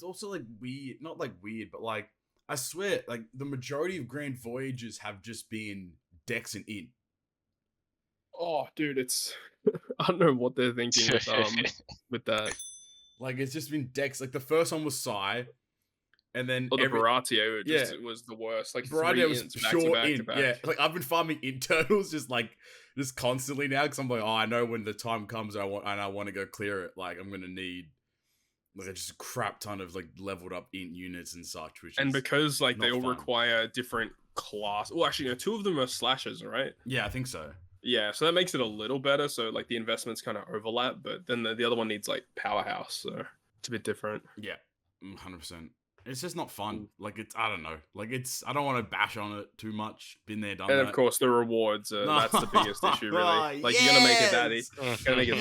also like weird, not like weird, but like I swear, like the majority of Grand Voyages have just been Dex and Int. Oh, dude, it's I don't know what they're thinking with that. Like it's just been Dex. Like the first one was Psy, and then the Baratio it was the worst. Like Baratio 3 was ints back pure to back Int. to back. Yeah, like I've been farming Int turtles just constantly now because I'm like, oh, I know when the time comes, I want to go clear it. Like I'm gonna need like just a crap ton of like leveled up Int units and such. Because like they all fun. require different class. Well, actually, 2 of them are slashers, right? Yeah, I think so. Yeah, so that makes it a little better. So like the investments kind of overlap, but then the other one needs like powerhouse, so it's a bit different. Yeah, 100%. It's just not fun. Like I don't know. Like I don't want to bash on it too much. Been there, done that. And of course, the rewards. That's the biggest issue, really. Like you're gonna make it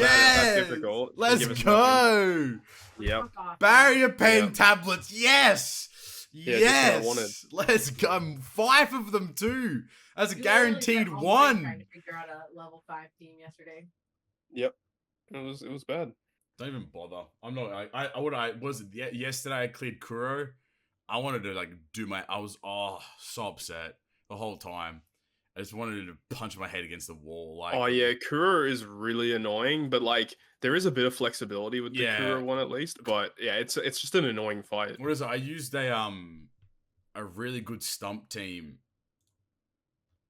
that difficult. Let's go. Yep. Barrier pen tablets. Yes. Yeah, yes. Let's go. 5 of them too. That's a guaranteed one. Trying to figure out a level 5 team yesterday. Yep. It was bad. Don't even bother. I'm not. Yesterday I cleared Kuro. I wanted to like do my. I was so upset the whole time. I just wanted to punch my head against the wall. Like, oh yeah, Kuro is really annoying, but like there is a bit of flexibility with the Kuro one at least. But yeah, it's just an annoying fight. What is it? I used a really good stump team.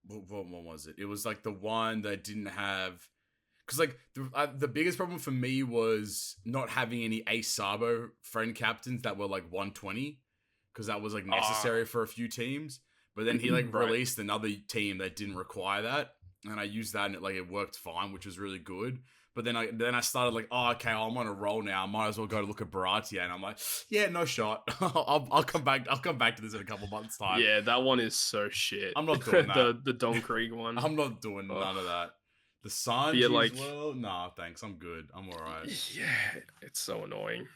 What one was it? It was like the one that didn't have. Because, like, the biggest problem for me was not having any Ace Sabo friend captains that were, like, 120. Because that was, like, necessary for a few teams. But then he, like, released another team that didn't require that. And I used that, and it worked fine, which was really good. But then I started, like, okay, I'm on a roll now. I might as well go look at Baratia. And I'm like, yeah, no shot. I'll come back to this in a couple months' time. Yeah, that one is so shit. I'm not doing that. the Don Krieg one. I'm not doing none of that. The Sanji as well? Nah, thanks. I'm good. I'm alright. Yeah, it's so annoying.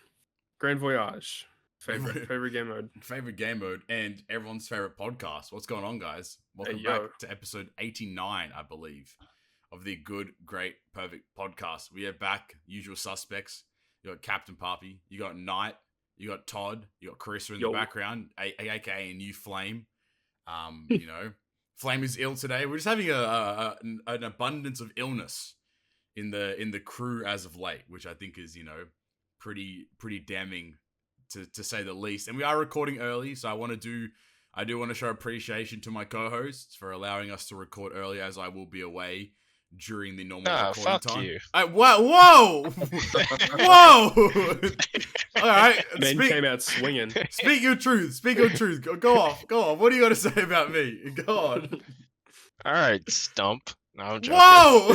Grand Voyage. Favorite game mode. Favorite game mode and everyone's favorite podcast. What's going on, guys? Welcome back to episode 89, I believe, of the Good, Great, Perfect podcast. We are back. Usual suspects. You got Captain Poppy. You got Knight. You got Todd. You got Carissa in the background, aka a new Flame. You know. Flame is ill today. We're just having an abundance of illness in the crew as of late, which I think is, you know, pretty damning to say the least. And we are recording early, so I do want to show appreciation to my co-hosts for allowing us to record early, as I will be away during the normal recording time. You. Whoa! Whoa! All right, men came out swinging. Speak your truth. Go off. What do you got to say about me? Go on. All right, Stump. No, I'm joking. Whoa!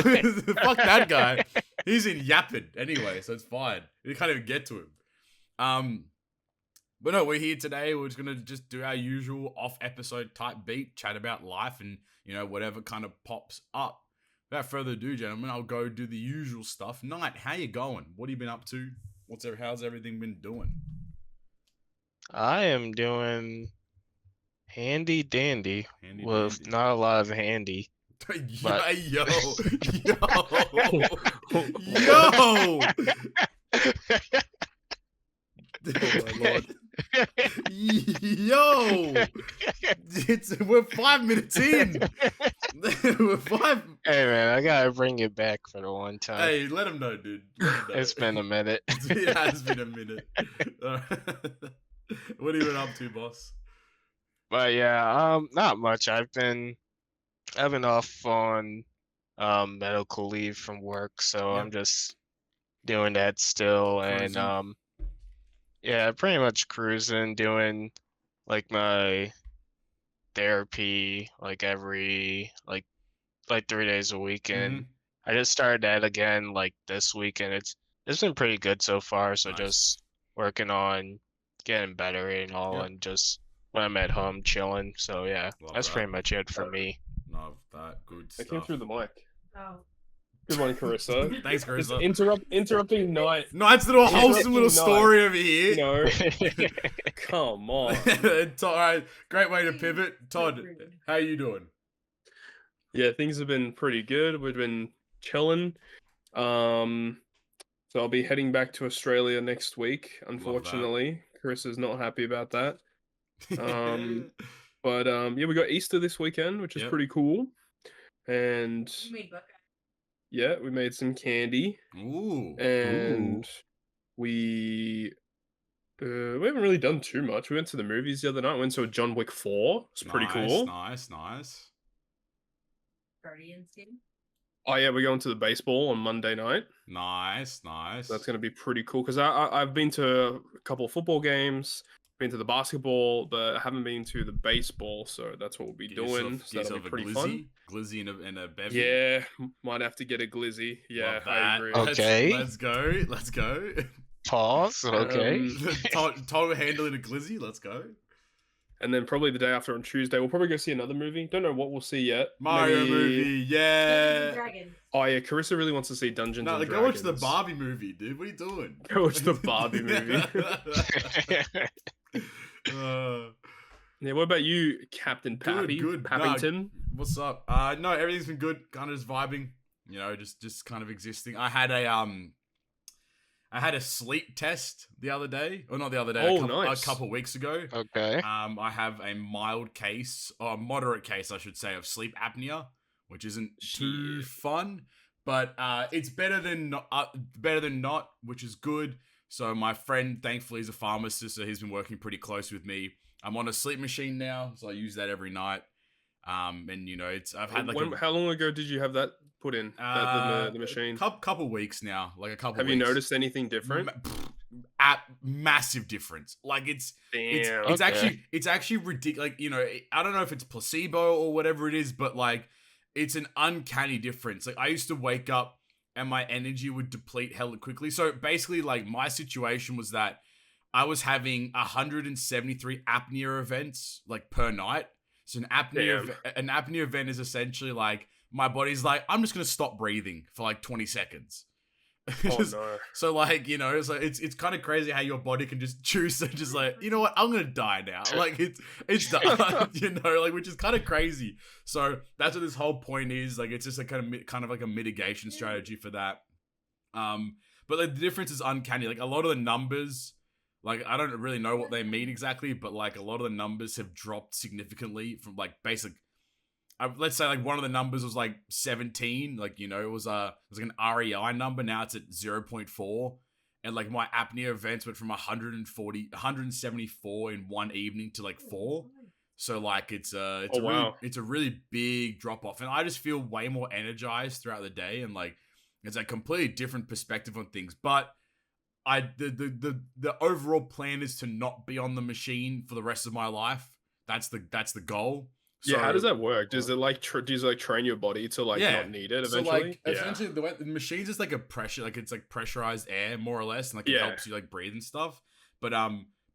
Fuck that guy. He's in yapping anyway, so it's fine. You can't even get to him. But no, we're here today. We're just gonna do our usual off-episode type beat, chat about life, and you know whatever kind of pops up. Without further ado, gentlemen, I'll go do the usual stuff. Knight, how you going? What have you been up to? How's everything been doing? I am doing handy dandy with not a lot of handy. Yo! Oh my lord. Yo! We're 5 minutes in. We're 5. Hey man, I gotta bring it back for the one time. Hey, let him know, dude. It's been a minute. It has been a minute. What have you been up to, boss? But yeah, not much. I've been off on medical leave from work, so I'm just doing that still, and yeah, pretty much cruising, doing like my therapy like every like 3 days a week, and I just started that again like this week, and it's been pretty good so far. So just working on getting better and all, and just when I'm at home chilling. So yeah, that's pretty much it for me. Love that. Good stuff. I came through the mic. Oh. Good morning, Carissa. Thanks, Carissa. Interrupting Knight. Knight's little wholesome little story over here. You know, come on. Alright, great way to pivot. Todd, how you doing? Yeah, things have been pretty good. We've been chilling. So I'll be heading back to Australia next week, unfortunately, Chris is not happy about that. But yeah, we got Easter this weekend, which is pretty cool. And yeah, we made some candy. Ooh. And we haven't really done too much. We went to the movies the other night. We went to John Wick 4. It's pretty cool. Nice. Guardians game. Oh yeah, we're going to the baseball on Monday night. Nice. So that's going to be pretty cool because I've been to a couple of football games, been to the basketball, but I haven't been to the baseball. So that's what we'll be doing. So that'll be pretty fun. Glizzy and a bevy. Yeah, might have to get a glizzy. Yeah, I agree. Okay. Let's go. Pause. Okay. Total handling a glizzy. Let's go. And then probably the day after on Tuesday, we'll probably go see another movie. Don't know what we'll see yet. Mario movie, yeah. Oh yeah, Carissa really wants to see Dungeons and Dragons. Go watch the Barbie movie, dude. What are you doing? Go watch the Barbie movie. Yeah, what about you, Captain Pappy? Good. Pappington? No, what's up? No, everything's been good. Kind of just vibing. You know, just kind of existing. I had a sleep test the other day, or not the other day. Nice. A couple weeks ago. Okay. I have a mild case, or a moderate case, I should say, of sleep apnea, which isn't too fun, but it's better than not, which is good. So my friend, thankfully, is a pharmacist, so he's been working pretty close with me. I'm on a sleep machine now, so I use that every night. And you know, I've had how long ago did you have that put in the machine? Couple weeks now, like a couple. Have you noticed anything different? Massive difference. Like it's actually ridiculous. Like, you know, I don't know if it's placebo or whatever it is, but like it's an uncanny difference. Like I used to wake up and my energy would deplete hella quickly. So basically, like my situation was that I was having 173 apnea events like per night. So an apnea event is essentially like my body's like, I'm just gonna stop breathing for like 20 seconds. Oh no. So like, you know, it's kind of crazy how your body can just choose to just like, you know what, I'm gonna die now. Like it's done, you know, like, which is kind of crazy. So that's what this whole point is. Like it's just a kind of like a mitigation strategy for that. But like, the difference is uncanny. Like a lot of the numbers, like, I don't really know what they mean exactly, but like a lot of the numbers have dropped significantly from like basic. Let's say like one of the numbers was like 17, like, you know, it was like an REI number. Now it's at 0.4, and like my apnea events went from 174 in one evening to like 4. So like it's a really big drop off, and I just feel way more energized throughout the day, and like it's a completely different perspective on things. But the overall plan is to not be on the machine for the rest of my life. That's the goal. So, how does that work? Does it like do you like train your body to like not need it eventually? So like essentially the way the machine's just like a pressure, like it's like pressurized air more or less, and like it helps you like breathe and stuff. But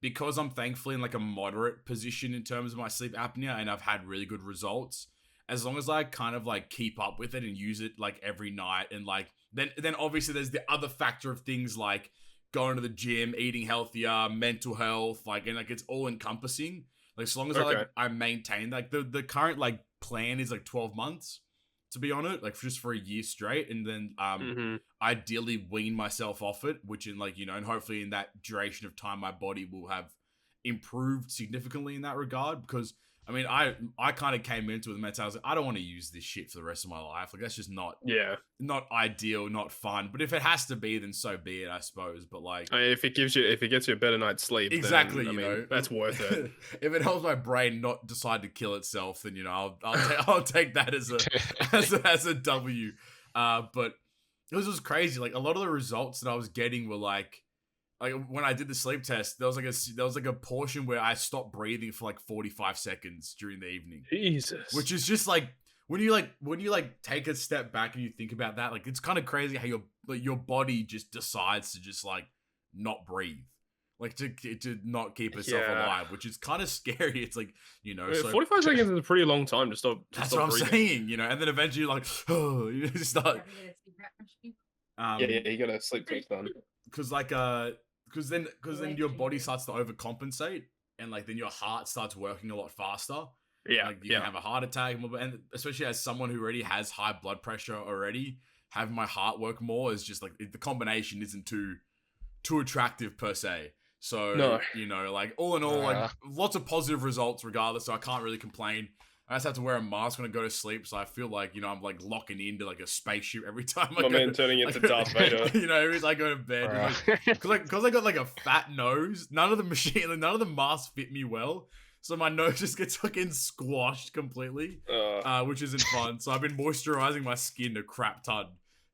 because I'm thankfully in like a moderate position in terms of my sleep apnea, and I've had really good results, as long as I kind of like keep up with it and use it like every night, and like then obviously there's the other factor of things like going to the gym, eating healthier, mental health, like, and like it's all encompassing. Like, as long as I maintain, like the current like plan is like 12 months to be on it, like just for a year straight, and then ideally wean myself off it, which in like, you know, and hopefully in that duration of time my body will have improved significantly in that regard. Because I mean, I kind of came into it with the mentality, I don't want to use this shit for the rest of my life. Like, that's just not ideal, not fun. But if it has to be, then so be it, I suppose. But like, I mean, if it gets you a better night's sleep, exactly, then, you know, that's worth it. If it helps my brain not decide to kill itself, then, you know, I'll take that as a W. But it was just crazy. Like, a lot of the results that I was getting were like when I did the sleep test, there was like a portion where I stopped breathing for like 45 seconds during the evening. Jesus. Which is just like when you take a step back and you think about that, like it's kind of crazy how your body just decides to just like not breathe. Like to not keep itself alive, which is kind of scary. It's like, you know, 45 seconds is a pretty long time to stop. That's what I'm saying, you know, and then eventually you're like, oh, you start. You got a sleep test done. Because then your body starts to overcompensate, and like then your heart starts working a lot faster. Yeah, like you can have a heart attack, and especially as someone who already has high blood pressure already, having my heart work more is just like the combination isn't too attractive per se. So, No. you know, like all in all, like lots of positive results regardless. So I can't really complain. I just have to wear a mask when I go to sleep. So I feel like, you know, I'm like locking into like a spaceship every time I My go. man turning into Darth Vader. You know, every time I go to bed. Because I got like a fat nose, none of the masks fit me well. So my nose just gets fucking squashed completely, which isn't fun. So I've been moisturizing my skin a crap ton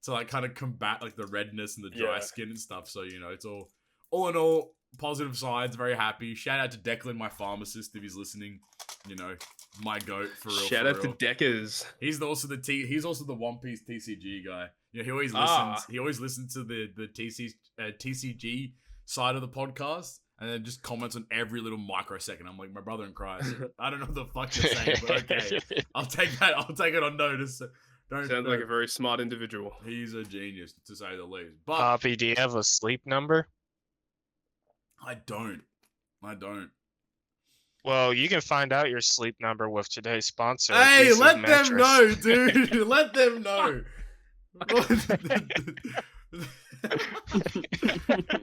to like kind of combat like the redness and the dry skin and stuff. So, you know, it's all in all, positive signs. Very happy. Shout out to Declan, my pharmacist, if he's listening. You know, my goat for real. Shout out to Deckers. He's also the One Piece TCG guy. You know, he always listens. He always listens to the TCG side of the podcast, and then just comments on every little microsecond. I'm like, my brother in Christ. I don't know what the fuck you're saying, but okay, I'll take that. I'll take it on notice. Sounds like a very smart individual. He's a genius, to say the least. But Poppy, do you have a sleep number? I don't. Well, you can find out your sleep number with today's sponsor. Hey, Lisa's let Mattress. them know, dude. Let them know.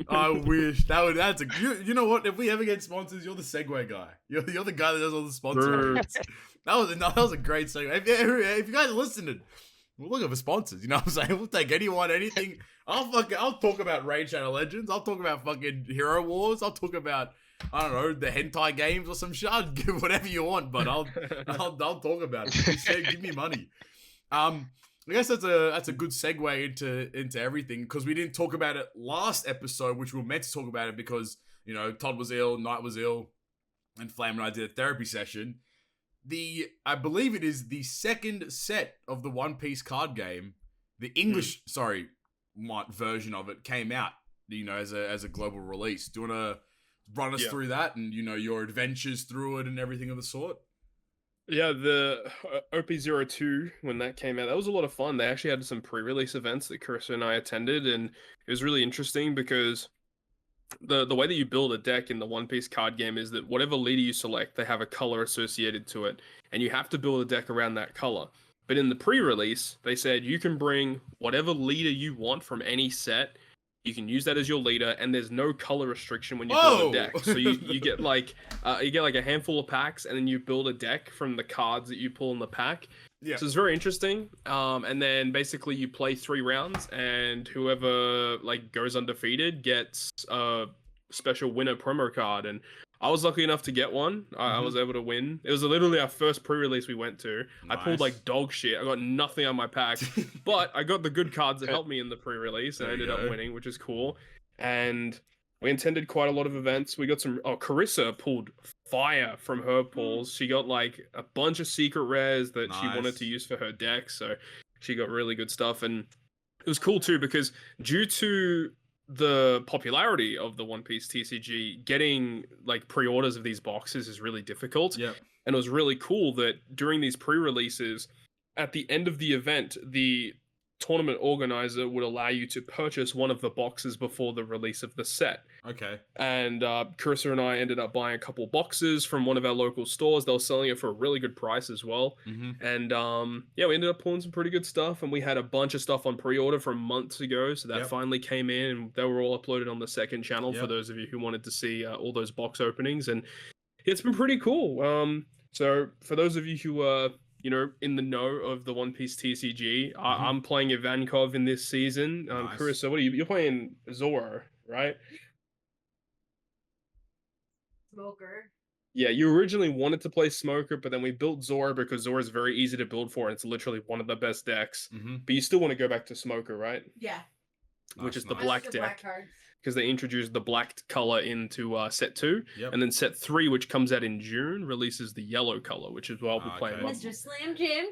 I wish that's a you know what, if we ever get sponsors, you're the segue guy. You're the guy that does all the sponsors. that was a great segue. If you guys are listening, we're looking for sponsors, you know what I'm saying? We'll take anyone, anything. I'll talk about Raid Shadow Legends, I'll talk about fucking Hero Wars, I'll talk about, I don't know, the hentai games or some shit. I'll give whatever you want, but I'll talk about it. Just say, give me money. I guess that's a good segue into everything, because we didn't talk about it last episode, which we were meant to talk about it because, you know, Todd was ill, Knight was ill, and Flame and I did a therapy session. I believe it is the second set of the One Piece card game. The English, version of it came out, you know, as a global release. Do you want to run us through that and, you know, your adventures through it and everything of the sort? Yeah, the OP02, when that came out, that was a lot of fun. They actually had some pre-release events that Kisa and I attended, and it was really interesting because the way that you build a deck in the One Piece card game is that whatever leader you select, they have a color associated to it, and you have to build a deck around that color. But in the pre-release, they said you can bring whatever leader you want from any set. You can use that as your leader, and there's no color restriction when you build a deck. So you get like a handful of packs, and then you build a deck from the cards that you pull in the pack. Yeah. So it's very interesting. And then basically you play 3 rounds, and whoever like goes undefeated gets a special winner promo card. And I was lucky enough to get one. I was able to win. It was literally our first pre-release we went to. Nice. I pulled like dog shit. I got nothing on my pack, but I got the good cards that helped me in the pre-release, and I ended up winning, which is cool. And we attended quite a lot of events. We got some. Kisa pulled fire from her pulls. She got like a bunch of secret rares that she wanted to use for her deck, so she got really good stuff. And it was cool too because due to the popularity of the One Piece TCG, getting like pre-orders of these boxes is really difficult. Yeah. And it was really cool that during these pre-releases, at the end of the event, the tournament organizer would allow you to purchase one of the boxes before the release of the set. Okay. And Kisa and I ended up buying a couple boxes from one of our local stores. They were selling it for a really good price as well. And we ended up pulling some pretty good stuff, and we had a bunch of stuff on pre-order from months ago, so that finally came in, and they were all uploaded on the second channel for those of you who wanted to see all those box openings, and it's been pretty cool. So for those of you who you know, in the know of the One Piece TCG, I'm playing Ivankov in this season. Nice. Kisa, what are you? You're playing Zoro, right? Smoker. Yeah, you originally wanted to play Smoker, but then we built Zoro because Zoro is very easy to build for, and it's literally one of the best decks. But you still want to go back to Smoker, right? Yeah. Which is the black deck. Because they introduced the black color into set 2, and then set 3, which comes out in June, releases the yellow color, which is what I'll be playing. Mr. Slam Jam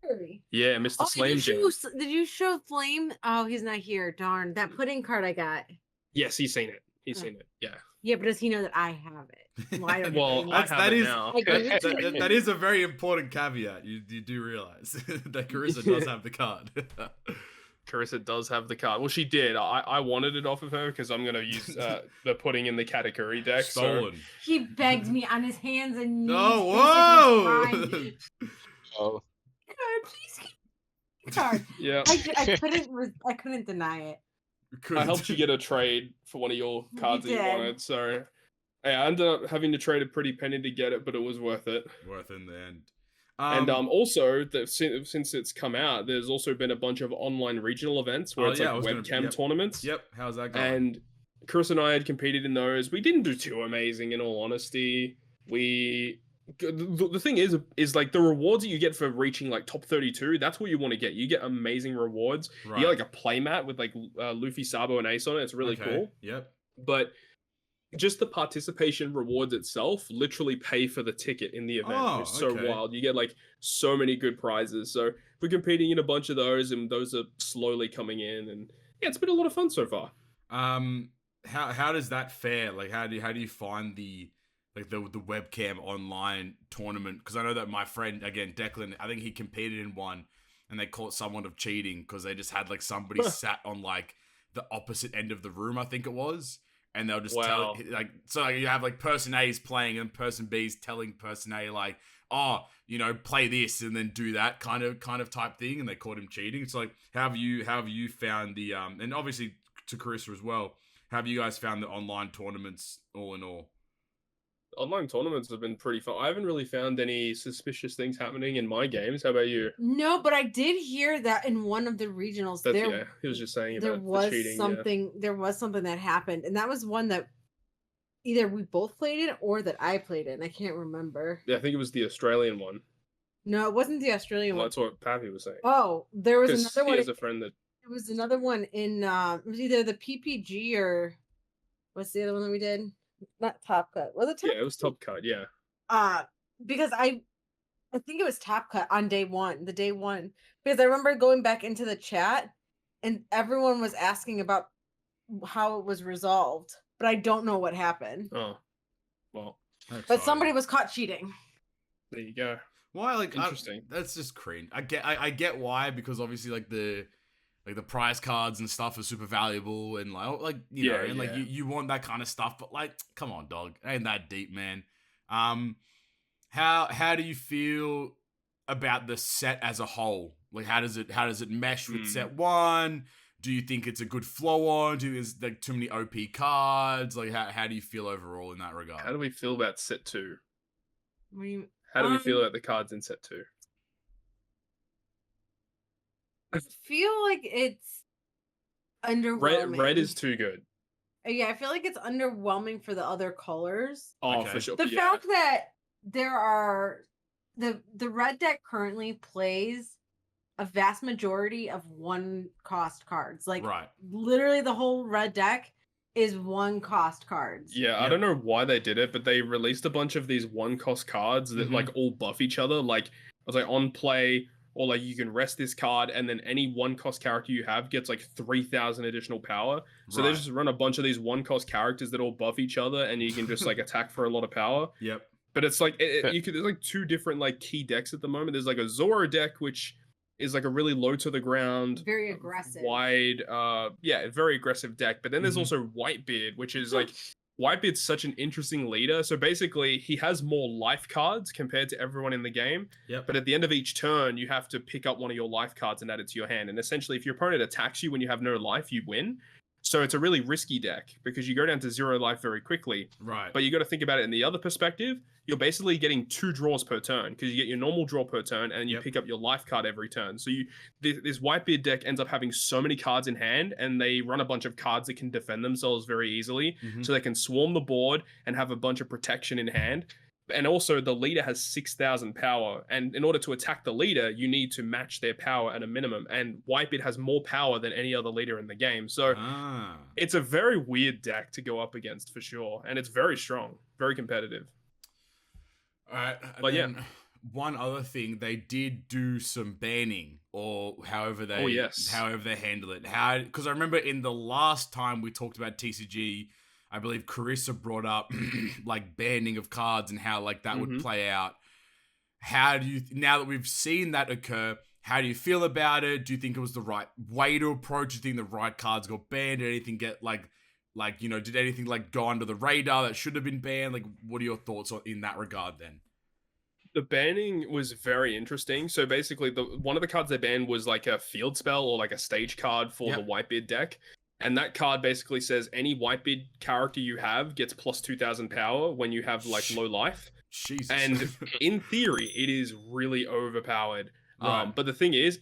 Carey. Yeah, Mr. Slam Jam. Did you show Flame? Oh, he's not here. Darn. That pudding card I got. Yes, he's seen it. He's seen it. Yeah. Yeah, but does he know that I have it? Well, I don't that is a very important caveat. You do realize that Kisa does have the card. Kisa does have the card. Well, she did. I wanted it off of her because I'm going to use the pudding in the Katakuri deck. Stolen. So. He begged me on his hands and knees. No, whoa! Oh. God, please keep the card. Yeah. I couldn't deny it. I helped you get a trade for one of your cards that you wanted, so I ended up having to trade a pretty penny to get it, but it was worth it. Worth in the end. And also, since it's come out, there's also been a bunch of online regional events where it's like webcam tournaments. Yep, how's that going? And Chris and I had competed in those. We didn't do too amazing, in all honesty. The thing is like the rewards that you get for reaching like top 32, that's what you want to get. You get amazing rewards. Right. You get like a playmat with like Luffy, Sabo, and Ace on it. It's really cool. Yep. But just the participation rewards itself literally pay for the ticket in the event. It's so wild. You get like so many good prizes. So we're competing in a bunch of those, and those are slowly coming in. And yeah, it's been a lot of fun so far. How does that fare? Like, how do you find the webcam online tournament? Because I know that my friend, again, Declan, I think he competed in one, and they caught someone of cheating because they just had like somebody sat on like the opposite end of the room, I think it was. And they'll just tell, like, so you have like person A is playing and person B is telling person A like, oh, you know, play this and then do that kind of type thing, and they caught him cheating. It's like, how have you found the and obviously to Carissa as well, how have you guys found the online tournaments all in all? Online tournaments have been pretty fun. I haven't really found any suspicious things happening in my games. How about you? No, but I did hear that in one of the regionals, he was just saying there was the cheating, something. There was something that happened, and that was one that either we both played it or that I played it. And I can't remember. Yeah, I think it was the Australian one. No, it wasn't the Australian one. That's what Pappy was saying. Oh, there was another one. He has a friend that. It was another one in. It was either the PPG or what's the other one that we did? Not Top Cut. Was it Top Cut? Yeah, it was Top Cut, yeah. Because I think it was Top Cut on day one. Because I remember going back into the chat and everyone was asking about how it was resolved. But I don't know what happened. Oh. Well. But somebody was caught cheating. There you go. Why? Like, interesting. That's just cringe. I get why, because obviously like the prize cards and stuff are super valuable, and like you know, and like you want that kind of stuff, but like, come on, dog, it ain't that deep, man. How do you feel about the set as a whole? Like, how does it mesh with set one? Do you think it's a good flow on? Do you think there's like too many OP cards? Like, how do you feel overall in that regard? How do we feel about set two? How do we feel about the cards in set two? I feel like it's underwhelming. Red is too good. Yeah, I feel like it's underwhelming for the other colors. Oh, for sure. The fact that there are the red deck currently plays a vast majority of one cost cards. Like literally the whole red deck is one cost cards. Yeah, I don't know why they did it, but they released a bunch of these one cost cards that like all buff each other. Like I was like on play. Or like you can rest this card, and then any one cost character you have gets like 3,000 additional power. So they just run a bunch of these one cost characters that all buff each other, and you can just like attack for a lot of power. Yep. But it's like there's like two different like key decks at the moment. There's like a Zora deck, which is like a really low to the ground, very aggressive, wide, very aggressive deck. But then there's also Whitebeard, which is like. Whitebeard's such an interesting leader. So basically, he has more life cards compared to everyone in the game. Yep. But at the end of each turn, you have to pick up one of your life cards and add it to your hand. And essentially, if your opponent attacks you when you have no life, you win. So it's a really risky deck because you go down to 0 life very quickly. Right. But you got to think about it in the other perspective. You're basically getting 2 draws per turn because you get your normal draw per turn and you pick up your life card every turn. So this Whitebeard deck ends up having so many cards in hand, and they run a bunch of cards that can defend themselves very easily. So they can swarm the board and have a bunch of protection in hand. And also the leader has 6,000 power, and in order to attack the leader, you need to match their power at a minimum, and Whitebeard has more power than any other leader in the game. So it's a very weird deck to go up against for sure, and it's very strong, very competitive. All right, but one other thing, they did do some banning, or however they handle it. Because I remember in the last time we talked about TCG, I believe Carissa brought up like banning of cards and how like that would play out. How do you, now that we've seen that occur, how do you feel about it? Do you think it was the right way to approach? Do you think the right cards got banned? Did anything get like you know, did anything like go under the radar that should have been banned? Like, what are your thoughts in that regard then? The banning was very interesting. So basically, one of the cards they banned was like a field spell or like a stage card for the Whitebeard deck. And that card basically says any Whitebeard character you have gets plus 2,000 power when you have like low life. Jesus. And in theory, it is really overpowered. Right. But the thing is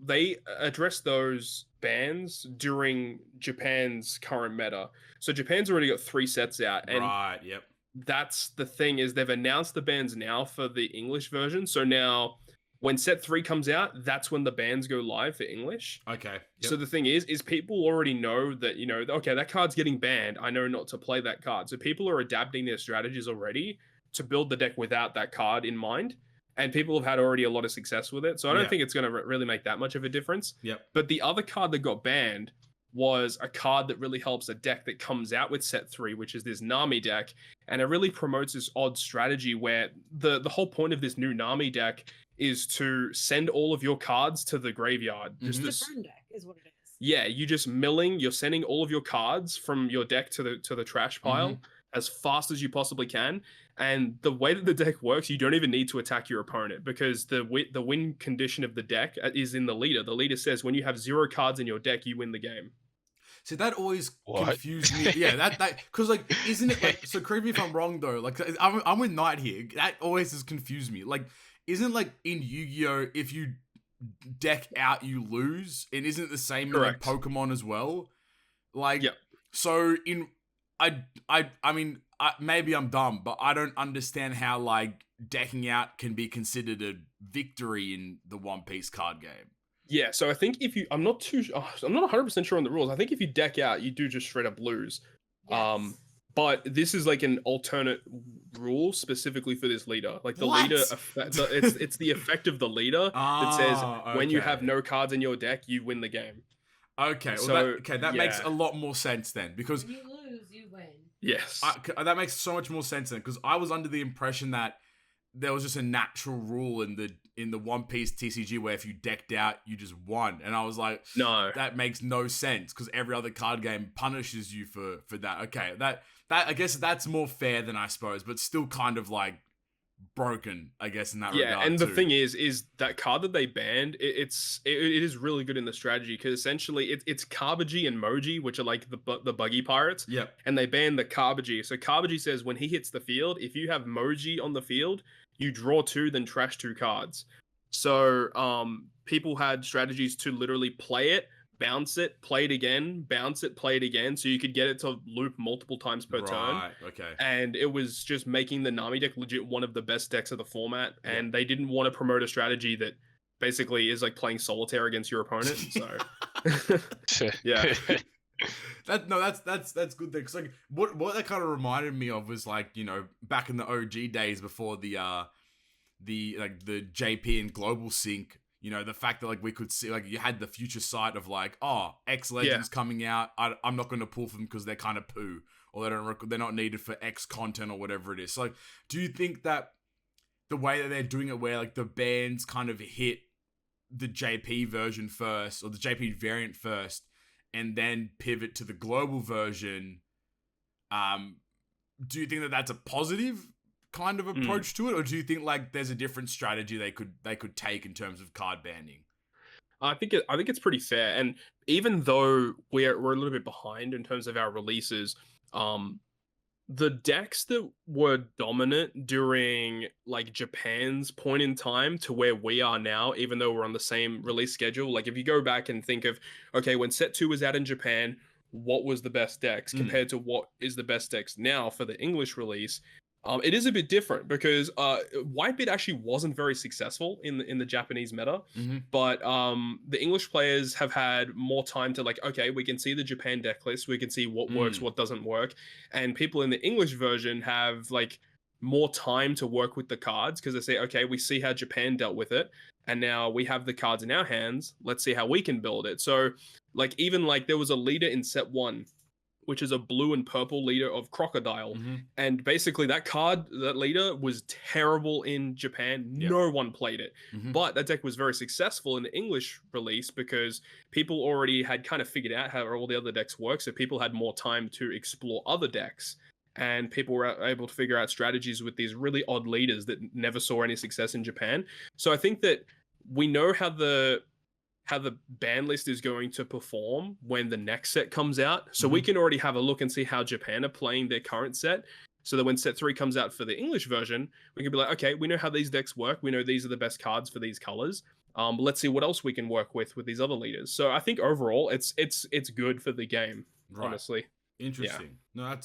they address those bans during Japan's current meta. So Japan's already got 3 sets out, and right. Yep. That's the thing, is they've announced the bans now for the English version. So now when set 3 comes out, that's when the bans go live for English. Okay. Yep. So the thing is people already know that, you know, okay, that card's getting banned. I know not to play that card. So people are adapting their strategies already to build the deck without that card in mind. And people have had already a lot of success with it. So I don't think it's going to really make that much of a difference. Yep. But the other card that got banned was a card that really helps a deck that comes out with set 3, which is this Nami deck. And it really promotes this odd strategy where the whole point of this new Nami deck is to send all of your cards to the graveyard. Just the burn deck is what it is. Yeah, you're sending all of your cards from your deck to the trash pile as fast as you possibly can. And the way that the deck works, you don't even need to attack your opponent, because the win condition of the deck is in the leader. The leader says when you have 0 cards in your deck, you win the game. So that always confused me. Yeah, that because like, isn't it like? So correct me if I'm wrong though. Like I'm with Knight here. That always has confused me. Like, isn't like in Yu-Gi-Oh, if you deck out you lose, and isn't it the same in like Pokemon as well? Like, so in I mean, maybe I'm dumb, but I don't understand how like decking out can be considered a victory in the One Piece card game. Yeah, so I think I'm not 100% sure on the rules. I think if you deck out, you do just straight up lose. Yes. But this is like an alternate rule specifically for this leader. Like the leader, it's the effect of the leader that says when you have no cards in your deck, you win the game. Okay, well, that makes a lot more sense then, because when you lose, you win. Yes, that makes so much more sense then, because I was under the impression that there was just a natural rule in the One Piece TCG where if you decked out, you just won, and I was like, no, that makes no sense, because every other card game punishes you for that. Okay, that I guess that's more fair than I suppose, but still kind of like broken, I guess, in that regard. Yeah, and the thing is that card that they banned, it is really good in the strategy, because essentially it's Kabaji and Moji, which are like the buggy pirates. Yeah. And they banned the Kabaji. So Kabaji says when he hits the field, if you have Moji on the field, you draw 2, then trash 2 cards. So people had strategies to literally play it, bounce it, play it again, bounce it, play it again, so you could get it to loop multiple times per turn. Right, okay. And it was just making the Nami deck legit one of the best decks of the format, and they didn't want to promote a strategy that basically is like playing solitaire against your opponent, so yeah. That's good thing. 'Cause like what that kind of reminded me of was like, you know, back in the OG days before the JP and global sync. You know, the fact that like we could see, like you had the future sight of like, oh, X Legends coming out. I'm not going to pull for them because they're kind of poo, or they're not needed for X content or whatever it is. So, like, do you think that the way that they're doing it, where like the bands kind of hit the JP version first, or the JP variant first, and then pivot to the global version, do you think that that's a positive kind of approach to it, or do you think like there's a different strategy they could take in terms of card banning? I think it's pretty fair, and even though we're a little bit behind in terms of our releases, the decks that were dominant during like Japan's point in time to where we are now, even though we're on the same release schedule, like if you go back and think of, okay, when set 2 was out in Japan, what was the best decks compared to what is the best decks now for the English release? It is a bit different, because Whitebeard actually wasn't very successful in the Japanese meta, but the English players have had more time to like, okay, we can see the Japan deck list, we can see what works, what doesn't work, and people in the English version have like more time to work with the cards, because they say, okay, we see how Japan dealt with it, and now we have the cards in our hands, let's see how we can build it. So like even like there was a leader in set 1, which is a blue and purple leader of Crocodile. And basically that leader was terrible in Japan. No one played it. But that deck was very successful in the English release, because people already had kind of figured out how all the other decks work. So people had more time to explore other decks. And people were able to figure out strategies with these really odd leaders that never saw any success in Japan. So I think that we know how how the ban list is going to perform when the next set comes out. So we can already have a look and see how Japan are playing their current set. So that when set 3 comes out for the English version, we can be like, okay, we know how these decks work. We know these are the best cards for these colors. Let's see what else we can work with these other leaders. So I think overall, it's good for the game. Right. Honestly, interesting. Yeah. No,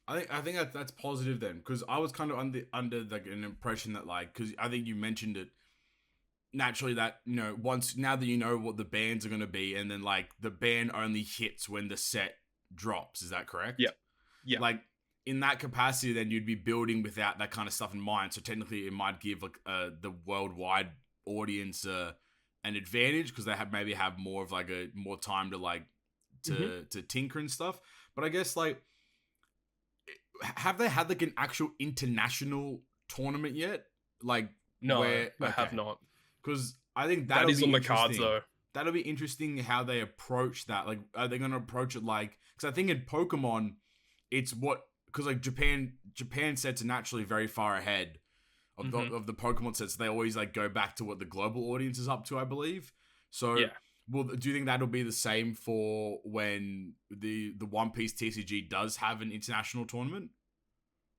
I think that's positive then, because I was kind of under like an impression that, like, because I think you mentioned it naturally that, you know, now that you know what the bans are going to be, and then like the ban only hits when the set drops. Is that correct? Yeah. Like, in that capacity, then you'd be building without that kind of stuff in mind. So technically, it might give like the worldwide audience an advantage, because they maybe have more of like more time to like to tinker and stuff. But I guess, like, have they had like an actual international tournament yet? Like, no, I have not. Because I think that is on the cards though. That'll be interesting how they approach that. Like, are they going to approach it like? Because I think in Pokemon, it's because like Japan sets are naturally very far ahead of the Pokemon sets. They always like go back to what the global audience is up to, I believe. So, well, do you think that'll be the same for when the One Piece TCG does have an international tournament?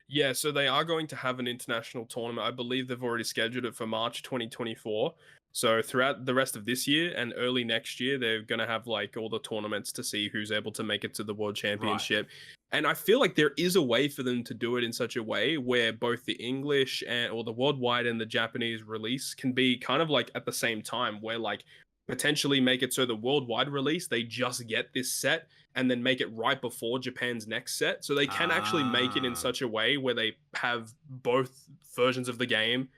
Yeah, so they are going to have an international tournament. I believe they've already scheduled it for March 2024. So throughout the rest of this year and early next year, they're going to have like all the tournaments to see who's able to make it to the World Championship. Right. And I feel like there is a way for them to do it in such a way where both the English or the worldwide and the Japanese release can be kind of like at the same time, where like potentially make it so the worldwide release, they just get this set and then make it right before Japan's next set. So they can actually make it in such a way where they have both versions of the game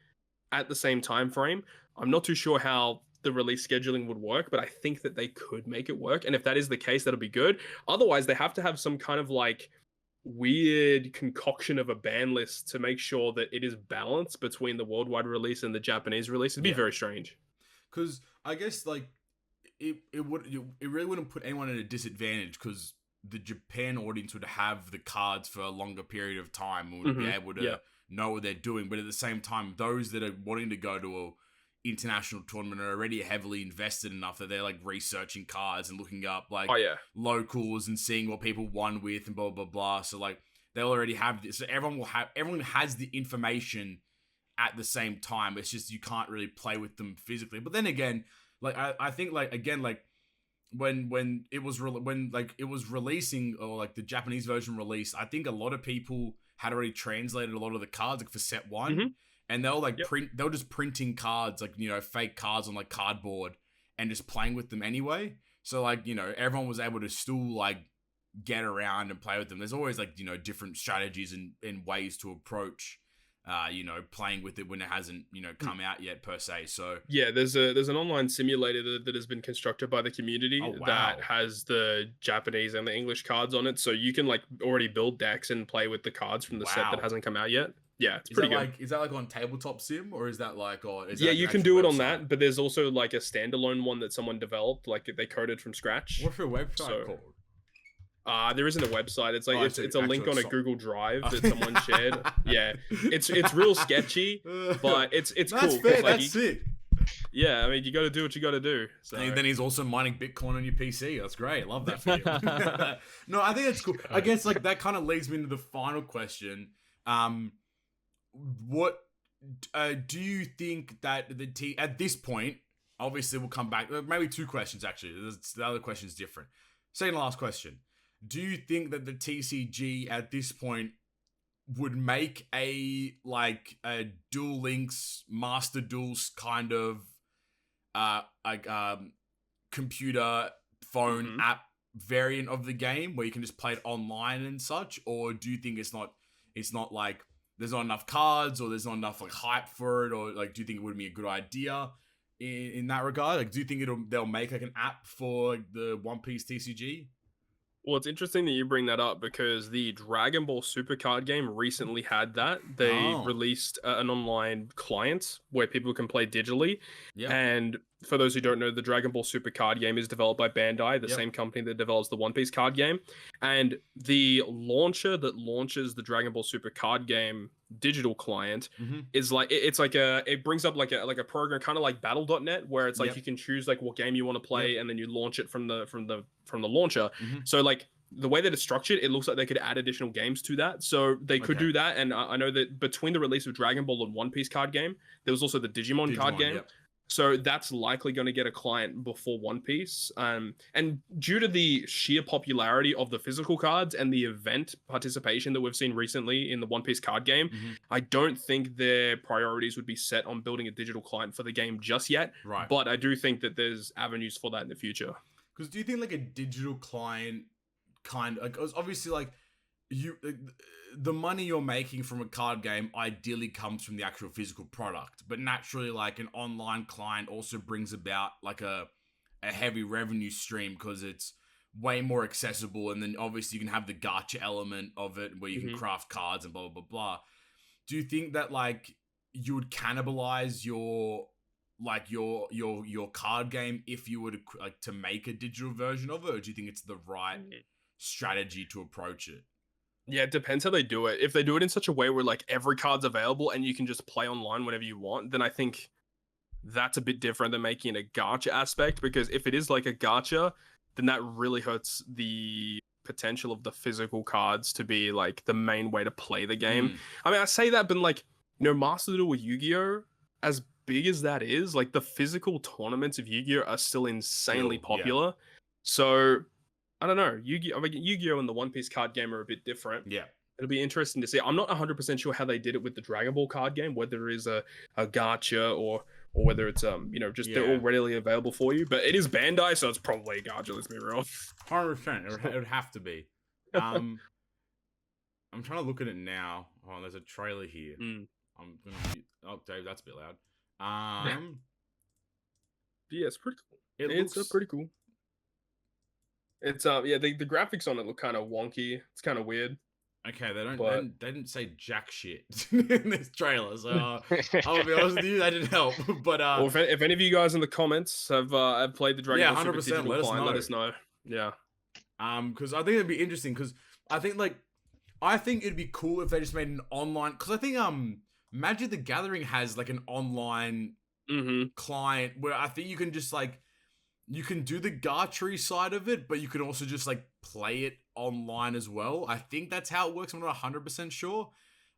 at the same time frame. I'm not too sure how the release scheduling would work, but I think that they could make it work. And if that is the case, that'll be good. Otherwise, they have to have some kind of like weird concoction of a ban list to make sure that it is balanced between the worldwide release and the Japanese release. It'd be very strange. Because I guess like it really wouldn't put anyone at a disadvantage, because the Japan audience would have the cards for a longer period of time and would be able to know what they're doing. But at the same time, those that are wanting to go to a international tournament are already heavily invested enough that they're like researching cards and looking up like locals and seeing what people won with and blah blah blah. So like they'll already have this. So everyone has the information at the same time. It's just you can't really play with them physically. But then again, like I think like again like when it was releasing, or like the Japanese version released, I think a lot of people had already translated a lot of the cards like for set 1. And they'll like they were just printing cards, like, you know, fake cards on like cardboard and just playing with them anyway. So like, you know, everyone was able to still like get around and play with them. There's always like, you know, different strategies and ways to approach, you know, playing with it when it hasn't, you know, come out yet per se. So yeah, there's an online simulator that has been constructed by the community that has the Japanese and the English cards on it. So you can like already build decks and play with the cards from the set that hasn't come out yet. Yeah, it's pretty good. Is that like on Tabletop Sim, or is that like you can do it on that, but there's also like a standalone one that someone developed, like they coded from scratch. What's your website called? There isn't a website. It's like it's a link on a Google Drive that someone shared. Yeah, it's real sketchy, but it's that's cool. Fair, that's sick. Yeah, I mean, you got to do what you got to do. So. And then he's also mining Bitcoin on your PC. That's great. I love that for you. No, I think that's cool. I guess like that kind of leads me into the final question. What do you think that at this point? Obviously, we'll come back. Maybe 2 questions actually. The other question is different. Second to last question. Do you think that the TCG at this point would make a Duel Links Master Duels kind of computer phone app variant of the game where you can just play it online and such? Or do you think it's not like there's not enough cards, or there's not enough like hype for it, or like do you think it would be a good idea in that regard? Like, do you think they'll make like an app for the One Piece TCG? Well, it's interesting that you bring that up, because the Dragon Ball Super card game recently had that. They released an online client where people can play digitally. Yeah. And for those who don't know, the Dragon Ball Super card game is developed by Bandai, the same company that develops the One Piece card game. And the launcher that launches the Dragon Ball Super card game digital client is like it brings up like a program kind of like battle.net, where it's like you can choose like what game you want to play and then you launch it from the launcher. So like the way that it's structured, it looks like they could add additional games to that. So they could do that. And I know that between the release of Dragon Ball and One Piece card game, there was also the Digimon card game. So that's likely going to get a client before One Piece. And due to the sheer popularity of the physical cards and the event participation that we've seen recently in the One Piece card game, I don't think their priorities would be set on building a digital client for the game just yet. Right. But I do think that there's avenues for that in the future. Because do you think like a digital client kind of, like, obviously like the money you're making from a card game ideally comes from the actual physical product, but naturally like an online client also brings about like a heavy revenue stream because it's way more accessible, and then obviously you can have the gacha element of it where you can craft cards and blah blah blah blah. Do you think that like you would cannibalize your card game if you were to like to make a digital version of it, or do you think it's the right strategy to approach it? Yeah, it depends how they do it. If they do it in such a way where like every card's available and you can just play online whenever you want, then I think that's a bit different than making it a gacha aspect, because if it is like a gacha, then that really hurts the potential of the physical cards to be like the main way to play the game. I mean, I say that, but like, you know, Master Duel with Yu-Gi-Oh, as big as that is, like the physical tournaments of Yu-Gi-Oh are still insanely popular. So I don't know. Yu-Gi-Oh and the One Piece card game are a bit different. Yeah. It'll be interesting to see. I'm not 100% sure how they did it with the Dragon Ball card game, whether it is a gacha or whether it's just they're all readily available for you. But it is Bandai, so it's probably a gacha, let's be real. 100%. It would have to be. I'm trying to look at it now. Oh, there's a trailer here. I'm gonna oh, Dave, that's a bit loud. Yeah, it's pretty cool. It's pretty cool. It's the graphics on it look kind of wonky. It's kind of weird. Okay, they didn't say jack shit in this trailer, so I'll be honest with you, that didn't help. But well, if any of you guys in the comments have played the Dragon Ball Super digital client, let us know. Yeah. Because I think it'd be interesting. Because I think it'd be cool if they just made an online. Because I think Magic the Gathering has like an online client where I think you can just like. You can do the gacha side of it, but you can also just like play it online as well. I think that's how it works. I'm not 100% sure.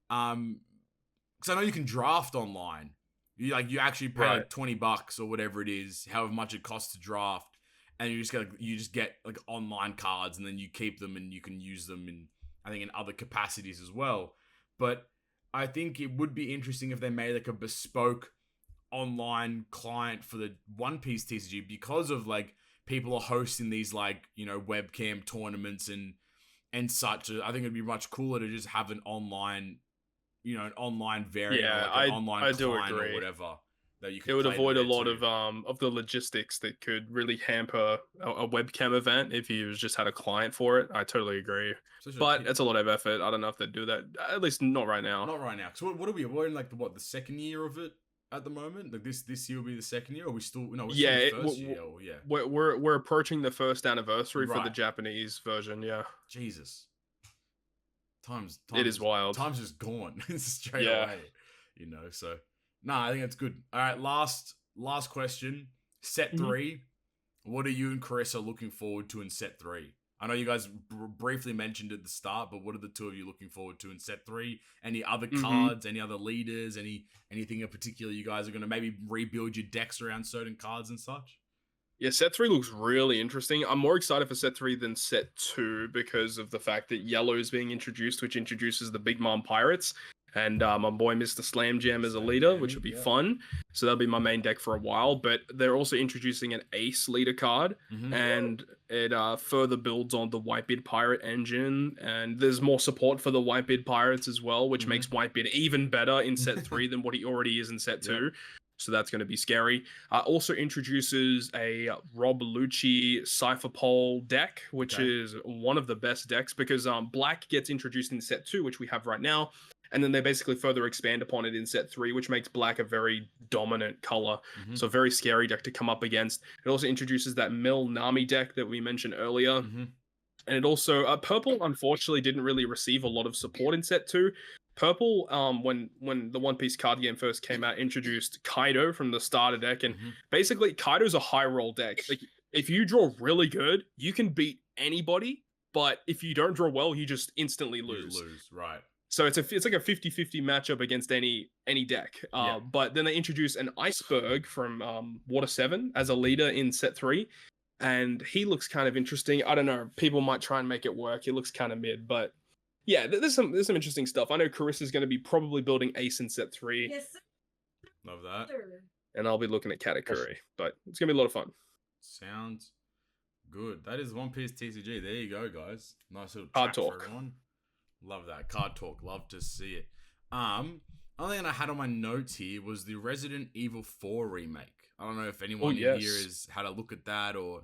Because I know you can draft online. You actually pay like $20 or whatever it is, however much it costs to draft, and you just get like online cards, and then you keep them and you can use them in other capacities as well. But I think it would be interesting if they made like a bespoke online client for the One Piece TCG, because of like people are hosting these like, you know, webcam tournaments and such. I think it'd be much cooler to just have an online, you know, an online variant, like an online client or whatever that you could. It would avoid a lot of the logistics that could really hamper a webcam event if you just had a client for it. I totally agree, but it's a lot of effort. I don't know if they'd do that. At least not right now. Not right now. So what are we? We're in like the second year of it. At the moment, like this year will be the second year, or we still still in the first year. We're approaching the first anniversary for the Japanese version. Yeah, Jesus, times it is wild. Time's just gone straight away, you know. So I think it's good. All right, last question. Set 3. What are you and Carissa looking forward to in set 3? I know you guys briefly mentioned at the start, but what are the two of you looking forward to in set 3? Any other cards, any other leaders, anything in particular you guys are going to maybe rebuild your decks around certain cards and such? Yeah, set 3 looks really interesting. I'm more excited for set 3 than set 2 because of the fact that yellow is being introduced, which introduces the Big Mom Pirates. And my boy Mr. Slam Jam as a leader, which will be fun. So that'll be my main deck for a while. But they're also introducing an Ace leader card, and it further builds on the Whitebeard Pirate engine. And there's more support for the Whitebeard Pirates as well, which makes Whitebeard even better in set 3 than what he already is in set 2. So that's going to be scary. Also introduces a Rob Lucci Cypher Pole deck, which is one of the best decks because Black gets introduced in set 2, which we have right now. And then they basically further expand upon it in set 3, which makes black a very dominant color. So a very scary deck to come up against. It also introduces that Mill Nami deck that we mentioned earlier. And it also, purple unfortunately didn't really receive a lot of support in set 2. Purple, when the One Piece card game first came out, introduced Kaido from the starter deck. And basically, Kaido's a high roll deck. Like, if you draw really good, you can beat anybody. But if you don't draw well, you just instantly lose. Right. So it's like a 50-50 matchup against any deck. But then they introduce an Iceberg from Water 7 as a leader in set 3. And he looks kind of interesting. I don't know. People might try and make it work. He looks kind of mid, but yeah, there's some interesting stuff. I know Carissa's going to be probably building Ace in set 3. Yes. Love that. And I'll be looking at Katakuri, but it's going to be a lot of fun. Sounds good. That is One Piece TCG. There you go, guys. Nice little card chat talk for everyone. Love that. Card talk. Love to see it. Only thing I had on my notes here was the Resident Evil 4 remake. I don't know if anyone here has had a look at that or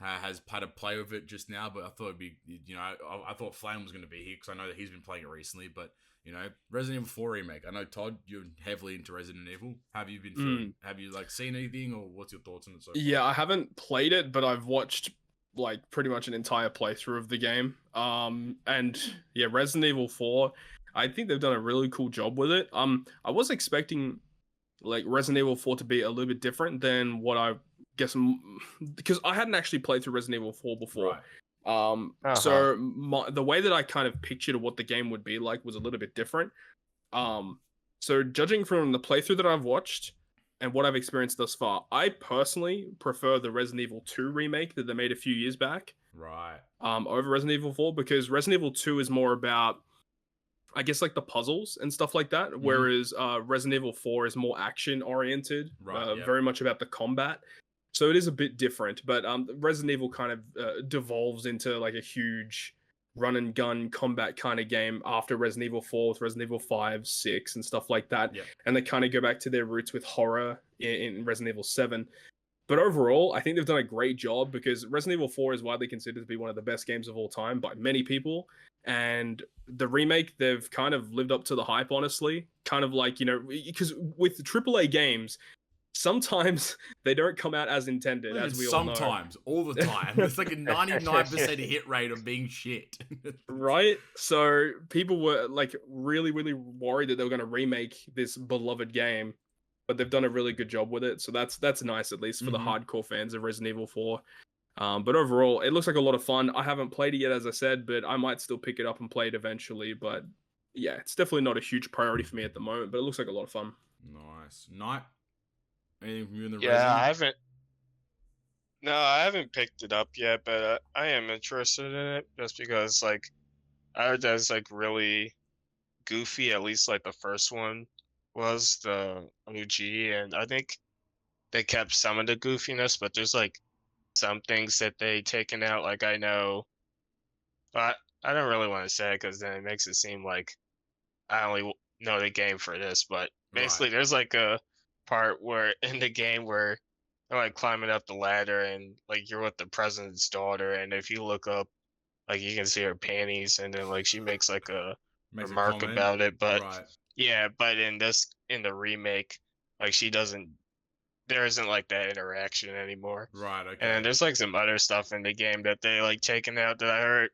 has had a play with it just now, but I thought it'd be, I thought Flame was going to be here because I know that he's been playing it recently, but, Resident Evil 4 remake. I know, Todd, you're heavily into Resident Evil. Have you been feeling, have you, seen anything, or what's your thoughts on it so far? Yeah, I haven't played it, but I've watched, pretty much an entire playthrough of the game. And, yeah, Resident Evil 4, I think they've done a really cool job with it. I was expecting Resident Evil 4 to be a little bit different than what I guess, because I hadn't actually played through Resident Evil 4 before. Right. So the way that I kind of pictured what the game would be like was a little bit different. So judging from the playthrough that I've watched and what I've experienced thus far, I personally prefer the Resident Evil 2 remake that they made a few years back. Right. Over Resident Evil 4, because Resident Evil 2 is more about, I guess, the puzzles and stuff like that, whereas Resident Evil 4 is more action-oriented, very much about the combat. So it is a bit different, but Resident Evil kind of devolves into, a huge run-and-gun combat kind of game after Resident Evil 4 with Resident Evil 5, 6, and stuff like that. Yeah. And they kind of go back to their roots with horror in Resident Evil 7. But overall, I think they've done a great job, because Resident Evil 4 is widely considered to be one of the best games of all time by many people. And the remake, they've kind of lived up to the hype, honestly. Kind of because with AAA games, sometimes they don't come out as intended, as we all know. Sometimes, all the time. It's like a 99% hit rate of being shit. Right? So people were really, really worried that they were going to remake this beloved game, but they've done a really good job with it. So that's nice, at least for the hardcore fans of Resident Evil 4. But overall, it looks like a lot of fun. I haven't played it yet, as I said, but I might still pick it up and play it eventually. But yeah, it's definitely not a huge priority for me at the moment, but it looks like a lot of fun. Nice. Night? Anything from you in the Resident? I haven't picked it up yet, but I am interested in it just because, I heard that it's, really goofy, at least, the first one was, the OG, and I think they kept some of the goofiness, but there's, some things that they taken out, I know, but I don't really want to say it because then it makes it seem like I only know the game for this, but basically there's a part where in the game where they're climbing up the ladder and you're with the president's daughter, and if you look up, you can see her panties, and then she makes a remark about it, but yeah, but in the remake, she doesn't. There isn't that interaction anymore. Right, okay. And there's some other stuff in the game that they taken out that I heard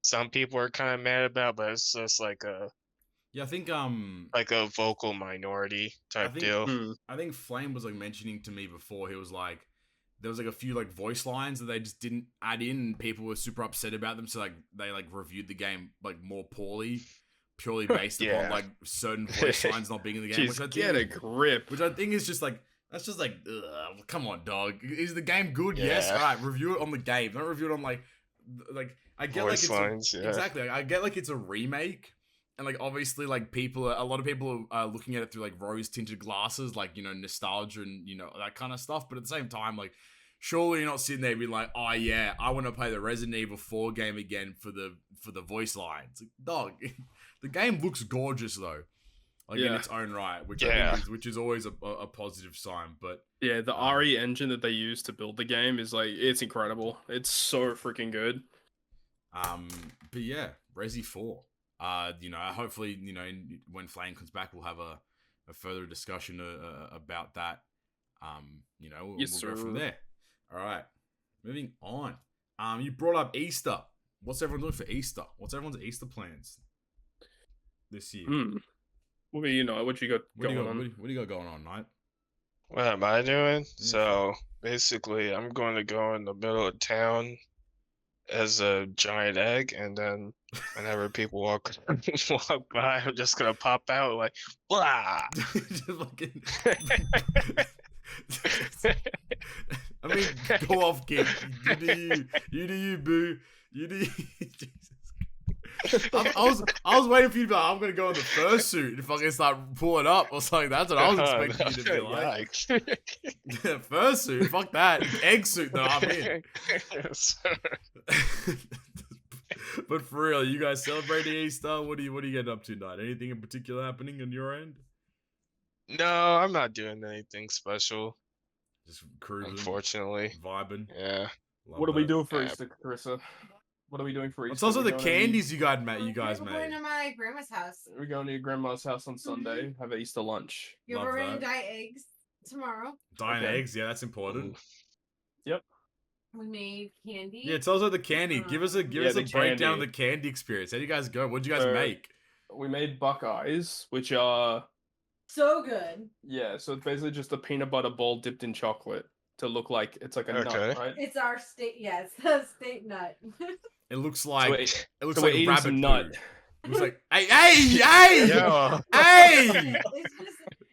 some people are kind of mad about, but it's just a I think a vocal minority type deal. I think Flame was mentioning to me before, he was there was a few voice lines that they just didn't add in, and people were super upset about them, so they reviewed the game more poorly, purely based upon certain voice lines not being in the game. Jeez, get a grip. Which I think is just that's just ugh, come on, dog. Is the game good? Yeah. Yes. All right. Review it on the game. Don't review it on I get voice lines, exactly. I get it's a remake, and obviously a lot of people are looking at it through rose tinted glasses, nostalgia and that kind of stuff. But at the same time, surely you're not sitting there being oh yeah, I want to play the Resident Evil 4 game again for the voice lines. Dog, the game looks gorgeous though. In its own right, which I think is always a positive sign. But yeah, the RE engine that they use to build the game is it's incredible. It's so freaking good. But yeah, Resi 4. Hopefully, when Flame comes back, we'll have a further discussion about that. We'll go from there. All right, moving on. You brought up Easter. What's everyone doing for Easter? What's everyone's Easter plans this year? What do you know? What you got going on? What do you got going on, Knight? What am I doing? So basically, I'm going to go in the middle of town as a giant egg, and then whenever people walk by, I'm just gonna pop out like, blah. I mean, go off, kid. You do you, boo. You do you. Jesus. I was waiting for you to be like, I'm gonna go in the fursuit and fucking start pulling up or something. That's what I was expecting you to be like. Fursuit, fuck that. Egg suit though, I'm in. But for real, you guys celebrating Easter? What are you getting up to tonight? Anything in particular happening on your end? No, I'm not doing anything special. Just cruising. Unfortunately. Vibing. Yeah. What are we doing for Easter, Carissa? What are we doing for Easter? It's also the candies you guys made. We're going to my grandma's house. We're going to your grandma's house on Sunday. Have Easter lunch. We're going to dye eggs tomorrow. Dyeing eggs, yeah, that's important. Yep. We made candy. Yeah, tell us about the candy. Give us a breakdown of the candy experience. How do you guys go? What did you guys make? We made Buckeyes, which are so good. Yeah, so it's basically just a peanut butter ball dipped in chocolate to look like it's like a nut, right? It's our state. Yeah, it's the state nut. It looks like like rabbit nut. It was like, hey!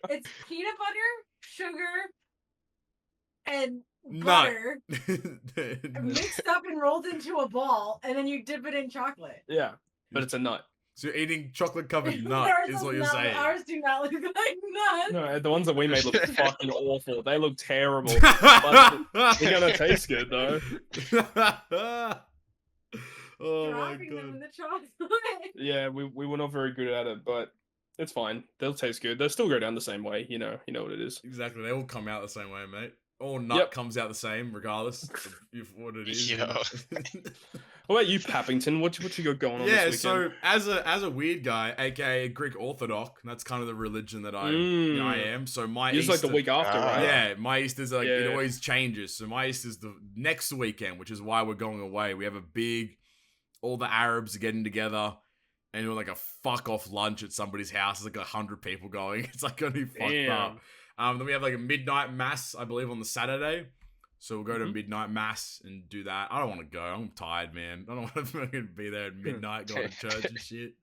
It's peanut butter, sugar, and nut. butter mixed up and rolled into a ball, and then you dip it in chocolate. Yeah, but it's a nut. So you're eating chocolate covered nut is what you're saying. Ours do not look like nuts. No, the ones that we made look fucking awful. They look terrible. But they're gonna taste good though. Oh Dropping my god. them in the chocolate. Yeah, we were not very good at it, but it's fine. They'll taste good. They'll still go down the same way. You know what it is. Exactly. They all come out the same way, mate. All nut comes out the same, regardless of what it is. Yeah. What about you, Pappington? What you got going on this weekend? So as a weird guy, aka Greek Orthodox, that's kind of the religion that I am. So my Easter, like the week after, right? Yeah, my Easter's like it always changes. So my Easter's the next weekend, which is why we're going away. We have all the Arabs are getting together and doing like a fuck off lunch at somebody's house. There's like 100 people going. It's like gonna be fucked up. Then we have like a midnight mass, I believe, on the Saturday. So we'll go to midnight mass and do that. I don't want to go. I'm tired, man. I don't want to fucking be there at midnight, going to church and shit.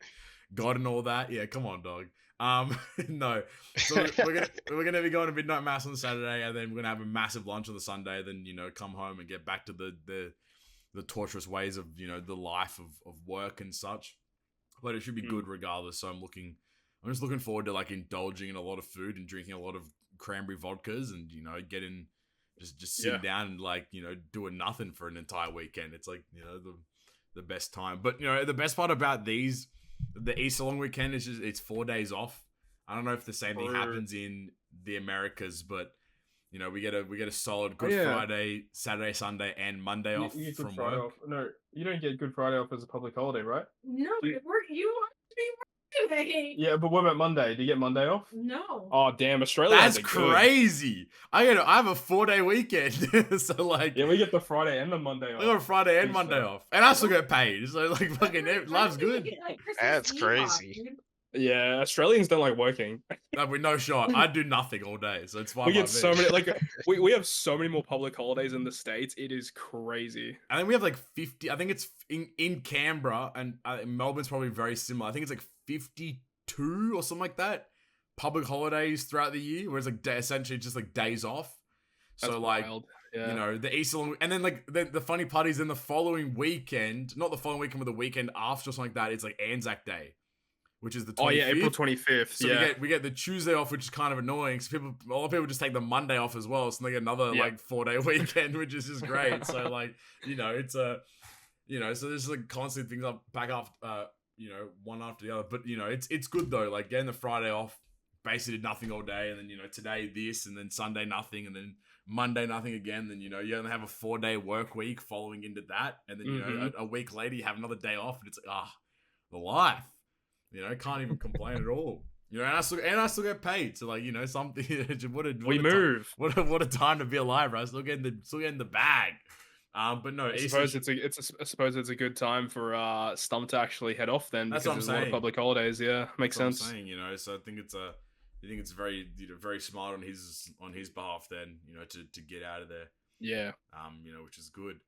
God and all that. Yeah, come on, dog. No. So we're gonna be going to midnight mass on the Saturday, and then we're gonna have a massive lunch on the Sunday. Then come home and get back to the torturous ways of the life of work and such. But it should be good regardless. So I'm just looking forward to like indulging in a lot of food and drinking a lot of cranberry vodkas and getting just sitting down and like doing nothing for an entire weekend. It's like the best time. But the best part about the Easter long weekend is just it's 4 days off. I don't know if the same thing happens in the Americas, but we get a solid Good Friday, Saturday, Sunday, and Monday off from work. No, you don't get Good Friday off as a public holiday, right? No, you want to be working today. Yeah, but what about Monday? Do you get Monday off? No. Oh damn, Australia. That's crazy. I have a 4-day weekend, so like we get the Friday and the Monday off. I got a Friday and Monday off, and I still get paid. So like fucking life's good. That's crazy. Yeah, Australians don't like working. No, with no shot. I do nothing all day, so it's fine. We get so many we have so many more public holidays in the States. It is crazy. I think we have like 50. I think it's in Canberra and Melbourne's probably very similar. I think it's like 52 or something like that public holidays throughout the year, where it's like essentially just like days off. That's so like wild. Yeah. The Easter long, and then like the funny part is then the following weekend, not the following weekend, but the weekend after or something like that, it's like Anzac Day, which is the 25th. Oh yeah, April 25th. So we get the Tuesday off, which is kind of annoying. So a lot of people just take the Monday off as well, so they get another like 4-day weekend, which is just great. So like it's so there's like constant things up back up, one after the other. But it's good though. Like getting the Friday off, basically did nothing all day, and then today this, and then Sunday nothing, and then Monday nothing again. Then you only have a 4-day work week following into that, and then a week later you have another day off, and it's like the life. You know, can't even complain at all. You know, and I still get paid. So like, you know, something. What a time to be alive, bro. Still getting the bag. But no, I suppose it's a good time for Stump to actually head off then, because there's a lot of public holidays. Yeah, makes sense. What I'm saying, you know, so I think it's very, you know, very smart on his behalf then, you know, to get out of there. Yeah. You know, which is good.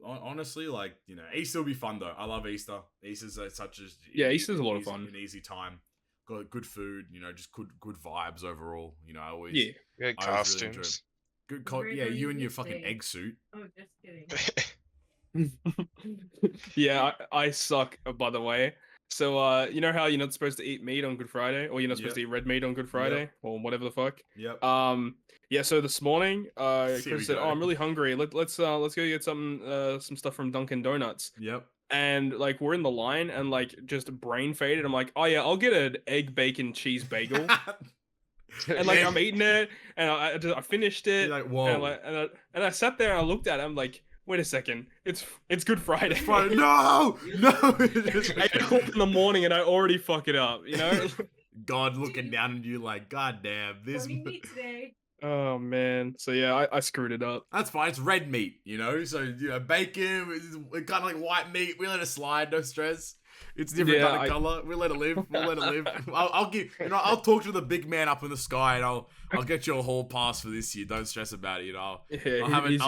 Honestly, like, you know, Easter will be fun though. I love Easter. Easter's Easter's a lot of fun. An easy time. Got good food, you know, just good vibes overall. You know, I always good costumes. Really yeah, you and your fucking egg suit. Oh, just kidding. Yeah, I suck, by the way. So, you know how you're not supposed to eat meat on Good Friday, or you're not supposed to eat red meat on Good Friday, or whatever the fuck. Yep. Yeah. So this morning, Chris said, "Oh, I'm really hungry. Let's go get some stuff from Dunkin' Donuts." Yep. And like we're in the line, and like just brain faded. I'm like, "Oh yeah, I'll get an egg, bacon, cheese bagel." And like I'm eating it, and I finished it. You're like, whoa. And I sat there and I looked at it. I'm like, wait a second, it's Good Friday. No. 8:00 in the morning, and I already fuck it up. You know, God looking down on you like, God damn, this. Meat today. Oh man, so yeah, I screwed it up. That's fine. It's red meat, you know. So you know, bacon, kind of like white meat. We let it slide, no stress. It's different kind of color. We let it live. We'll let it live. I'll give, you know, I'll talk to the big man up in the sky, and I'll get you a hall pass for this year. Don't stress about it. You know.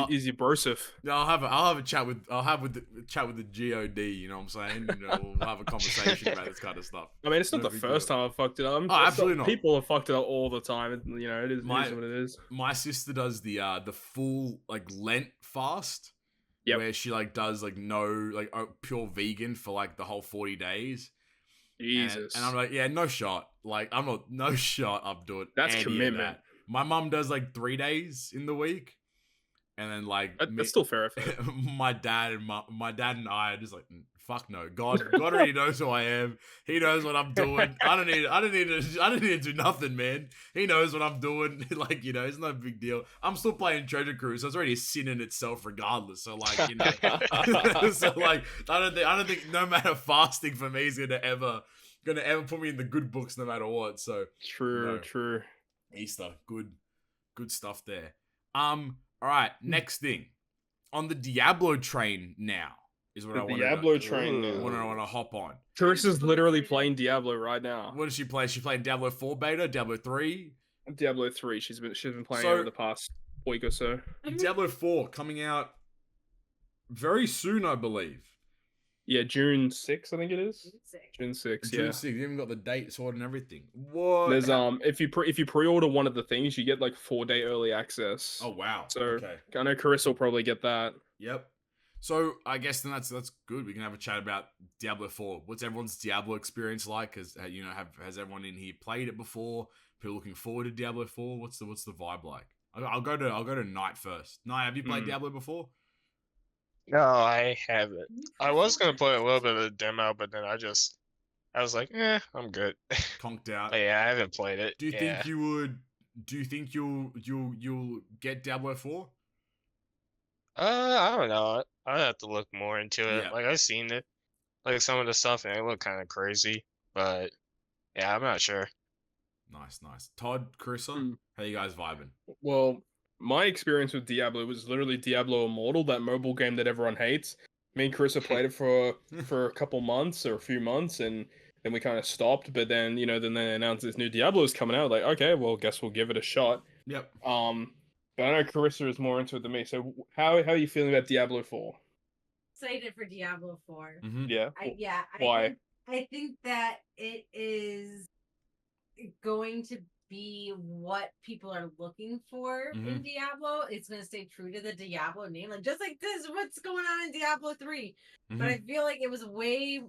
Easy brosif. I'll have a chat with the God. You know what I'm saying? You know, we'll have a conversation about this kind of stuff. I mean, it's not the first time I've fucked it up. Absolutely not. People have fucked it up all the time. You know, it is what it is. My sister does the full like Lent fast. Yep. Where she like does like pure vegan for like the whole 40 days. Jesus. And I'm like, yeah, no shot. Like I'm doing that's any commitment. of that. My mum does like 3 days in the week. And then like that's still fair. my dad and I are just like, fuck no. God already knows who I am. He knows what I'm doing. I don't need to do nothing, man. He knows what I'm doing. Like, you know, it's no big deal. I'm still playing Treasure Cruise, so it's already a sin in itself regardless. So like, you know, so like I don't think no matter fasting for me is gonna ever put me in the good books no matter what. So true. Easter, good stuff there. All right, next thing. On the Diablo train now is what I want to Diablo train now. What I want to hop on. Chris is literally playing Diablo right now. What does she play? She playing Diablo 4 beta, Diablo 3? Diablo 3. She's been playing over the past week or so. Diablo 4 coming out very soon, I believe. Yeah, June 6th, I think it is. June 6th, June 6th. You even got the date sorted and everything. What? There's if you pre-order one of the things, you get like 4-day early access. Oh wow. So okay. I know Chris will probably get that. Yep. So I guess then that's good. We can have a chat about Diablo 4. What's everyone's Diablo experience like? Has everyone in here played it before? People looking forward to Diablo 4? What's the vibe like? I'll go to Knight first. Knight, have you played Diablo before? No, I haven't. I was gonna play a little bit of the demo, but then I was like, I'm good. Conked out. But yeah, I haven't played it. Do you think you would? Do you think you'll get Diablo 4? I don't know. I'd have to look more into it. Yeah. Like I've seen it, like some of the stuff, and it looked kind of crazy. But yeah, I'm not sure. Nice. Todd, Carissa, how you guys vibing? Well, my experience with Diablo was literally Diablo Immortal, that mobile game that everyone hates. Me and Carissa played it for a couple months or a few months, and then we kind of stopped. But then, you know, then they announced this new Diablo is coming out. Like, okay, well, guess we'll give it a shot. Yep. But I know Carissa is more into it than me. So how are you feeling about Diablo 4? Excited for Diablo 4. Mm-hmm. Yeah. Why? I think that it is going to be what people are looking for in Diablo. It's going to stay true to the Diablo name, like just like this. What's going on in Diablo 3? But I feel like it was way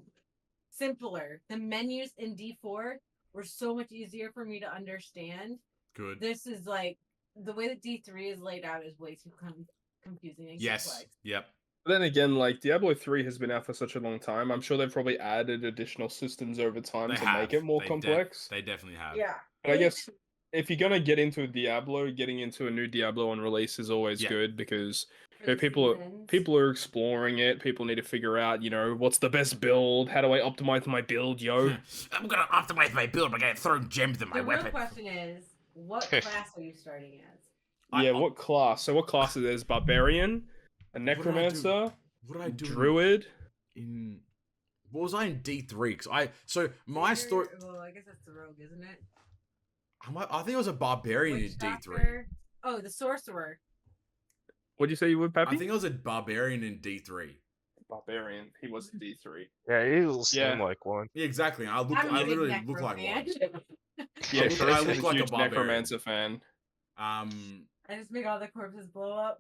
simpler. The menus in D4 were so much easier for me to understand. Good. This is like the way that D3 is laid out is way too confusing and complex. Yep. But then again, like Diablo 3 has been out for such a long time. I'm sure they've probably added additional systems over time make it more complex. They definitely have. Yeah. But I guess if you're gonna get into Diablo, getting into a new Diablo on release is always good because people are exploring it. People need to figure out, what's the best build? How do I optimize my build, yo? I'm gonna optimize my build by throwing gems in my weapon. The real question is, what class are you starting as? Yeah, what class? So what classes? There's Barbarian, a Necromancer, what did I do? Druid. What was I in D3? My story. Well, I guess that's the rogue, isn't it? I think I was a barbarian in D3. Oh, the sorcerer. What'd you say you were, Pappy? I think I was a barbarian in D3. Barbarian. He was in D3. Yeah, he will seem like one. Yeah, exactly. I literally look like one. Yeah, I look like a Necromancer fan. I just make all the corpses blow up.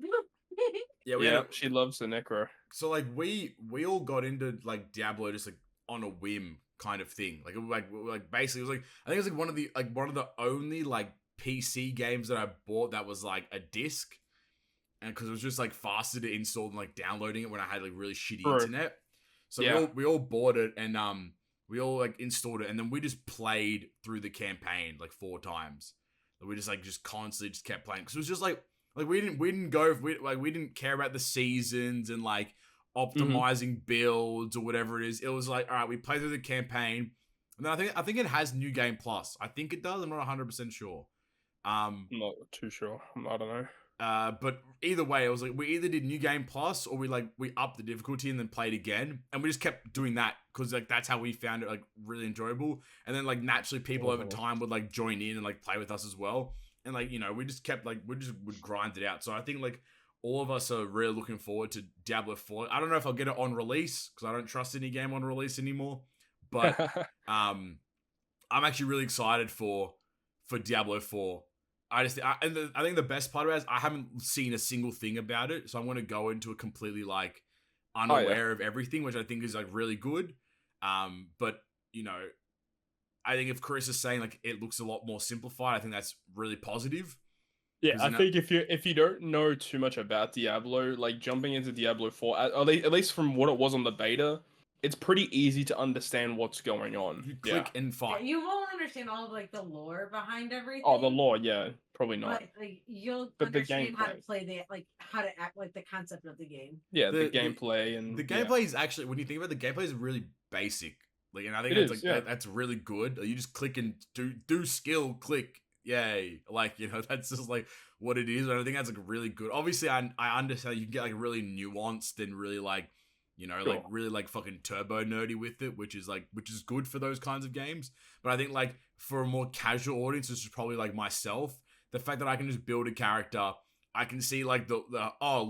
Yeah, she loves the necro. So like we all got into like Diablo just like on a whim kind of thing. Like basically it was like I think it was like one of the only like PC games that I bought that was like a disc, and because it was just like faster to install than like downloading it when I had like really shitty internet. So we all bought it and we all like installed it and then we just played through the campaign like 4 times. We just constantly just kept playing because it was just like we didn't care about the seasons and like optimizing builds or whatever it is. It was like, all right, we play through the campaign, and then I think it has New Game Plus. I think it does. I'm not 100% sure. I'm not too sure. I don't know. But either way, it was like we either did New Game Plus or we upped the difficulty and then played again, and we just kept doing that because like that's how we found it like really enjoyable. And then like naturally people over time would like join in and like play with us as well, and like we just kept like would grind it out. So I think like all of us are really looking forward to Diablo 4. I don't know if I'll get it on release because I don't trust any game on release anymore, but I'm actually really excited for Diablo 4. I think the best part about it is I haven't seen a single thing about it, so I'm going to go into it completely like unaware of everything, which I think is like really good. But I think if Chris is saying like it looks a lot more simplified, I think that's really positive. Yeah, I think if you don't know too much about Diablo, like jumping into Diablo 4, at least from what it was on the beta, it's pretty easy to understand what's going on. You click and fight. Yeah, you won't understand all of like the lore behind everything. Oh, the lore, yeah, probably not. But like you'll understand how to play how to act, like the concept of the game. Yeah, the gameplay and the gameplay is actually, when you think about it, the gameplay is really basic. Like, and I think that's really good. You just click and do skill, click, yay! Like that's just like what it is. And I think that's like really good. Obviously, I understand you can get like really nuanced and really like. Like really like fucking turbo nerdy with it, which is good for those kinds of games. But I think like for a more casual audience, this is probably like myself, the fact that I can just build a character, I can see like the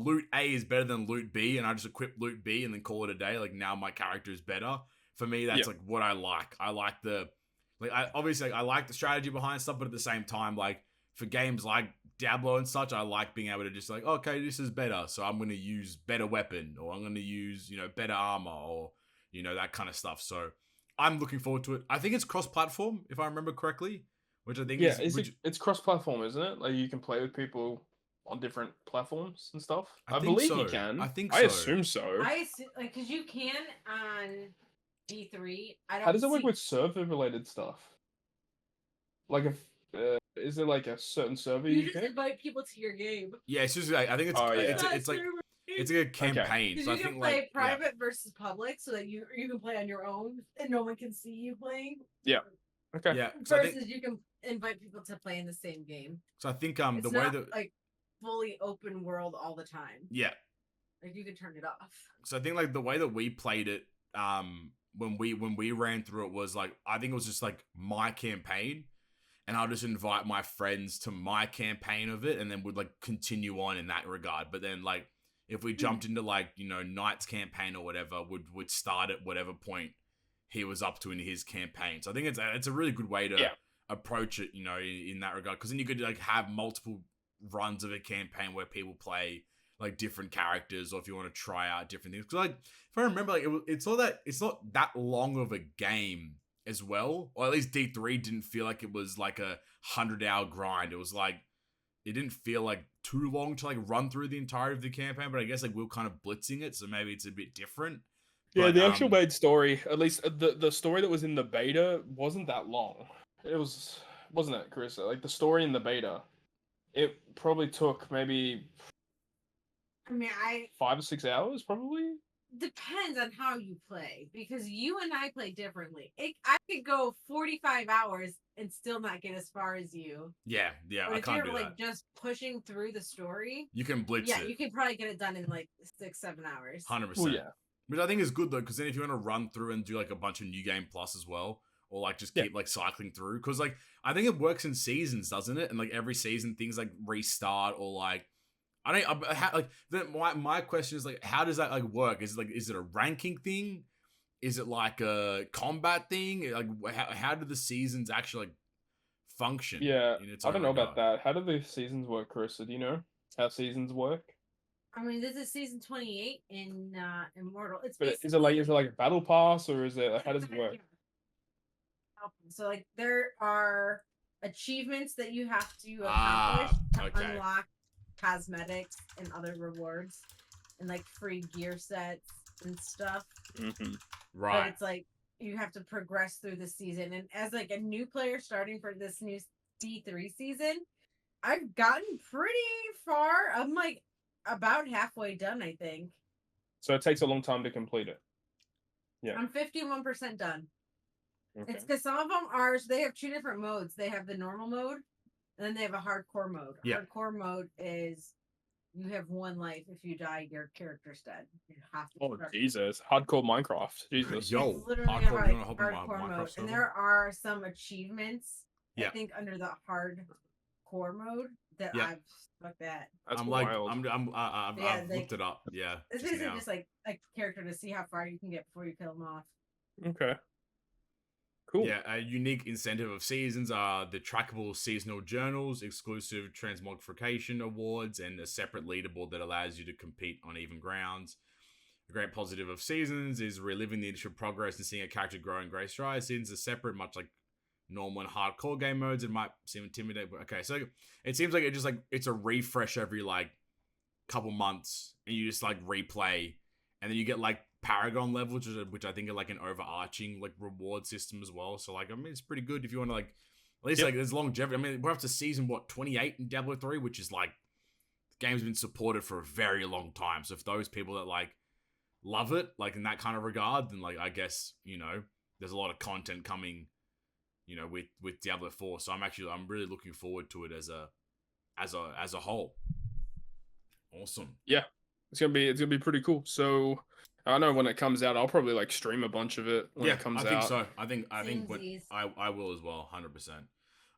loot A is better than loot B, and I just equip loot B and then call it a day. Like now my character is better. For me, that's like what I like. I like I like the strategy behind stuff, but at the same time, like for games like Diablo and such, I like being able to just like, okay, this is better, so I'm going to use better weapon, or I'm going to use, better armor, or, that kind of stuff. So I'm looking forward to it. I think it's cross-platform, if I remember correctly, which I think it's cross-platform, isn't it? Like you can play with people on different platforms and stuff. I believe you can. I think so. I assume so. Because you can on D3. How does it work with server-related stuff? Like if is there like a certain server you just invite people to your game? Yeah, it's just like I think it's like a campaign. So you can play private versus public, so that you can play on your own and no one can see you playing. Yeah. Okay. Yeah. Versus you can invite people to play in the same game. So I think it's the way that like fully open world all the time. Yeah. Like you can turn it off. So I think like the way that we played it, when we ran through it was like I think it was just like my campaign. And I'll just invite my friends to my campaign of it, and then would like continue on in that regard. But then like if we jumped into like Knight's campaign or whatever, would start at whatever point he was up to in his campaign. So I think it's a really good way to approach it, in that regard, because then you could like have multiple runs of a campaign where people play like different characters, or if you want to try out different things. Because like if I remember, like it's not that long of a game as well, or at least D3 didn't feel like it was like a 100-hour grind. It was like it didn't feel like too long to like run through the entirety of the campaign, but I guess like we were kind of blitzing it, so maybe it's a bit different. Yeah, the actual main story, at least the story that was in the beta, wasn't that long. It was wasn't it, Carissa? Like the story in the beta, it probably took maybe. I mean, 5 or 6 hours, probably. Depends on how you play, because you and I play differently. I could go 45 hours and still not get as far as you. Yeah, but I can't do like that. Just pushing through the story, you can blitz it. Yeah, you can probably get it done in like 6-7 hours. 100%. Well, yeah. Which I think is good though, because then if you want to run through and do like a bunch of new game plus as well, or like just keep like cycling through, because like I think it works in seasons, doesn't it? And like every season things like restart or like. I don't my question is like, how does that like work? Is it a ranking thing? Is it like a combat thing? Like how do the seasons actually like function? Yeah, I don't know about that. How do the seasons work, Carissa? Do you know how seasons work? I mean, this is season 28 in Immortal. Is it like a battle pass, or is it like, how does it work? So like there are achievements that you have to accomplish to unlock cosmetics and other rewards and like free gear sets and stuff. Right. But it's like you have to progress through the season, and as like a new player starting for this new D3 season, I've gotten pretty far. I'm like about halfway done, I think. So it takes a long time to complete it. Yeah. I'm 51% done. Okay. It's because some of them are, so they have 2 different modes. They have the normal mode, and then they have a hardcore mode. Yeah. Hardcore mode is you have 1 life. If you die, your character's dead. You have to Oh, Jesus. Hardcore Minecraft. Jesus. Yo, it's literally hardcore mode. And there are some achievements, I think, under the hardcore mode that I've stuck at. That's wild. I've looked it up. Yeah. It's basically just like a character to see how far you can get before you kill them off. Okay. Cool. Yeah, a unique incentive of seasons are the trackable seasonal journals, exclusive transmogrification awards, and a separate leaderboard that allows you to compete on even grounds. The great positive of seasons is reliving the initial progress and seeing a character grow in great strides. Seasons are separate, much like normal and hardcore game modes. It might seem intimidating, but okay, so it seems like it's a refresh every like couple months, and you just like replay, and then you get like Paragon levels, which I think are like an overarching like reward system as well. So like, I mean, it's pretty good if you want to like, at least like there's longevity. I mean, we're up to season 28 in Diablo 3, which is like, the game's been supported for a very long time. So if those people that like love it, like in that kind of regard, then like, I guess, you know, there's a lot of content coming, you know, with Diablo 4. So I'm really looking forward to it as a whole. Awesome. Yeah, it's gonna be pretty cool. So I know when it comes out, I'll probably like stream a bunch of it when it comes out. I think so. I think I will as well, 100%. Since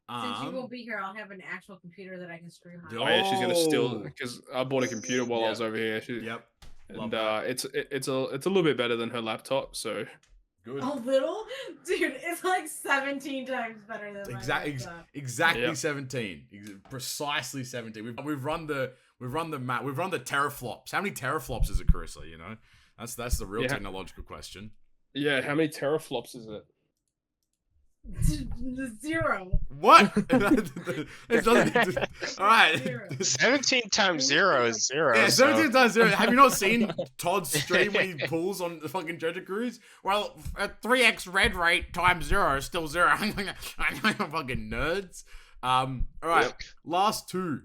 you won't be here, I'll have an actual computer that I can stream on. Oh yeah, she's gonna steal, because I bought a computer while I was over here. And it's a little bit better than her laptop, so. Good. A little, dude. It's like 17 times better than exactly 17, precisely 17. We've run the teraflops. How many teraflops is it, Carissa? You know, that's the real technological question. Yeah, how many teraflops is it? 0. What? It doesn't. All right. 17 times 0 is 0. Yeah, 17 times 0. Have you not seen Todd's stream when he pulls on the fucking treasure cruise? Well, at 3x red rate times 0 is still 0. I'm fucking nerds. All right. Last 2.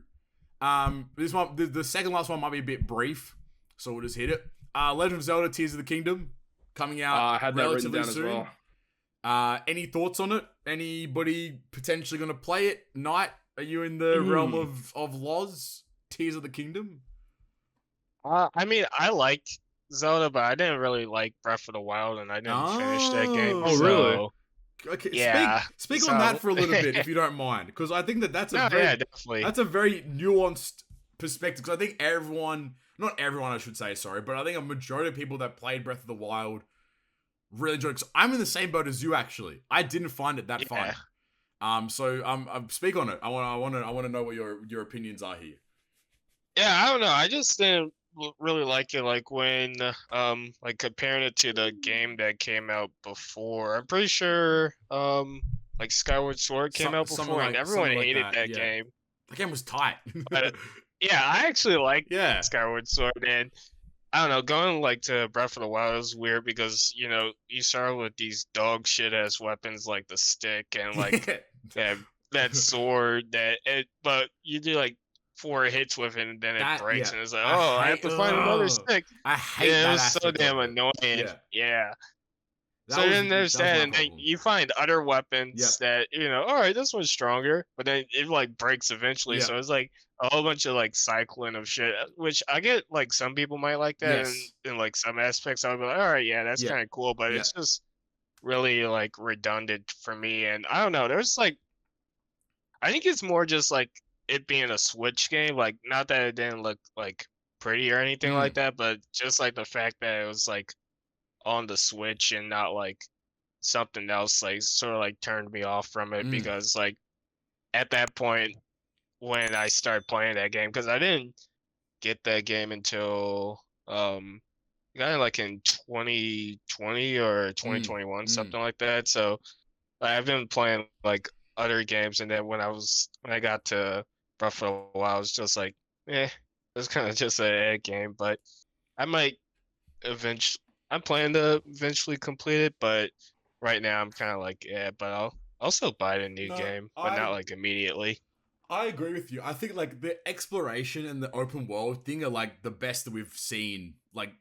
This one, the second last one might be a bit brief, so we'll just hit it. Legend of Zelda: Tears of the Kingdom coming out I had that relatively written down soon. as well. Any thoughts on it? Anybody potentially going to play it? Knight, are you in the realm of Loz? Tears of the Kingdom? I mean, I liked Zelda, but I didn't really like Breath of the Wild, and I didn't finish that game. Oh, really? Okay, yeah. Speak on that for a little bit, if you don't mind, because I think that's a very nuanced perspective. Because I think not everyone, I should say, sorry, but I think a majority of people that played Breath of the Wild really enjoyed it. Cause I'm in the same boat as you, actually. I didn't find it that fun. So speak on it. I want to know what your opinions are here. Yeah, I don't know. I just didn't really like it. Like when like comparing it to the game that came out before. I'm pretty sure like Skyward Sword came out before, and everyone hated that game. The game was tight. But, yeah, I actually liked Skyward Sword, and I don't know, going like to Breath of the Wild was weird because, you know, you start with these dog shit ass weapons like the stick and like that sword but you do like 4 hits with it and then it breaks and it's like, I have to find another stick. I hate that. It was so damn annoying. Yeah. So then there's that, and then you find other weapons that, all right, this one's stronger, but then it like breaks eventually. So it's like a whole bunch of like cycling of shit, which I get like some people might like that in like some aspects. I'll be like, all right, that's kind of cool, but it's just really like redundant for me. And I don't know, there's like, I think it's more just like it being a Switch game, like not that it didn't look like pretty or anything like that, but just like the fact that it was like on the Switch and not like something else, like sort of like turned me off from it because like at that point when I started playing that game, because I didn't get that game until kind of like in 2020 or 2021, something like that. So I've been playing like other games, and then when I got to Breath for a while, I was just like, it was kind of just a game, but I might I'm planning to eventually complete it, but right now I'm kind of like, but I'll still buy the new game, but not like immediately. I agree with you. I think like the exploration and the open world thing are like the best that we've seen like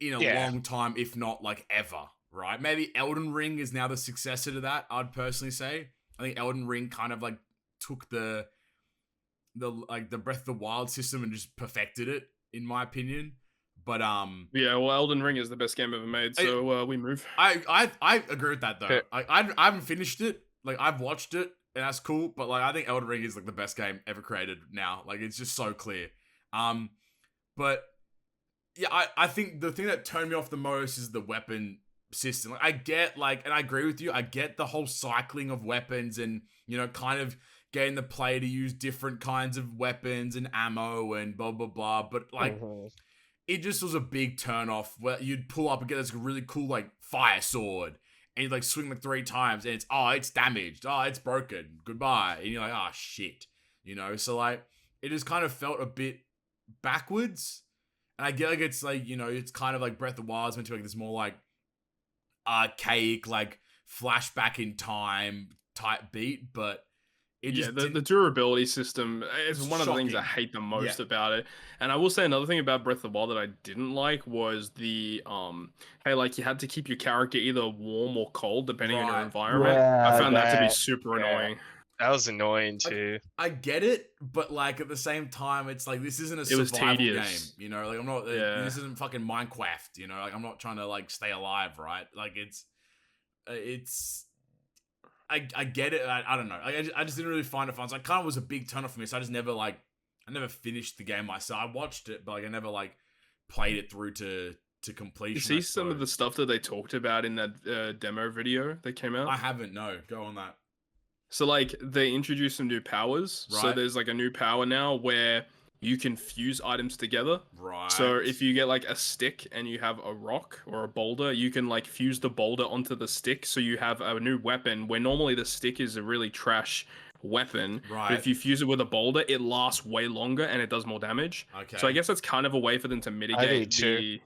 in a long time, if not like ever, right? Maybe Elden Ring is now the successor to that, I'd personally say. I think Elden Ring kind of like took the Breath of the Wild system and just perfected it, in my opinion. But well, Elden Ring is the best game ever made, so we move. I agree with that though. I haven't finished it. Like I've watched it and that's cool, but like I think Elden Ring is like the best game ever created now. Like it's just so clear. But yeah, I think the thing that turned me off the most is the weapon system. Like I get and I agree with you. I get the whole cycling of weapons and kind of getting the player to use different kinds of weapons and ammo and blah blah blah. But like. It just was a big turn off where you'd pull up and get this really cool like fire sword and you'd like swing like 3 times and it's damaged. Oh, it's broken. Goodbye. And you're like, oh shit. So like it just kind of felt a bit backwards. And I get like it's like, it's kind of like Breath of the Wild is meant to be like this more like archaic, like flashback in time type beat, but it just the durability system is one of the things I hate the most about it. And I will say another thing about Breath of the Wild that I didn't like was the hey, like you had to keep your character either warm or cold depending on your environment. I found that to be super annoying. That was annoying too. I get it, but like at the same time, it's like this isn't a survival game. Like I'm not. This isn't fucking Minecraft. Like I'm not trying to like stay alive, right? Like it's. I get it. I don't know. I just didn't really find it fun. So it kind of was a big turn off for me. So I just never I never finished the game myself. I watched it, but like I never like played it through to completion. You see some of the stuff that they talked about in that demo video that came out? I haven't. No, go on that. So like they introduced some new powers. Right. So there's like a new power now where you can fuse items together. Right. So if you get like a stick and you have a rock or a boulder, you can like fuse the boulder onto the stick. So you have a new weapon where normally the stick is a really trash weapon. Right. But if you fuse it with a boulder, it lasts way longer and it does more damage. Okay. So I guess that's kind of a way for them to mitigate the...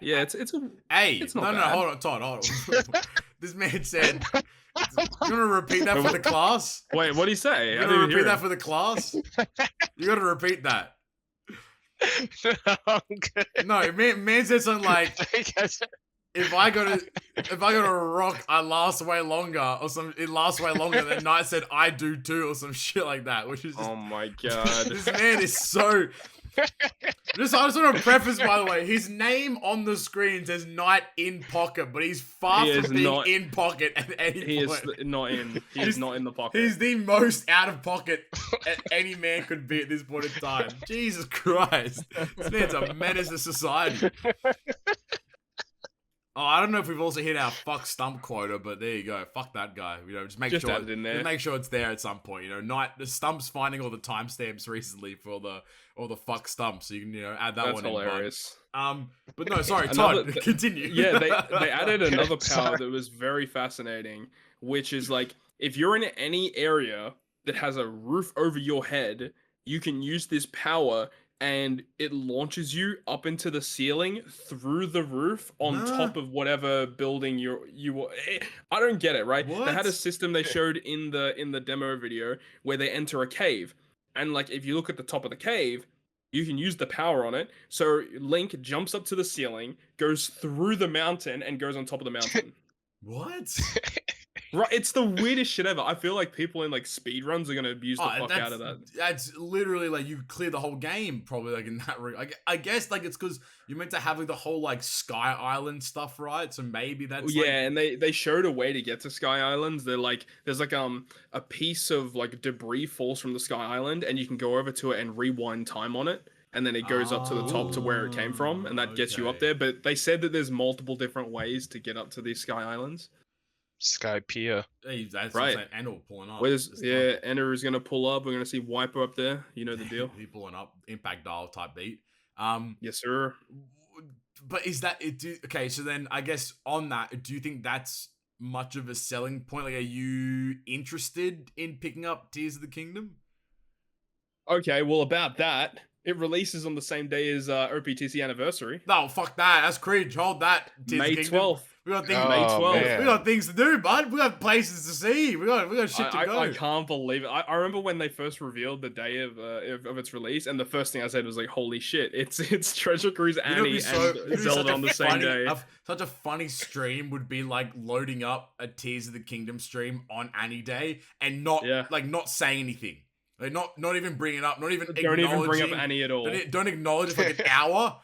Yeah, it's not bad. Hold on, Todd, hold on. This man said... You want to repeat that for the class? Wait, what did he say? You want to repeat that for the class? You got to repeat that. Okay. No, man said something like, if I go to a rock, I last way longer, or it lasts way longer. Then Knight said, I do too, or some shit like that. Which is just, oh my god, this man is so. I just want to preface, by the way, his name on the screen says Knight in pocket, but he's far from being in pocket at any point. He is not in the pocket. He's the most out of pocket any man could be at this point in time. Jesus Christ. This man's a menace to society. Oh, I don't know if we've also hit our fuck Stump quota, but there you go. Fuck that guy. Just make sure add it in there. Just make sure it's there at some point. The Stump's finding all the timestamps recently for all the fuck Stump, so you can add that one in. That's hilarious. But no, sorry, Todd, continue. Yeah, they added another power that was very fascinating, which is like if you're in any area that has a roof over your head, you can use this power and it launches you up into the ceiling through the roof on top of whatever building I don't get it, right? What? They had a system they showed in the demo video where they enter a cave, and like if you look at the top of the cave, you can use the power on it. So Link jumps up to the ceiling, goes through the mountain, and goes on top of the mountain. What? Right, it's the weirdest shit ever. I feel like people in like speedruns are gonna abuse the fuck out of that. That's literally like you clear the whole game probably like in that room. I guess like it's because you're meant to have like the whole like Sky Island stuff, right? So maybe that's and they showed a way to get to Sky Islands. They're like there's like a piece of like debris falls from the Sky Island, and you can go over to it and rewind time on it, and then it goes up to the top to where it came from, and that gets you up there. But they said that there's multiple different ways to get up to these Sky Islands. Skypea. Hey, that's right. Anna pulling up. Anna is gonna pull up. We're gonna see Wiper up there. You know the deal. He pulling up. Impact dial type beat. Yes, sir. But is that it? Okay, so then I guess on that, do you think that's much of a selling point? Like, are you interested in picking up Tears of the Kingdom? Okay, well about that, it releases on the same day as OPTC anniversary. No, fuck that. That's cringe. Hold that. May 12th. We got things. May 12th. We got things to do, bud. We got places to see. We got shit to go. I can't believe it. I remember when they first revealed the day of its release, and the first thing I said was like, "Holy shit! It's Treasure Cruise Annie and Zelda on the same day." Such a funny stream would be like loading up a Tears of the Kingdom stream on Annie Day and not saying anything. Like not even bring it up. Not even don't even bring up Annie at all. Don't acknowledge it for like an hour.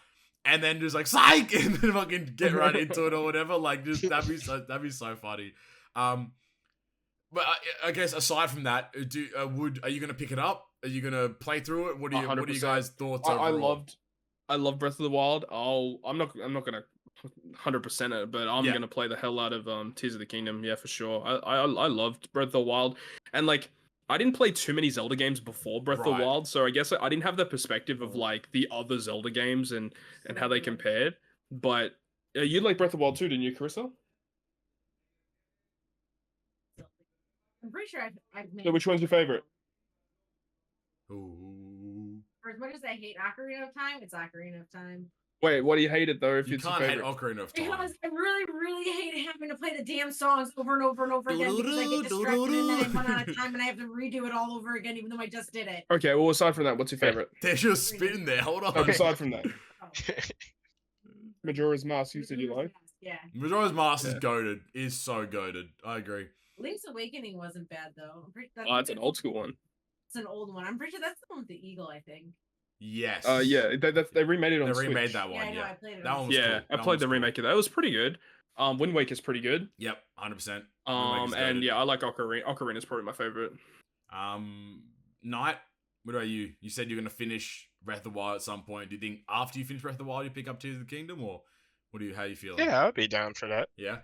And then just like psych, and then fucking get right into it or whatever. Like, just that'd be so funny. But I guess aside from that, are you gonna pick it up? Are you gonna play through it? What are you guys' thoughts? I love Breath of the Wild. I'm not gonna 100% it, but I'm gonna play the hell out of Tears of the Kingdom. Yeah, for sure. I loved Breath of the Wild, and like. I didn't play too many Zelda games before Breath of the Wild, so I guess I didn't have the perspective of like the other Zelda games and how they compared. But you like Breath of the Wild too, didn't you, Carissa? I'm pretty sure I've made. So which one's your favorite? Ooh. For as much as I hate Ocarina of Time, it's Ocarina of Time. Wait, what do you hate it though? If you it's can't your hate favorite? Ocarina of Time. Because I really, really hate having to play the damn songs over and over and over again because I get distracted and then I run out of time and I have to redo it all over again, even though I just did it. Okay, well, aside from that, what's your favorite? There's your spin there. Hold on. Okay, aside from that, Majora's Mask. You said you like? Yeah. Majora's Mask is goated. Is so goated. I agree. Link's Awakening wasn't bad though. It's an old school one. It's an old one. I'm pretty sure that's the one with the eagle. I think. Yes. They remade it on Switch. They remade that one. Yeah, I played it. That one was cool. I played the remake of that. It was pretty good. Wind Waker's pretty good. Yep, 100%. And yeah, I like Ocarina. Ocarina's probably my favorite. Knight, what about you? You said you're gonna finish Breath of the Wild at some point. Do you think after you finish Breath of the Wild, you pick up Tears of the Kingdom, or how do you feel? Yeah, I'd be down for that. Yeah,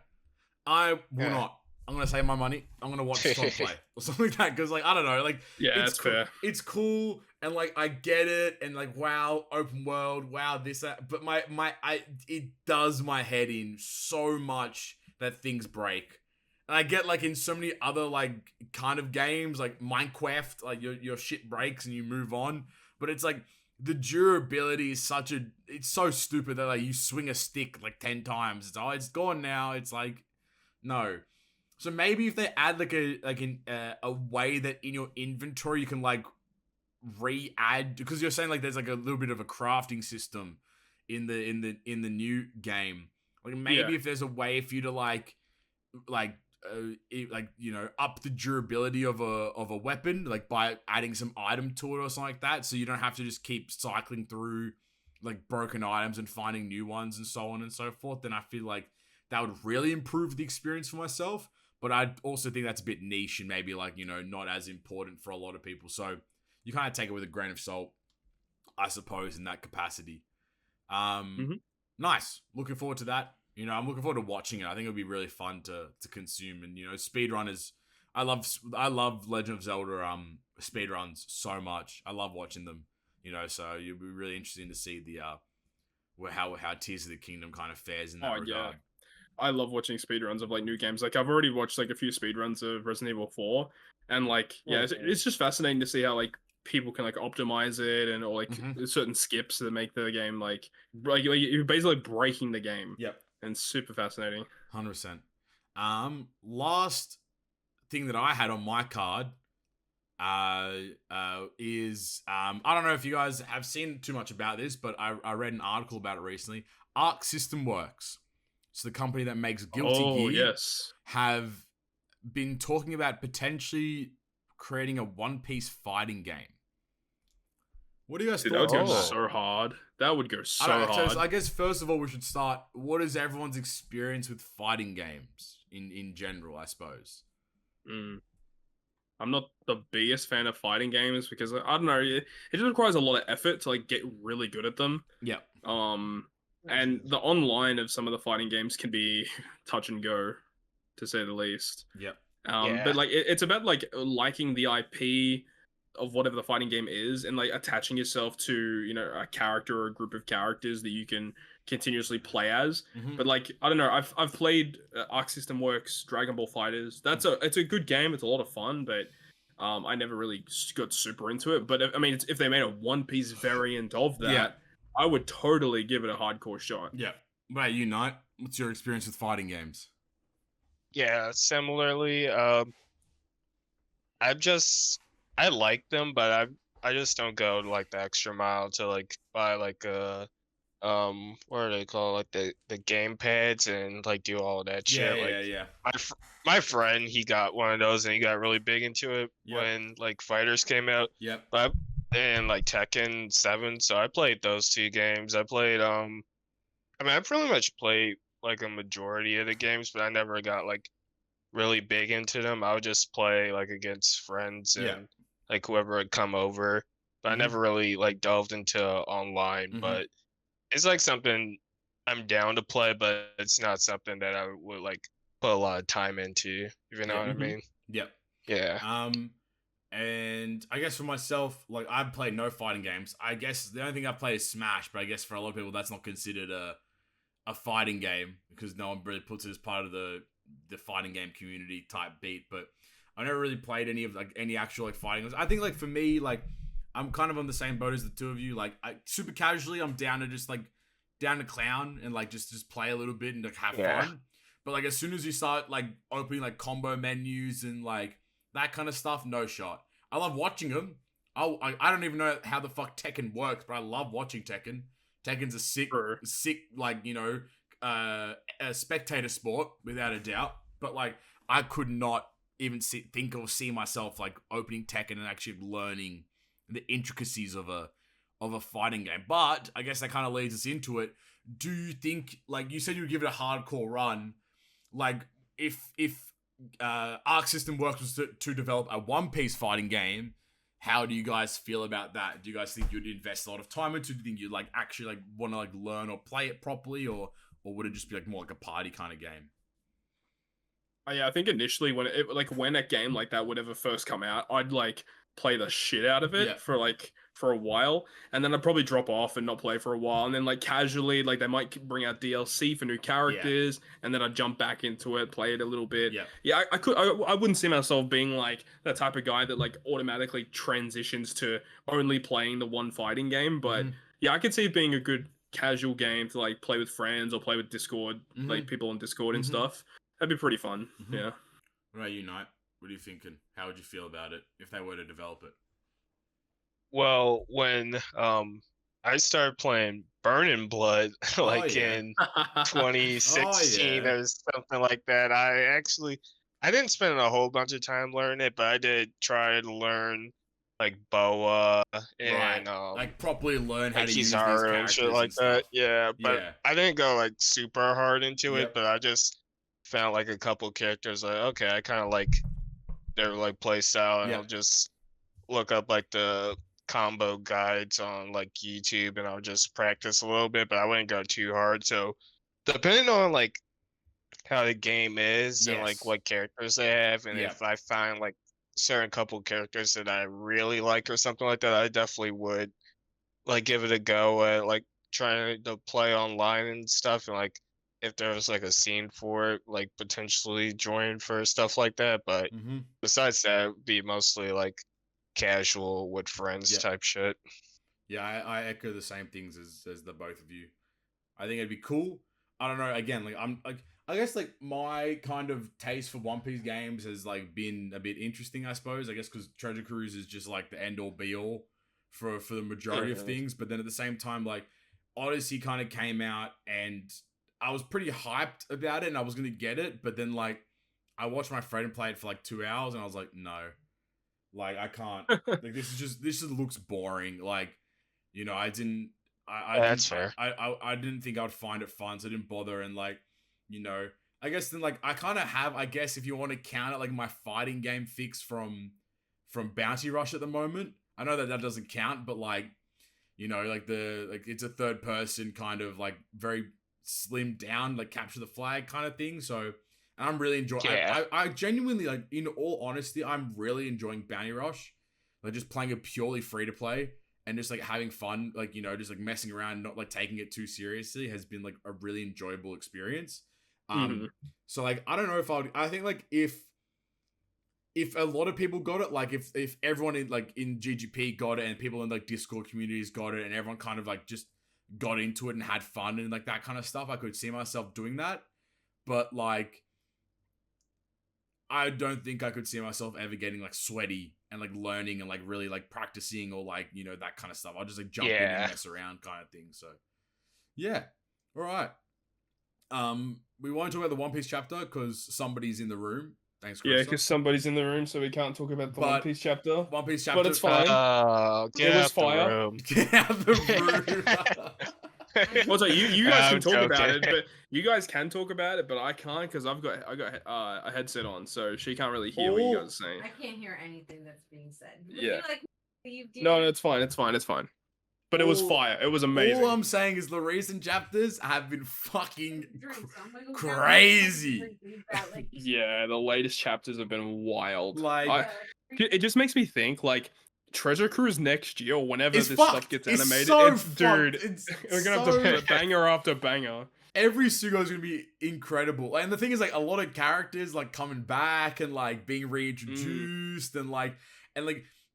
I will not. I'm gonna save my money. I'm gonna watch Stomp play or something like that because, like, I don't know, like, that's fair. It's cool and like I get it and like wow, open world, wow, this that. But it does my head in so much that things break. And I get like in so many other like kind of games like Minecraft, like your shit breaks and you move on. But it's like the durability is it's so stupid that like you swing a stick like 10 times. It's gone now. It's like no. So maybe if they add a way that in your inventory you can like re-add, because you're saying like there's like a little bit of a crafting system in the new game. Like maybe if there's a way for you to like up the durability of a weapon, like by adding some item to it or something like that, so you don't have to just keep cycling through like broken items and finding new ones and so on and so forth, then I feel like that would really improve the experience for myself. But I also think that's a bit niche and maybe like, not as important for a lot of people. So you kind of take it with a grain of salt, I suppose, in that capacity. Nice. Looking forward to that. I'm looking forward to watching it. I think it'll be really fun to consume. And, speedrunners, I love Legend of Zelda speedruns so much. I love watching them, so you'll be really interesting to see the how Tears of the Kingdom kind of fares in that regard. Yeah. I love watching speedruns of like new games. Like I've already watched like a few speedruns of Resident Evil 4, and like it's just fascinating to see how like people can like optimize it and or like certain skips that make the game like you're basically breaking the game. Yep. And super fascinating. 100%. Last thing that I had on my card is I don't know if you guys have seen too much about this, but I read an article about it recently. Arc System Works, so the company that makes Guilty Gear, have been talking about potentially creating a One Piece fighting game. What do you guys think? That would go so hard. That would go so hard. So I guess first of all we should start. What is everyone's experience with fighting games in general? I suppose. I'm not the biggest fan of fighting games because I don't know. It just requires a lot of effort to like get really good at them. Yeah. And the online of some of the fighting games can be touch and go, to say the least. Yep. But like it's about like liking the IP of whatever the fighting game is and like attaching yourself to, you know, a character or a group of characters that you can continuously play as. But like I don't know, I've played Arc System Works Dragon Ball Fighters. It's a good game. It's a lot of fun, but I never really got super into it. But I mean, if they made a One Piece variant of that, I would totally give it a hardcore shot. Yeah. What about you, Knight? What's your experience with fighting games? Yeah, similarly, I like them, but I just don't go like the extra mile to like buy like what are they called, like the game pads and like do all of that shit. Yeah. My friend, he got one of those and he got really big into it when like Fighters came out. Yep. And like Tekken 7, so I played those two games. I played I pretty much played like a majority of the games, but I never got like really big into them. I would just play like against friends and like whoever would come over, but I never really like delved into online. But it's like something I'm down to play, but it's not something that I would like put a lot of time into, if you know what I mean. Yep. Yeah. And I guess for myself, like I've played no fighting games. I guess the only thing I've played is Smash, but I guess for a lot of people that's not considered a fighting game because no one really puts it as part of the fighting game community type beat. But I never really played any actual like fighting games. I think like for me, like I'm kind of on the same boat as the two of you. Like I super casually, I'm down to clown and like just play a little bit and like have fun. But like as soon as you start like opening like combo menus and like that kind of stuff, no shot. I love watching them. I don't even know how the fuck Tekken works, but I love watching Tekken. Tekken's a sick like, you know, a spectator sport without a doubt. But like I could not even think or see myself like opening Tekken and actually learning the intricacies of a fighting game. But I guess that kind of leads us into it. Do you think, like you said, you would give it a hardcore run? Like if Arc System Works was to develop a One Piece fighting game, how do you guys feel about that? Do you guys think you'd invest a lot of time into it? Do you think you'd like actually like want to like learn or play it properly, or would it just be like more like a party kind of game? Yeah, I think initially when a game like that would ever first come out, I'd like play the shit out of it for a while, and then I'd probably drop off and not play for a while, and then like casually like they might bring out DLC for new characters, and then I'd jump back into it, play it a little bit. I wouldn't see myself being like that type of guy that like automatically transitions to only playing the one fighting game, but I could see it being a good casual game to like play with friends or play with Discord, like people on Discord and stuff. That'd be pretty fun. Yeah. What about you, Knight? What are you thinking? How would you feel about it if they were to develop it? Well, when I started playing Burning Blood like in 2016 or something like that, I didn't spend a whole bunch of time learning it, but I did try to learn like Boa and like properly learn how like to use these Kizaru characters and shit like that. Yeah, but I didn't go like super hard into it, but I just found like a couple characters like, okay, I kind of like their like play style, and I'll just look up like the combo guides on like YouTube and I'll just practice a little bit, but I wouldn't go too hard. So depending on like how the game is and like what characters they have, and if I find like certain couple characters that I really like or something like that, I definitely would like give it a go at like trying to play online and stuff, and like if there was like a scene for it, like potentially join for stuff like that. But besides that, it would be mostly like casual with friends type shit. Yeah, I echo the same things as the both of you. I think it'd be cool. I don't know. Again, like I guess like my kind of taste for One Piece games has like been a bit interesting. I suppose. I guess because Treasure Cruise is just like the end all be all for the majority of things. But then at the same time, like Odyssey kind of came out and I was pretty hyped about it and I was gonna get it. But then like I watched my friend play it for like 2 hours and I was like, no, like I can't. Like this just looks boring. Like. You know, I didn't. That's fair. I didn't think I'd find it fun, so I didn't bother. And like, you know, I guess then like I kind of have. I guess if you want to count it, like my fighting game fix from Bounty Rush at the moment. I know that doesn't count, but like, you know, like it's a third person kind of like very slimmed down, like capture the flag kind of thing. So and I'm really enjoying. Yeah. I genuinely like, in all honesty, I'm really enjoying Bounty Rush. Like just playing it purely free to play. And just like having fun, like, you know, just like messing around, not like taking it too seriously has been like a really enjoyable experience. So like, I don't know if I think like if a lot of people got it, like if everyone in GGP got it and people in like Discord communities got it and everyone kind of like just got into it and had fun and like that kind of stuff, I could see myself doing that. But like, I don't think I could see myself ever getting like sweaty and like learning and like really like practicing or like, you know, that kind of stuff. I'll just like jump in and mess around kind of thing. So yeah. All right. We want to talk about the One Piece chapter because somebody's in the room. Thanks, Chris. Yeah, because somebody's in the room, so we can't talk about the One Piece chapter. One Piece chapter. But it's fine. It was fire. Get out the room. Well, so you guys can talk about it, but you guys can talk about it, but I can't because I got a headset on, so she can't really hear what you guys are saying. I can't hear anything that's being said. Yeah. No, it's fine. It's fine. But it was fire. It was amazing. All I'm saying is the recent chapters have been fucking crazy. Yeah, the latest chapters have been wild. Like, it just makes me think like. Treasure Cruise next year, whenever this fucked. stuff gets animated, we're gonna have to put banger after banger. Every Sugo is gonna be incredible, and the thing is, like, a lot of characters like coming back and like being reintroduced, and like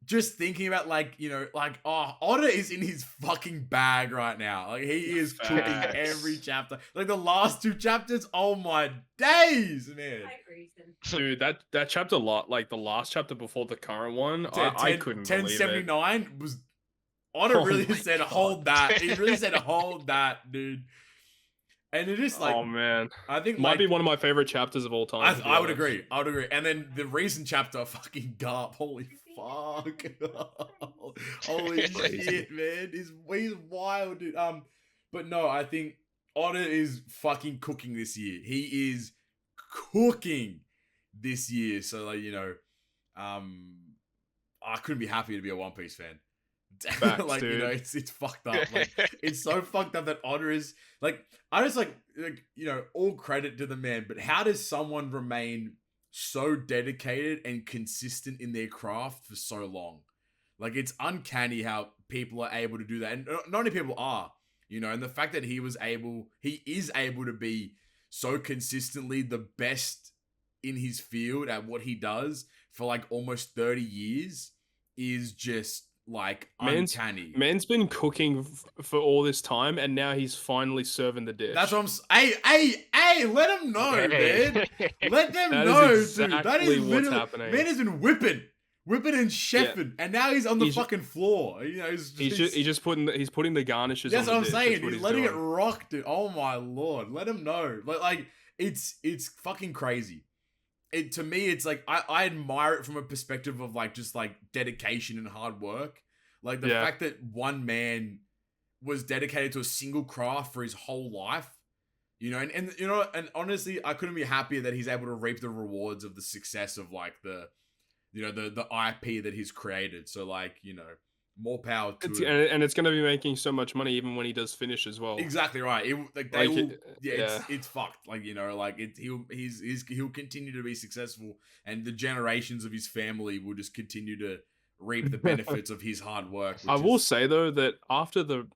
just thinking about like, you know, like, oh, Oda is in his fucking bag right now. Like he is cooking every chapter. Like the last 2 chapters, oh my days, man. Dude, that chapter like the last chapter before the current one, I couldn't believe it. 1079 was Oda really said hold that. He really said hold that, dude. And it is like, oh man, I think might be one of my favorite chapters of all time. I would agree. And then the recent chapter, fucking Garp, holy fuck, holy shit, man, he's wild, dude. But no, I think Oda is fucking cooking this year. He is cooking this year. So like, you know, I couldn't be happier to be a One Piece fan. Facts, like, dude. You know, it's fucked up. Like, it's so fucked up that Oda is like, I just like, you know, all credit to the man, but how does someone remain so dedicated and consistent in their craft for so long? Like, it's uncanny how people are able to do that. And not only people are, you know, and the fact that he is able to be so consistently the best in his field at what he does for like almost 30 years is just like uncanny. Man's been cooking for all this time, and now he's finally serving the dish. That's what I'm. Hey! Let him know, man. Let them know, exactly dude. That is what's happening. Man has been whipping and chefing, and now he's on the fucking floor. You know, he's putting the garnishes. That's on what I'm saying. He's letting it rock, dude. Oh my lord, let him know. Like it's fucking crazy. To me, it's like I admire it from a perspective of like just like dedication and hard work. Like the fact that one man was dedicated to a single craft for his whole life, you know, and you know, and honestly, I couldn't be happier that he's able to reap the rewards of the success of like the IP that he's created. So like, you know, more power to it. And it's going to be making so much money even when he does finish as well. Exactly right. It's fucked. Like, you know, like he'll continue to be successful, and the generations of his family will just continue to reap the benefits of his hard work. I will say though that after the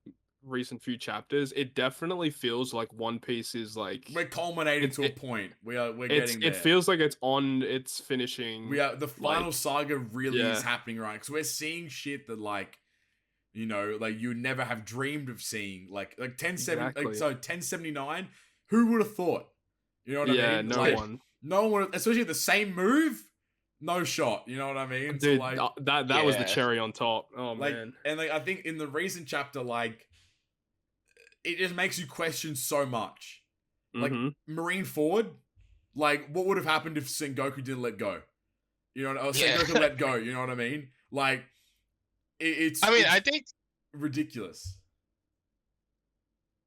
recent few chapters, it definitely feels like One Piece is like we're culminating to a point. We're getting there. It feels like it's finishing. The final saga really is happening, right? Because we're seeing shit that like, you know, like you would never have dreamed of seeing. Like 1079. Who would have thought? You know what I mean? Yeah, no one. No one, especially the same move. No shot, you know what I mean? Dude, so like, that was the cherry on top. Oh like, man. And like I think in the recent chapter, like it just makes you question so much. Like Marine Ford, like what would have happened if Sengoku didn't let go? You know, or Sengoku let go. You know what I mean? Like it's. I mean, I think ridiculous.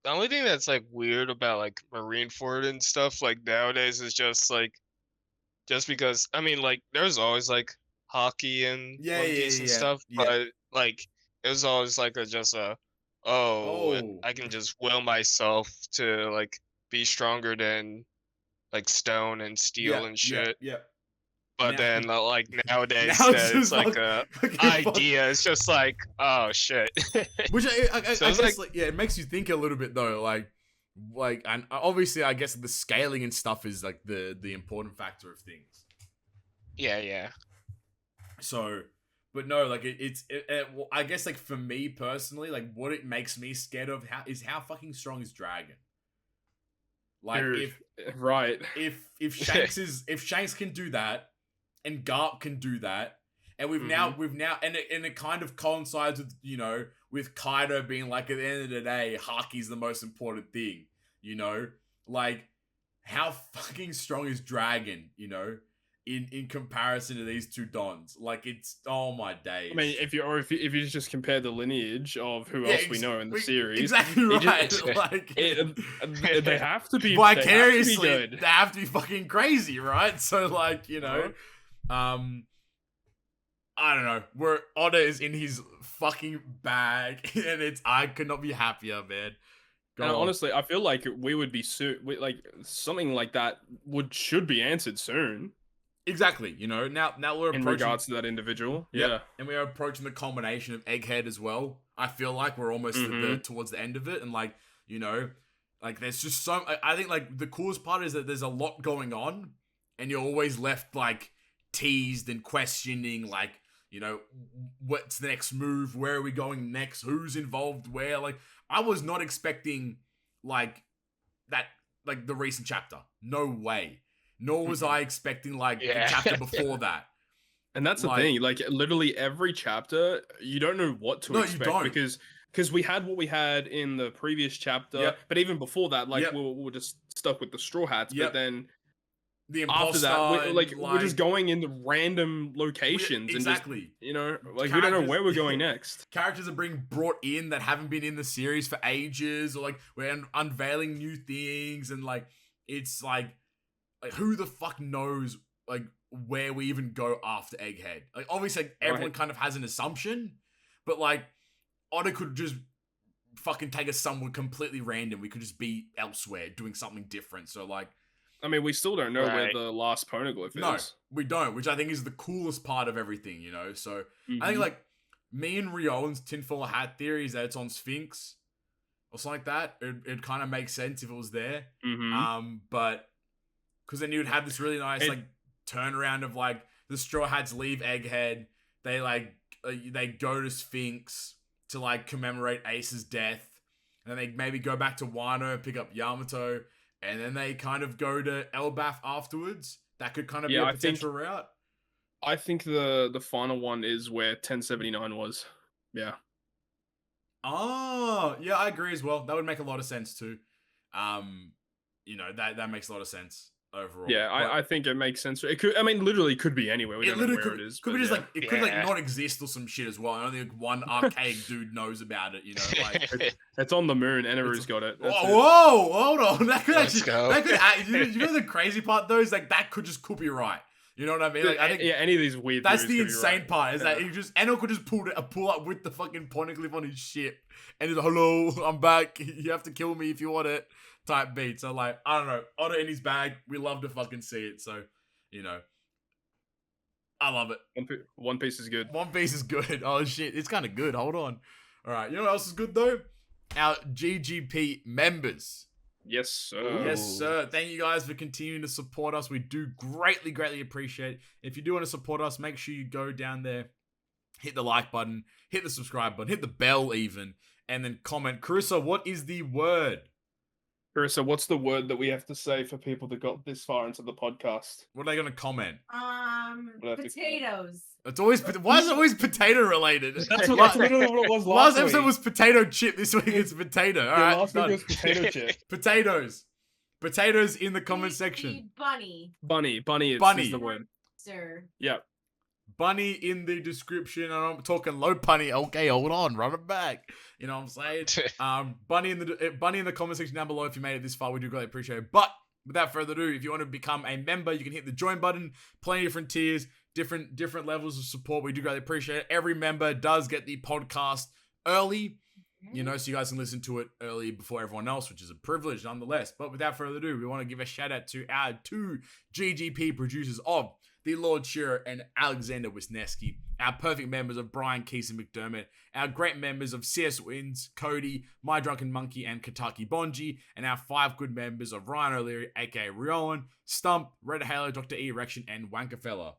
The only thing that's like weird about like Marine Ford and stuff like nowadays is just because I mean like there's always like hockey and One Piece and stuff, but like it was always like I can just will myself to like be stronger than like stone and steel and shit. Yeah. But then like nowadays it's like a idea. It's just like, oh shit. Which I guess like it makes you think a little bit though, like and obviously I guess the scaling and stuff is like the important factor of things. Yeah. So, but no, like well, I guess like for me personally, like what it makes me scared of is how fucking strong is Dragon. Like Dude, if Shanks can do that, and Garp can do that, and we've now and it kind of coincides with, you know, with Kaido being like, at the end of the day, Haki's the most important thing, you know, like how fucking strong is Dragon, you know, in comparison to these two Dons. Like it's, oh my days. I mean, if you just compare the lineage of who else we know in the series, exactly right. They have to be vicariously. They have to be fucking crazy, right? So like, you know, I don't know. Where Oda is in his fucking bag, and I could not be happier, man. Honestly, I feel like we would be like something like that should be answered soon. Exactly, you know. Now we're approaching, in regards to that individual, yeah, and we are approaching the culmination of Egghead as well. I feel like we're almost towards the end of it, and like, you know, like there's just so. I think like the coolest part is that there's a lot going on, and you're always left like teased and questioning, like, you know, what's the next move? Where are we going next? Who's involved? Where? Like, I was not expecting like that, like the recent chapter. No way. Nor was I expecting like the chapter before that. And that's the thing, like literally every chapter, you don't know what to expect because we had what we had in the previous chapter, but even before that, like we were just stuck with the Straw Hats. But then the imposter, after that, we're just going into random locations and just, you know, like we don't know where we're going next. Characters are being brought in that haven't been in the series for ages, or like we're unveiling new things, and like it's like who the fuck knows like where we even go after Egghead? Like obviously like, everyone kind of has an assumption, but like Oda could just fucking take us somewhere completely random. We could just be elsewhere doing something different. So like, I mean, we still don't know where the last poneglyph is. No, we don't, which I think is the coolest part of everything, you know? So I think like me and Ryoin's tinfoil hat theory is that it's on Sphinx or something like that. It kind of makes sense if it was there. But because then you'd have this really nice like turnaround of like the Straw Hats leave Egghead, they like they go to Sphinx to like commemorate Ace's death, and then they maybe go back to Wano, pick up Yamato, and then they kind of go to Elbaf afterwards. That could kind of be a potential route. I think the final one is where 1079 was. Yeah. Oh, yeah, I agree as well. That would make a lot of sense too. You know, that makes a lot of sense. Overall. Yeah, I think it makes sense. It could, I mean, literally could be anywhere. We don't know where it is. Could be just like it could like not exist or some shit as well. I only like one archaic dude knows about it. You know, like it's on the moon. Eneru's got it. Whoa, hold on. That could you know the crazy part though is like that could be right. You know what I mean? Like I think any of these weird. That's the insane part is that he just Eno could just pull up with the fucking poneglyph on his ship and he's like, "Hello, I'm back. You have to kill me if you want it." Type beat. So like, I don't know, Oda in his bag. We love to fucking see it. So, you know, I love it. One Piece is good. One Piece is good. Oh shit, it's kind of good. Hold on. All right, you know what else is good though? our GGP members. Yes, sir. Yes, sir. Thank you guys for continuing to support us. We do greatly, greatly appreciate it. If you do want to support us, make sure you go down there, hit the like button, hit the subscribe button, hit the bell even, and then comment. Carissa, what is the word? Carissa, what's the word that we have to say for people that got this far into the podcast? What are they going to comment? Potatoes. It's always why is it always potato related? That's literally what it was last episode was potato chip. This week it's potato. All right, last week was potato chip. Potatoes in the comment section. Bunny Bunny is the word. Sir. Yep. Bunny in the description. I'm talking low punny. Okay, hold on, run it back. You know what I'm saying? Bunny in the comment section down below if you made it this far. We do greatly appreciate it. But without further ado, if you want to become a member, you can hit the join button. Plenty of different tiers, different levels of support. We do greatly appreciate it. Every member does get the podcast early, you know, so you guys can listen to it early before everyone else, which is a privilege nonetheless. But without further ado, we want to give a shout out to our 2 GGP producers of TheLordShiro and Alexander Wisniewski, our perfect members of Bryan, Kisa, McDermott, our great members of Cswins, Cody, MyDrunkenMoneky, and Kataki Bonji, and our 5 good members of Ryan O'Leary, aka Ryoiin, Stump, Red Halo, Dr. E Erection, and Wankerfella.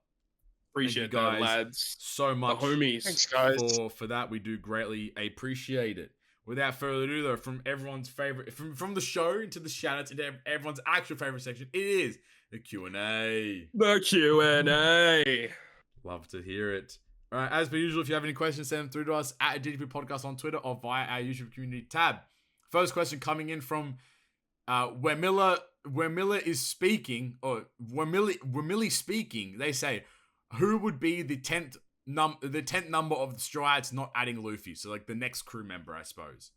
Appreciate that, lads. So much, the homies. Thanks, guys. For that. We do greatly appreciate it. Without further ado, though, from everyone's favorite, from the show into the shoutouts into everyone's actual favorite section, it is the Q&A. The Q&A. Love to hear it. All right, as per usual, if you have any questions, send them through to us at GGP Podcast on Twitter or via our YouTube community tab. First question coming in from where Miller is speaking, or where Millie speaking. They say, who would be the 10th number of the Straw Hats not adding Luffy? So like the next crew member, I suppose.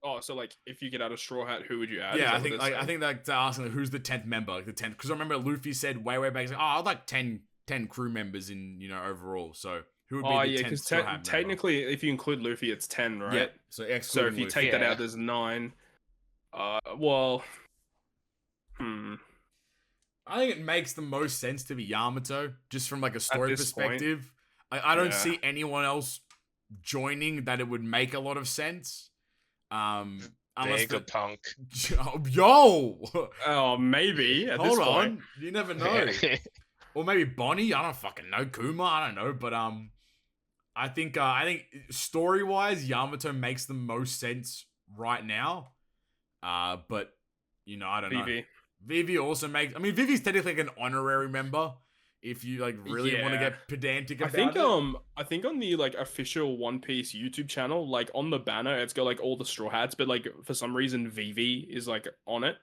Oh, so like if you get out of Straw Hat, who would you add? Yeah, I think they're asking like, who's the 10th member, like the 10th, because I remember Luffy said way back, he's like, I'd like 10 crew members in, you know, overall. So who would be the 10th Straw Hat member? Technically, if you include Luffy, it's 10, right? Yeah. So if you Luffy, take that out, there's 9. Well, I think it makes the most sense to be Yamato, just from like a story perspective. I don't see anyone else joining that it would make a lot of sense. Vegapunk. Yo! Oh, maybe. Hold on. You never know. Or maybe Bonnie. I don't fucking know. Kuma. I don't know. But I think story-wise, Yamato makes the most sense right now. But you know, I don't know. Vivi also makes. I mean, Vivi's technically like an honorary member. If you like really want to get pedantic about it. I think on the like official One Piece YouTube channel, like on the banner, it's got like all the Straw Hats, but like for some reason Vivi is like on it.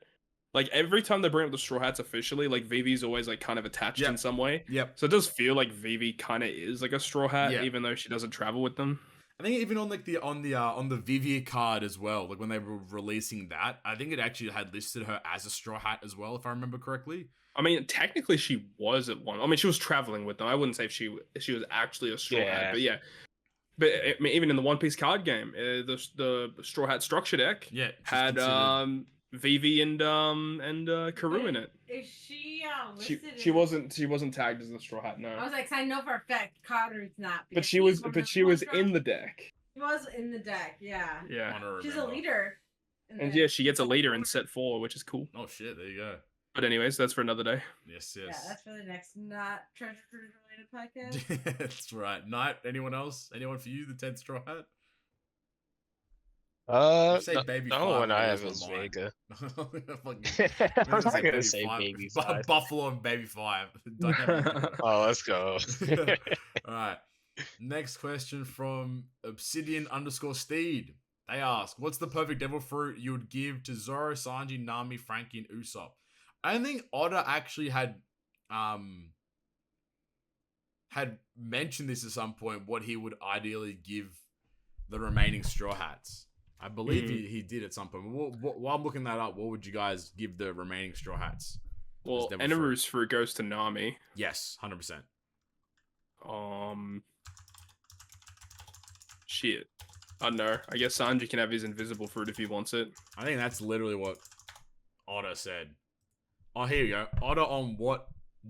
Like every time they bring up the Straw Hats officially, like Vivi's always like kind of attached in some way. Yep. So it does feel like Vivi kind of is like a Straw Hat, even though she doesn't travel with them. I think even on like on the Vivi card as well, like when they were releasing that, I think it actually had listed her as a Straw Hat as well, if I remember correctly. I mean, technically she was at one. I mean, she was traveling with them. I wouldn't say if she was actually a Straw Hat, but yeah. But I mean, even in the One Piece card game, the Straw Hat structure deck had Vivi and Karoo in it. Is she listed? She wasn't tagged as the Straw Hat. No. I was like, I know for a fact Carter's not. But she was in the deck. She was in the deck. Yeah. Yeah. She's a leader. And yeah, she gets a leader in set 4, which is cool. Oh shit! There you go. But anyways, that's for another day. Yes. Yeah, that's for the next not Treasure Cruise related podcast. That's right. Night. Anyone else? Anyone for you? The 10th Straw Hat? Baby no one I have is Vega. I was not gonna say Baby 5. Buffalo and Baby 5. Oh, let's go. All right. Next question from Obsidian_Steed. They ask, what's the perfect devil fruit you would give to Zoro, Sanji, Nami, Frankie, and Usopp? I think Oda actually had mentioned this at some point, what he would ideally give the remaining Straw Hats. I believe he did at some point. While I'm looking that up, what would you guys give the remaining Straw Hats? Well, Eneru's fruit goes to Nami. Yes, 100%. Shit. I don't know. I guess Sanji can have his invisible fruit if he wants it. I think that's literally what Oda said. Oh, here you go. Oda on what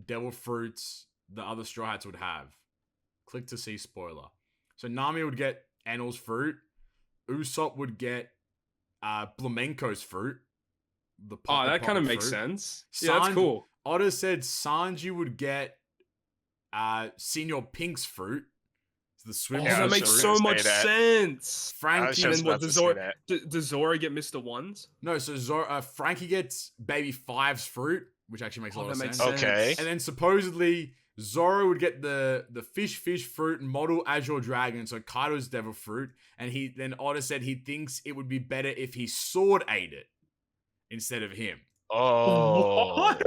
devil fruits the other Straw Hats would have. Click to see spoiler. So Nami would get Enel's fruit. Usopp would get Flamenco's fruit. That kind of makes sense. Yeah, that's cool. Otter said Sanji would get Senior Pink's fruit. The swim. That makes so much sense. Frankie, and then what does Zora get Mr. Ones? No, so Frankie gets Baby Five's fruit, which actually makes a lot of sense. Okay. And then supposedly Zoro would get the fish fruit and model Azure Dragon, so Kaido's devil fruit, and then Otter said he thinks it would be better if he sword ate it instead of him. Oh, what?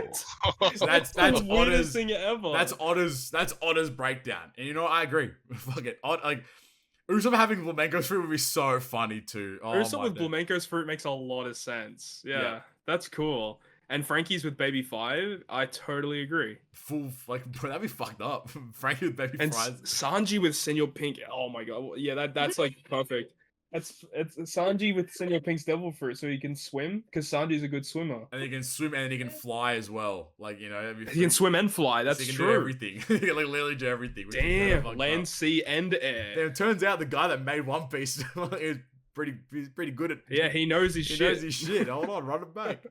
So that's the weirdest Otter's thing ever. That's Otter's breakdown. And you know what? I agree. Fuck it. Usopp having Flamenco's fruit would be so funny too. Usopp with Flamenco's fruit makes a lot of sense. Yeah, that's cool. And Frankie's with Baby Five, I totally agree. That'd be fucked up. Frankie with Baby and Five. Sanji with Senior Pink. Oh my god. Yeah, that's like perfect. It's Sanji with Senior Pink's devil fruit, so he can swim because Sanji's a good swimmer. And he can swim and he can fly as well. Like, you know, he can swim and fly. That's so he can true. do everything. He can literally do everything. Damn, land, sea, and air. Then it turns out the guy that made One Piece is pretty good at. Yeah, he knows his shit. He knows his shit. Hold on, run it back.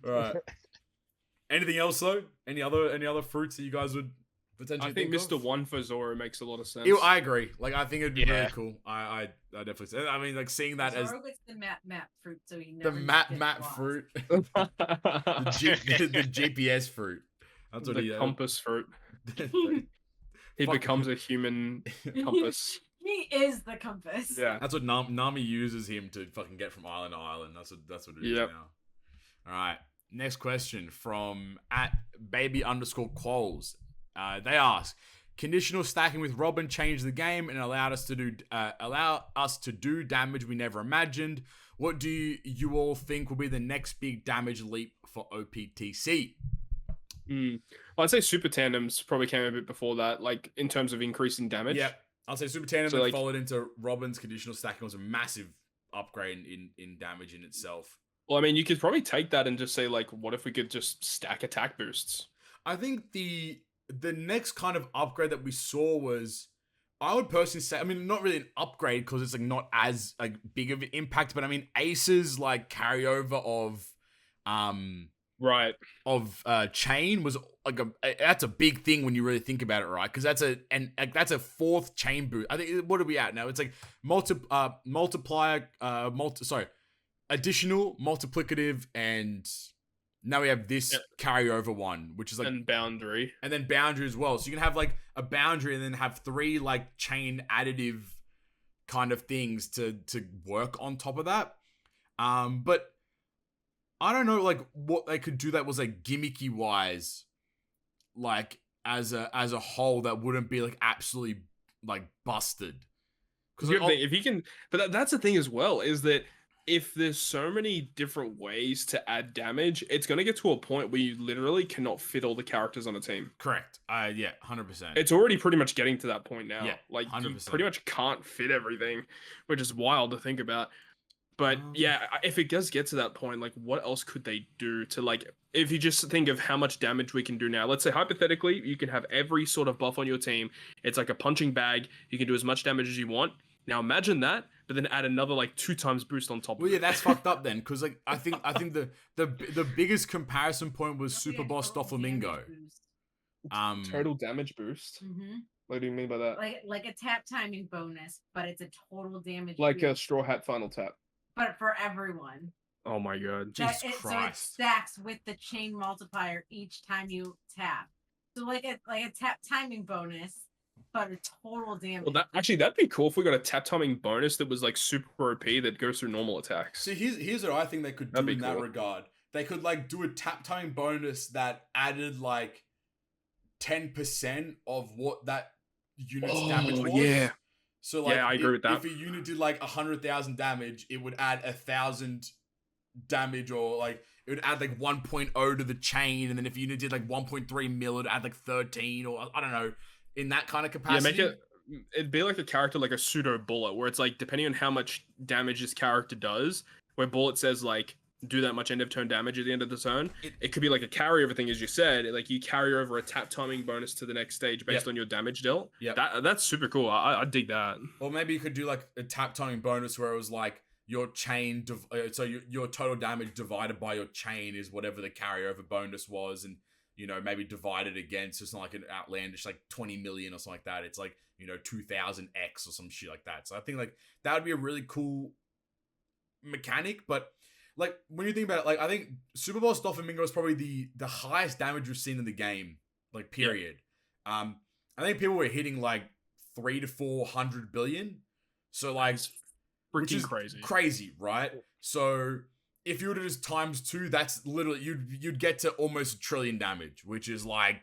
All right. Anything else though? Any other fruits that you guys would potentially? I think Mr. One for Zoro makes a lot of sense. I agree. Like, I think it'd be really cool. I definitely say. I mean, like seeing that Zoro as gets the map fruit, so he never the map fruit, the GPS fruit. That's what the compass fruit. He becomes a human compass. He is the compass. Yeah, that's what Nami uses him to fucking get from island to island. That's what it is now. All right. Next question from @baby_quols. They ask, conditional stacking with Robin changed the game and allowed us to do damage we never imagined. What do you all think will be the next big damage leap for OPTC? Well, I'd say Super Tandems probably came a bit before that, like in terms of increasing damage. Yeah, I'll say Super Tandem that followed into Robin's conditional stacking was a massive upgrade in damage in itself. Well, I mean, you could probably take that and just say, like, what if we could just stack attack boosts? I think the next kind of upgrade that we saw was, I would personally say, I mean, not really an upgrade because it's like not as like big of an impact, but I mean, Ace's like carryover of chain was like that's a big thing when you really think about it, right? Because that's a fourth chain boost. I think, what are we at now? It's like additional, multiplicative, and now we have this carryover one, which is like... And boundary. And then boundary as well. So you can have like a boundary and then have 3 like chain additive kind of things to work on top of that. But I don't know, like what they could do that was like gimmicky wise, like as a whole, that wouldn't be like absolutely like busted. Because if you can, but that's the thing as well, is that if there's so many different ways to add damage, it's going to get to a point where you literally cannot fit all the characters on a team. Correct. 100%. It's already pretty much getting to that point now. Yeah, like 100%. You pretty much can't fit everything, which is wild to think about. But yeah, if it does get to that point, like what else could they do to, like, if you just think of how much damage we can do now, let's say hypothetically, you can have every sort of buff on your team. It's like a punching bag. You can do as much damage as you want. Now imagine that, but then add another like 2 times boost on top of it. Well, yeah, that's fucked up then, because like I think the biggest comparison point was Super Boss Doflamingo. Total damage boost. Mm-hmm. What do you mean by that? Like a tap timing bonus, but it's a total damage. Like boost. a Straw Hat final tap. But for everyone. Oh my god. Jesus Christ. So it stacks with the chain multiplier each time you tap. So like a tap timing bonus, but a total damage. Well, that'd be cool if we got a tap timing bonus that was like super OP that goes through normal attacks. See, here's what I think they could do in that regard. They could like do a tap timing bonus that added like 10% of what that unit's damage was. Yeah. So like, I agree with that. If a unit did like 100,000 damage, it would add 1,000 damage, or like it would add like 1.0 to the chain, and then if a unit did like 1.3 mil, it'd add like 13, or I don't know, in that kind of capacity. Yeah, it'd be like a character like a pseudo bullet, where it's like depending on how much damage this character does, where bullet says like do that much end of turn damage at the end of the turn. It could be like a carryover thing, as you said. Like you carry over a tap timing bonus to the next stage based on your damage dealt. Yeah, that's super cool. I dig that. Or maybe you could do like a tap timing bonus where it was like your chain, so your total damage divided by your chain is whatever the carryover bonus was, and maybe divide it again. So it's not like an outlandish like 20 million or something like that. It's like 2000x or some shit like that. So I think like that would be a really cool mechanic. But like when you think about it, like I think Super Boss Doflamingo is probably the highest damage we've seen in the game, like period. I think people were hitting like 300 to 400 billion. So like freaking crazy, right? So if you were to just times 2, that's literally you'd get to almost 1 trillion damage, which is like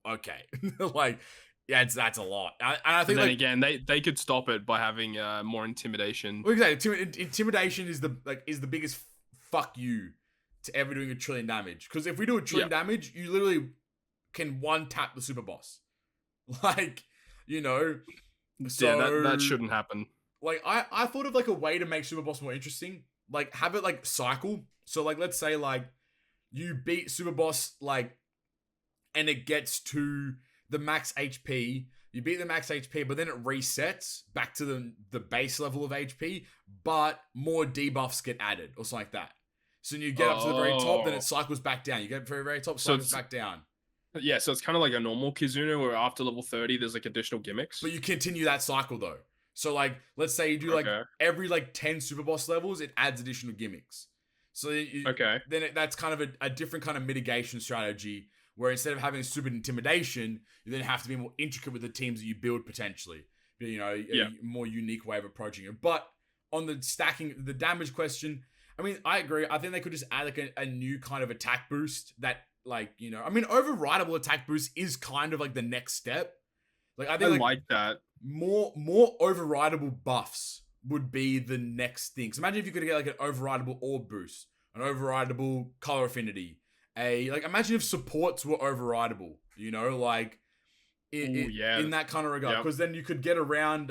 okay, like that's a lot. And I think then again, they could stop it by having more intimidation. Well, exactly. Intimidation is the biggest fuck you to ever doing 1 trillion damage. Because if we do 1 trillion damage, you literally can one tap the super boss. Like, So that shouldn't happen. Like I thought of like a way to make super boss more interesting. Like have it like cycle. So like let's say like you beat super boss like and it gets to the max HP, you beat the max HP, but then it resets back to the base level of HP, but more debuffs get added or something like that. So when you get up to the very top, then it cycles back down. You get to the very, very top, cycles back down. Yeah, so it's kind of like a normal Kizuna where after level 30, there's like additional gimmicks. But you continue that cycle though. So like, let's say you do like every like 10 super boss levels, it adds additional gimmicks. So then that's kind of a different kind of mitigation strategy where instead of having super intimidation, you then have to be more intricate with the teams that you build potentially. A more unique way of approaching it. But on the stacking, the damage question, I mean, I agree. I think they could just add like a new kind of attack boost that like, I mean, overrideable attack boost is kind of like the next step. Like I think I like that. More overrideable buffs would be the next thing. So imagine if you could get like an overrideable orb boost, an overrideable color affinity, imagine if supports were overrideable, like in that kind of regard, because then you could get around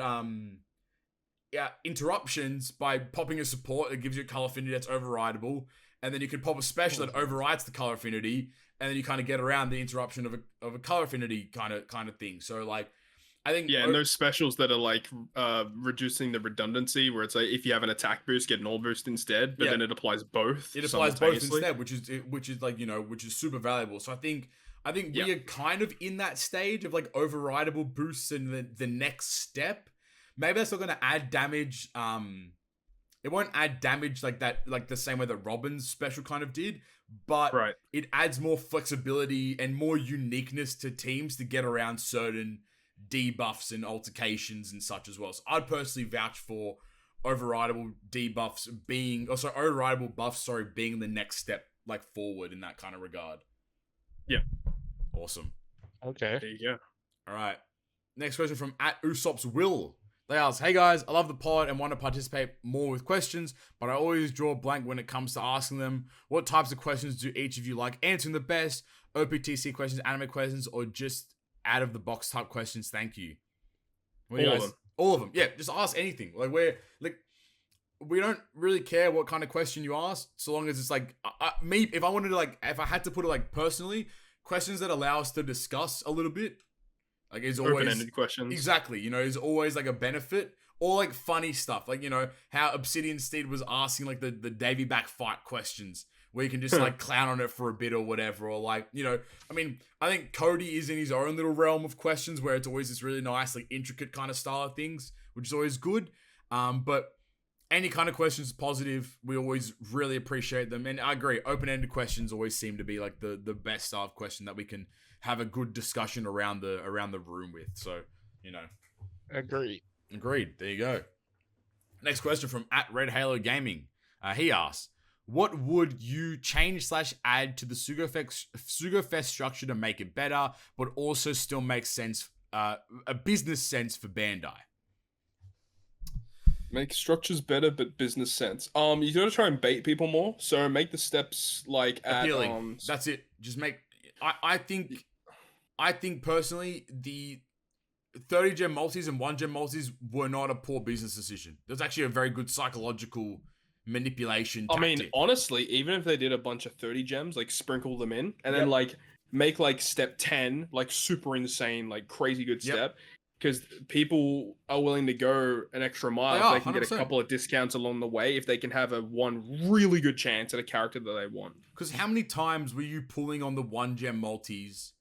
interruptions by popping a support that gives you a color affinity that's overrideable, and then you could pop a special that overrides the color affinity, and then you kind of get around the interruption of a color affinity kind of thing. So like I think and those specials that are like reducing the redundancy, where it's like if you have an attack boost, get an all boost instead, but then it applies both. It applies both instead, which is like which is super valuable. So I think we are kind of in that stage of like overrideable boosts and the next step. Maybe that's not going to add damage. It won't add damage like that, like the same way that Robin's special kind of did, but it adds more flexibility and more uniqueness to teams to get around certain debuffs and altercations and such as well. So I'd personally vouch for overrideable buffs being the next step like forward in that kind of regard. Yeah. Awesome. Okay. There you go. All right. Next question from @Usops Will. They ask, hey guys, I love the pod and want to participate more with questions, but I always draw a blank when it comes to asking them. What types of questions do each of you like answering the best? OPTC questions, anime questions, or just out of the box type questions? Thank you. All of them. Yeah, just ask anything. Like we don't really care what kind of question you ask, so long as it's like me. If I had to put it like personally, questions that allow us to discuss a little bit. Like is always open-ended questions. Exactly. Is always like a benefit. Or like funny stuff. Like, how Obsidian Steed was asking like the Davy back fight questions where you can just like clown on it for a bit or whatever. Or like, I mean, I think Cody is in his own little realm of questions where it's always this really nice, like intricate kind of style of things, which is always good. But any kind of questions is positive. We always really appreciate them. And I agree, open-ended questions always seem to be like the best style of question that we can have a good discussion around the room with. So, Agreed. There you go. Next question from @RedHalo Gaming. He asks, what would you change / add to the Sugofest structure to make it better, but also still make sense, a business sense for Bandai? Make structures better, but business sense. You gotta try and bait people more. So make the steps like appealing. That's it. Just make. I think personally, the 30 gem multis and 1 gem multis were not a poor business decision. There's actually a very good psychological manipulation I tactic. mean, honestly, even if they did a bunch of 30 gems, like sprinkle them in, and then like make like step 10 like super insane, like crazy good step, because people are willing to go an extra mile if they can 100%. get a couple of discounts along the way, if they can have a one really good chance at a character that they want. Because how many times were you pulling on the 1 gem multis?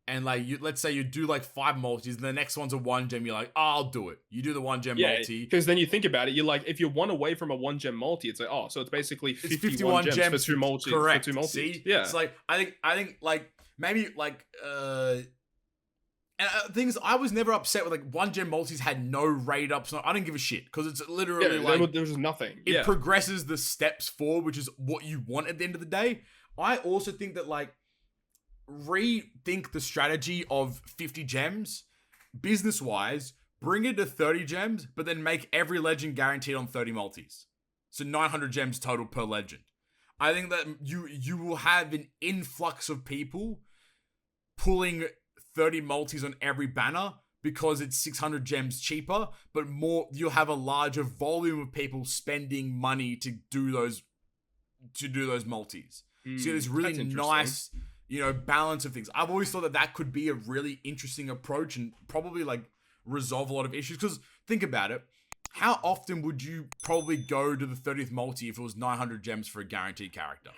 And like, let's say you do like 5 multis, and the next one's a 1 gem. You're like, oh, I'll do it. You do the 1 gem multi. Because then you think about it, you're like, if you're 1 away from a 1 gem multi, it's like, oh, so it's basically 51 gems for 2 multis. Correct. For 2 multis. See? Yeah. It's like I think like maybe like things. I was never upset with like 1 gem multis had no raid ups. I didn't give a shit because it's literally like there was nothing. It progresses the steps forward, which is what you want at the end of the day. I also think that like, rethink the strategy of 50 gems business wise, bring it to 30 gems, but then make every legend guaranteed on 30 multis, so 900 gems total per legend. I think that you will have an influx of people pulling 30 multis on every banner because it's 600 gems cheaper, but more, you'll have a larger volume of people spending money to do those multis. So it's really nice, balance of things. I've always thought that could be a really interesting approach and probably like resolve a lot of issues. Because think about it, how often would you probably go to the 30th multi if it was 900 gems for a guaranteed character?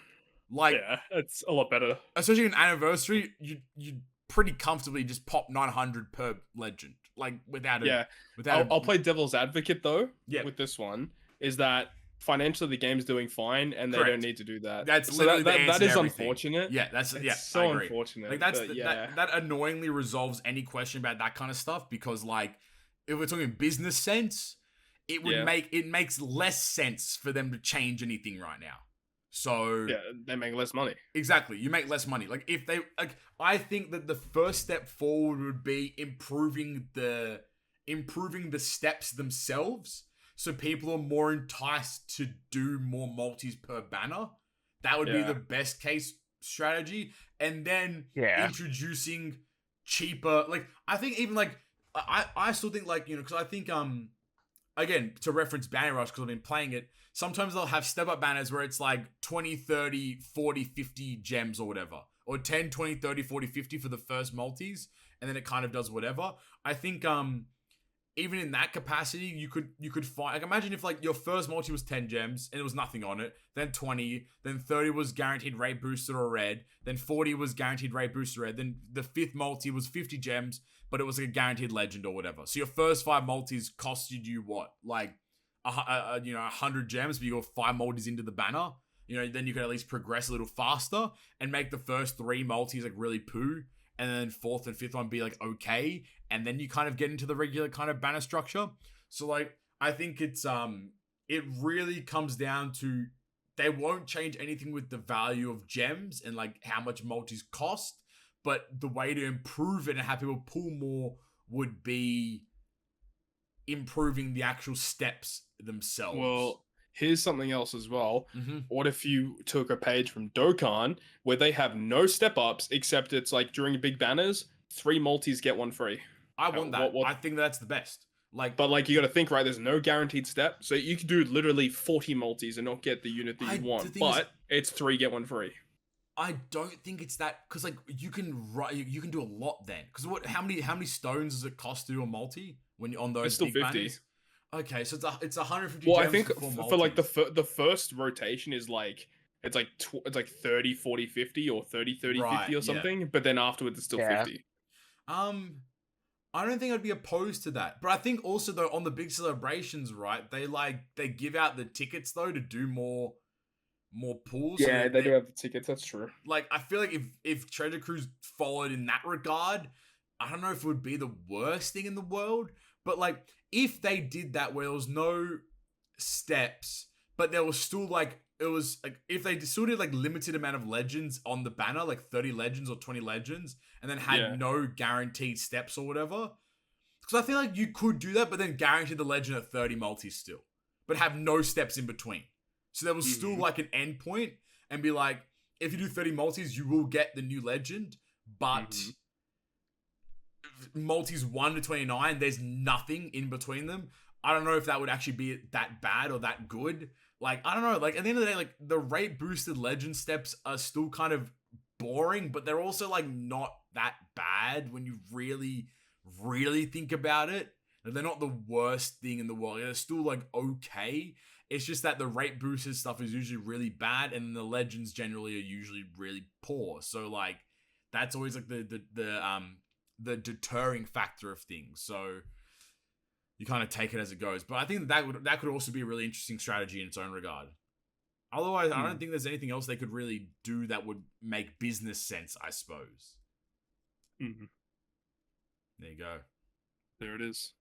Like, yeah, it's a lot better. Especially an anniversary, you pretty comfortably just pop 900 per legend, like without it. Yeah, I'll play devil's advocate though. Yeah. With this one, is that financially the game's doing fine and they don't need to do that. That's so literally that is unfortunate. Yeah, that's so I agree. Unfortunate. Like that annoyingly resolves any question about that kind of stuff, because like if we're talking business sense, it would makes less sense for them to change anything right now. So yeah, they make less money. Exactly, you make less money. Like if they I think that the first step forward would be improving the steps themselves, so people are more enticed to do more multis per banner. That would be the best case strategy. And then introducing cheaper, like I think even like I still think like, because I think again, to reference Banner Rush, because I've been playing it, sometimes they'll have step up banners where it's like 20, 30, 40, 50 gems or whatever, or 10, 20, 30, 40, 50 for the first multis, and then it kind of does whatever. I think even in that capacity, you could find, like, imagine if like your first multi was 10 gems and it was nothing on it, then 20, then 30 was guaranteed rate boosted or red, then 40 was guaranteed rate boosted red, then the 5th multi was 50 gems, but it was like a guaranteed legend or whatever. So your first 5 multis costed you what, like 100 gems, but you got 5 multis into the banner. Then you could at least progress a little faster and make the first 3 multis like really poo, and then 4th and 5th one be like okay, and then you kind of get into the regular kind of banner structure. So like I think it's it really comes down to, they won't change anything with the value of gems and like how much multis cost, but the way to improve it and have people pull more would be improving the actual steps themselves. Well, here's something else as well. Mm-hmm. What if you took a page from Dokkan where they have no step ups, except it's like during big banners, 3 multis get 1 free? I want that. I think that's the best. But like you got to think, right? There's no guaranteed step, so you could do literally 40 multis and not get the unit that you want. But it's 3 get 1 free. I don't think it's that, because like you can do a lot then. Because how many stones does it cost to do a multi when you're on those? It's still big 50. Banners? Okay, so it's 150. Well, gems I think for like the first rotation is like it's like 30 40 50 or 30 30 50 or something, but then afterwards it's still 50. I don't think I'd be opposed to that, but I think also though on the big celebrations, right? They give out the tickets though to do more pools. Yeah, they do have the tickets. That's true. Like I feel like if Treasure Cruise followed in that regard, I don't know if it would be the worst thing in the world, but like if they did that where there was no steps, but there was still like, it was like if they still did like limited amount of legends on the banner, like 30 legends or 20 legends, and then had no guaranteed steps or whatever. Because I feel like you could do that, but then guarantee the legend at 30 multis still, but have no steps in between. So there was still like an end point, and be like, if you do 30 multis, you will get the new legend, but multis 1 to 29, there's nothing in between them. I don't know if that would actually be that bad or that good. Like, I don't know. Like, at the end of the day, like, the rate boosted legend steps are still kind of boring, but they're also, like, not that bad when you really, really think about it. They're not the worst thing in the world. They're still, like, okay. It's just that the rate boosted stuff is usually really bad, and the legends generally are usually really poor. So, like, that's always, like, the deterring factor of things. So you kind of take it as it goes. But I think that could also be a really interesting strategy in its own regard. Otherwise, I don't think there's anything else they could really do that would make business sense, I suppose. Mm-hmm. There you go. There it is.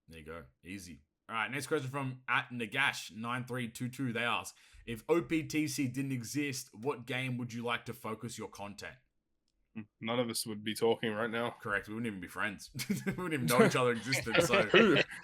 There you go. Easy. All right, next question from @Nagash9322. They ask, if OPTC didn't exist, what game would you like to focus your content? None of us would be talking right now. Correct. We wouldn't even be friends. We wouldn't even know each other existed. So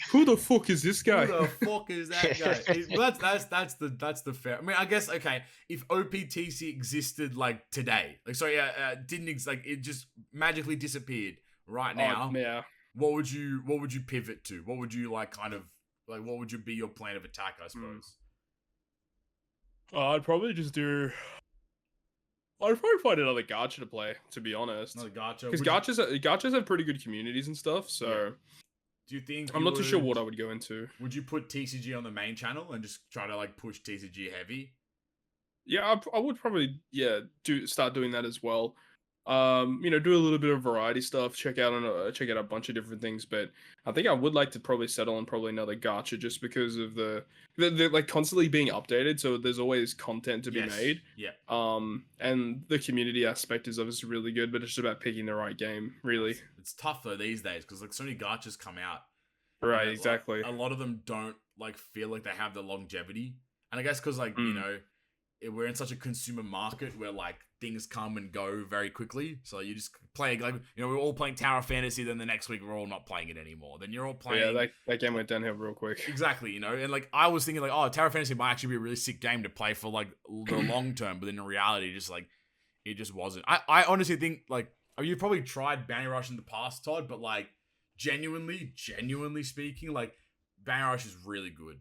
who the fuck is this guy? Who the fuck is that guy? Well, that's the fair. I mean, I guess okay. If OPTC existed like today, like sorry, like it just magically disappeared right now. Yeah. What would you pivot to? What would you like? Kind of like what would be your plan of attack? I suppose. I'd probably just do. I'd probably find another gacha to play, to be honest. Another gacha? Because gachas have pretty good communities and stuff, so... Yeah. Do you think... I'm not too sure what I would go into. Would you put TCG on the main channel and just try to, like, push TCG heavy? Yeah, I would probably, start doing that as well. Do a little bit of variety stuff, check out a bunch of different things, but I think I would like to probably settle on probably another gacha just because of they're like constantly being updated, so there's always content to be made. Yeah. And the community aspect is obviously really good, but it's just about picking the right game, really. It's tough though these days because like so many gachas come out. Right, exactly. Like, a lot of them don't like feel like they have the longevity, and I guess because like we're in such a consumer market where like things come and go very quickly. So you just play like we're all playing Tower of Fantasy, then the next week we're all not playing it anymore. Then you're all playing. Yeah, that game went downhill real quick. Exactly, and like I was thinking like, oh, Tower of Fantasy might actually be a really sick game to play for like the long term, but then in reality, just like it just wasn't. I honestly think like you've probably tried Bounty Rush in the past, Todd, but like genuinely speaking, like Bounty Rush is really good.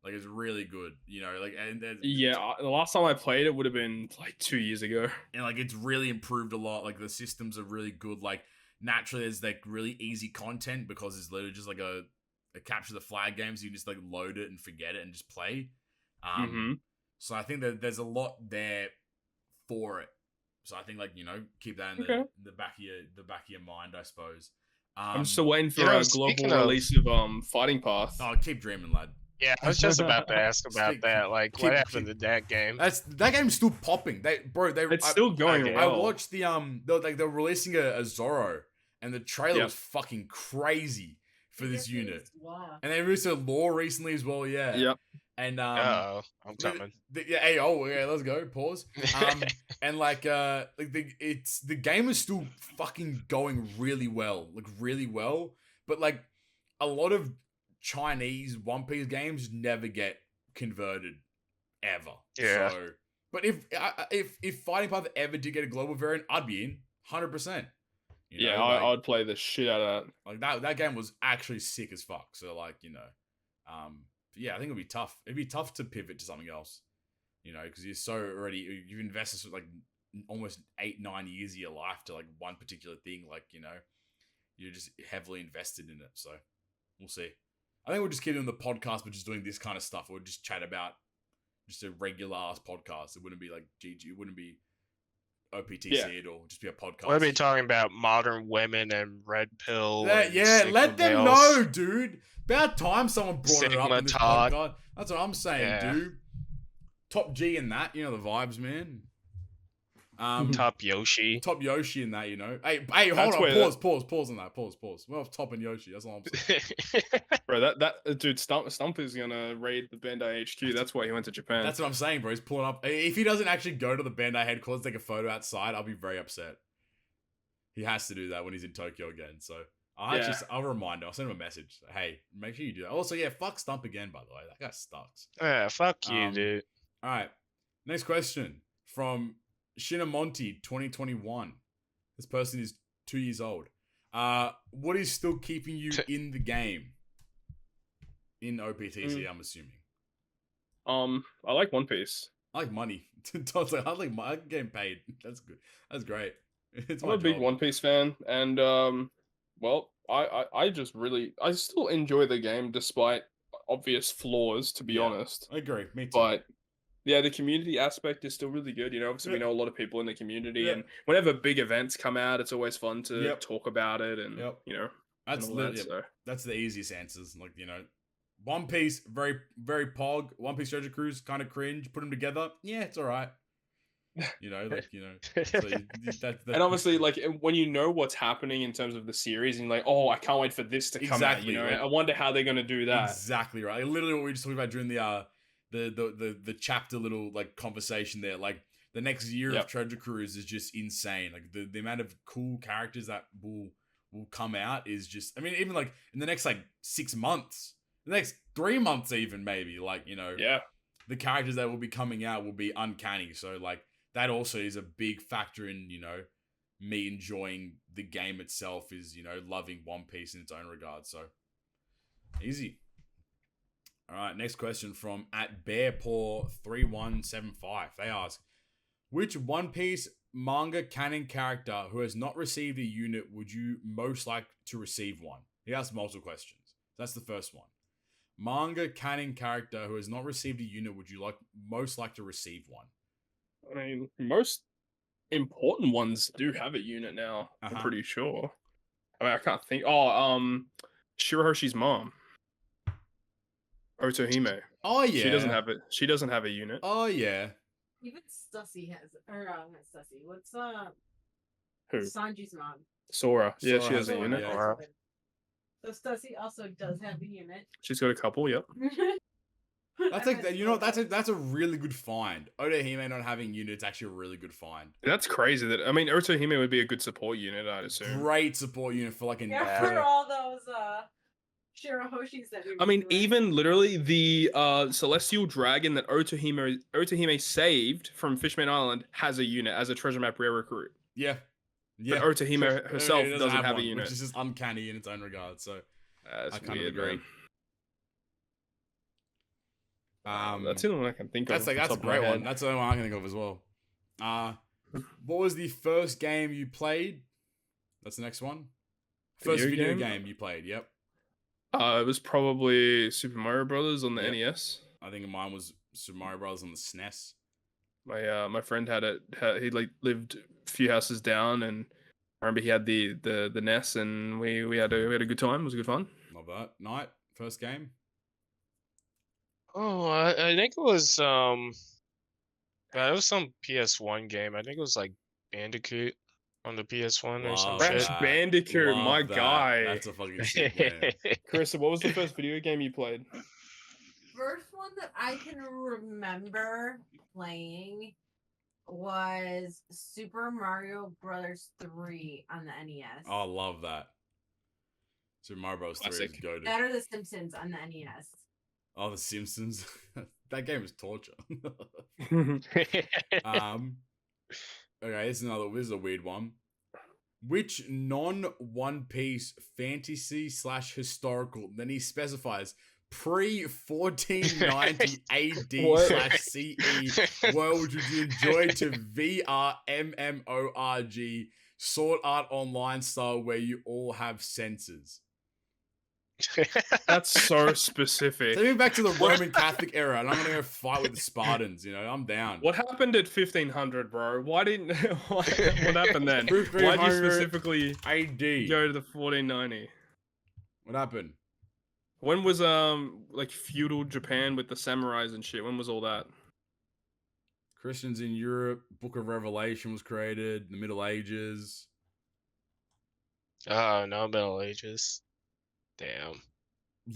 Like, it's really good, like, and the last time I played it would have been like 2 years ago. And like, it's really improved a lot. Like, the systems are really good. Like, naturally, there's like really easy content because it's literally just like a capture the flag game. So you just like load it and forget it and just play. So I think that there's a lot there for it. So I think like, keep that in the back of your mind, I suppose. I'm still waiting for a global release of Fighting Path. Oh, keep dreaming, lad. Yeah, I was just about to ask about that. Like, what happened to that game? That game's still popping. It's still going well. I watched they're releasing a Zorro, and the trailer was fucking crazy for this unit. Wow. And they released a lore recently as well. Yeah. Yep. And I'm coming. Let's go. Pause. And like the game is still fucking going really well, but like a lot of Chinese One Piece games never get converted ever. Yeah. So, but if Fighting Path ever did get a global variant, I'd be in 100%. I'd play the shit out of that. Like that game was actually sick as fuck. So like I think it'd be tough. It'd be tough to pivot to something else, because you've invested like almost 8-9 years of your life to like one particular thing. Like you're just heavily invested in it. So we'll see. I think we'll just keep doing the podcast, but just doing this kind of stuff. We'll just chat about just a regular ass podcast. It wouldn't be like GG. It wouldn't be OPTC at all. Just be a podcast. We'll be talking about modern women and red pill. Let them know, dude. About time someone brought it up in this podcast. That's what I'm saying, dude. Top G in that, the vibes, man. Top Yoshi in that, Hey, hold on. Pause on that. Pause. We're off Top and Yoshi. That's all I'm saying. Bro, that dude Stump is gonna raid the Bandai HQ. That's why he went to Japan. That's what I'm saying, bro. He's pulling up. If he doesn't actually go to the Bandai headquarters, take a photo outside, I'll be very upset. He has to do that when he's in Tokyo again. So I'll remind him. I'll send him a message. Hey, make sure you do that. Also, fuck Stump again, by the way. That guy sucks. Yeah, fuck you, dude. All right. Next question from Shinamonti 2021. This person is 2 years old. What is still keeping you in the game? in OPTC. I'm assuming. I like One Piece. I like money. I'm getting paid. That's good. That's great. It's I'm my a big job. One Piece fan, and well, I just really I still enjoy the game despite obvious flaws, to be honest. I agree. Me too. But yeah, the community aspect is still really good. Obviously we know a lot of people in the community, and whenever big events come out, it's always fun to talk about it, and that's the easiest answers. Like One Piece, very very pog. One Piece Treasure Cruise, kind of cringe. Put them together, yeah, it's all right. So and obviously, like when you know what's happening in terms of the series, and you're like, oh, I can't wait for this to come out. I wonder how they're gonna do that. Exactly right. Literally, what we were just talking about during the chapter little like conversation there. Like the next year of Treasure Cruise is just insane. Like the amount of cool characters that will come out is just. I mean, even like in the next like 6 months, the next 3 months, even maybe the characters that will be coming out will be uncanny. So like. That also is a big factor in, me enjoying the game itself is, loving One Piece in its own regard. So, easy. All right, next question from @BearPaw3175. They ask, which One Piece manga canon character who has not received a unit would you most like to receive one? He asked multiple questions. That's the first one. Manga canon character who has not received a unit would you most like to receive one? I mean, most important ones do have a unit now. I'm pretty sure. I mean, I can't think. Shirahoshi's mom, Otohime. Oh yeah, she doesn't have it. She doesn't have a unit. Oh yeah. Even Stussy has, or not Stussy. What's who? Sanji's mom. Sora. Yeah, she has a unit. Yeah. So Stussy also does have a unit. She's got a couple. Yep. That's like that's a really good find. Otohime not having units actually a really good find. That's crazy. Otohime would be a good support unit, I'd assume. Great support unit for like for all those Shirahoshis that we. I mean, even literally the celestial dragon that Otohime saved from Fishman Island has a unit as a treasure map rare recruit. Yeah. But Otohime herself doesn't have a unit, which is just uncanny in its own regard. So I kind of agree. That's the only one I can think of. That's a great one. That's the only one I can think of as well. What was the first game you played? That's the next one. First video game you played. Yep. It was probably Super Mario Brothers on the NES. I think mine was Super Mario Brothers on the SNES. My friend had it. He lived a few houses down, and I remember he had the NES, and we had a good time. It was good fun. Love that. Night first game. Oh, I think it was it was some PS1 game. I think it was like Bandicoot on the PS1 or some Crash shit. Bandicoot, my guy. That's a fucking sick game. Carissa, what was the first video game you played? First one that I can remember playing was Super Mario Brothers 3 on the NES. Oh, I love that. Super Mario Bros. 3 is goated. That or The Simpsons on the NES. Oh, The Simpsons. That game is torture. Okay, this is a weird one. Which non-One Piece fantasy / historical, then he specifies pre-1490 AD / CE world would you enjoy to VR MMORG Sword Art Online style where you all have senses? That's so specific. Take me back to the Roman Catholic era, and I'm gonna go fight with the Spartans. I'm down. What happened at 1500, bro? What happened then? Why did you specifically AD go to the 1490? What happened? When was like feudal Japan with the samurais and shit? When was all that? Christians in Europe. Book of Revelation was created. The Middle Ages. Oh, no, Middle Ages. Damn.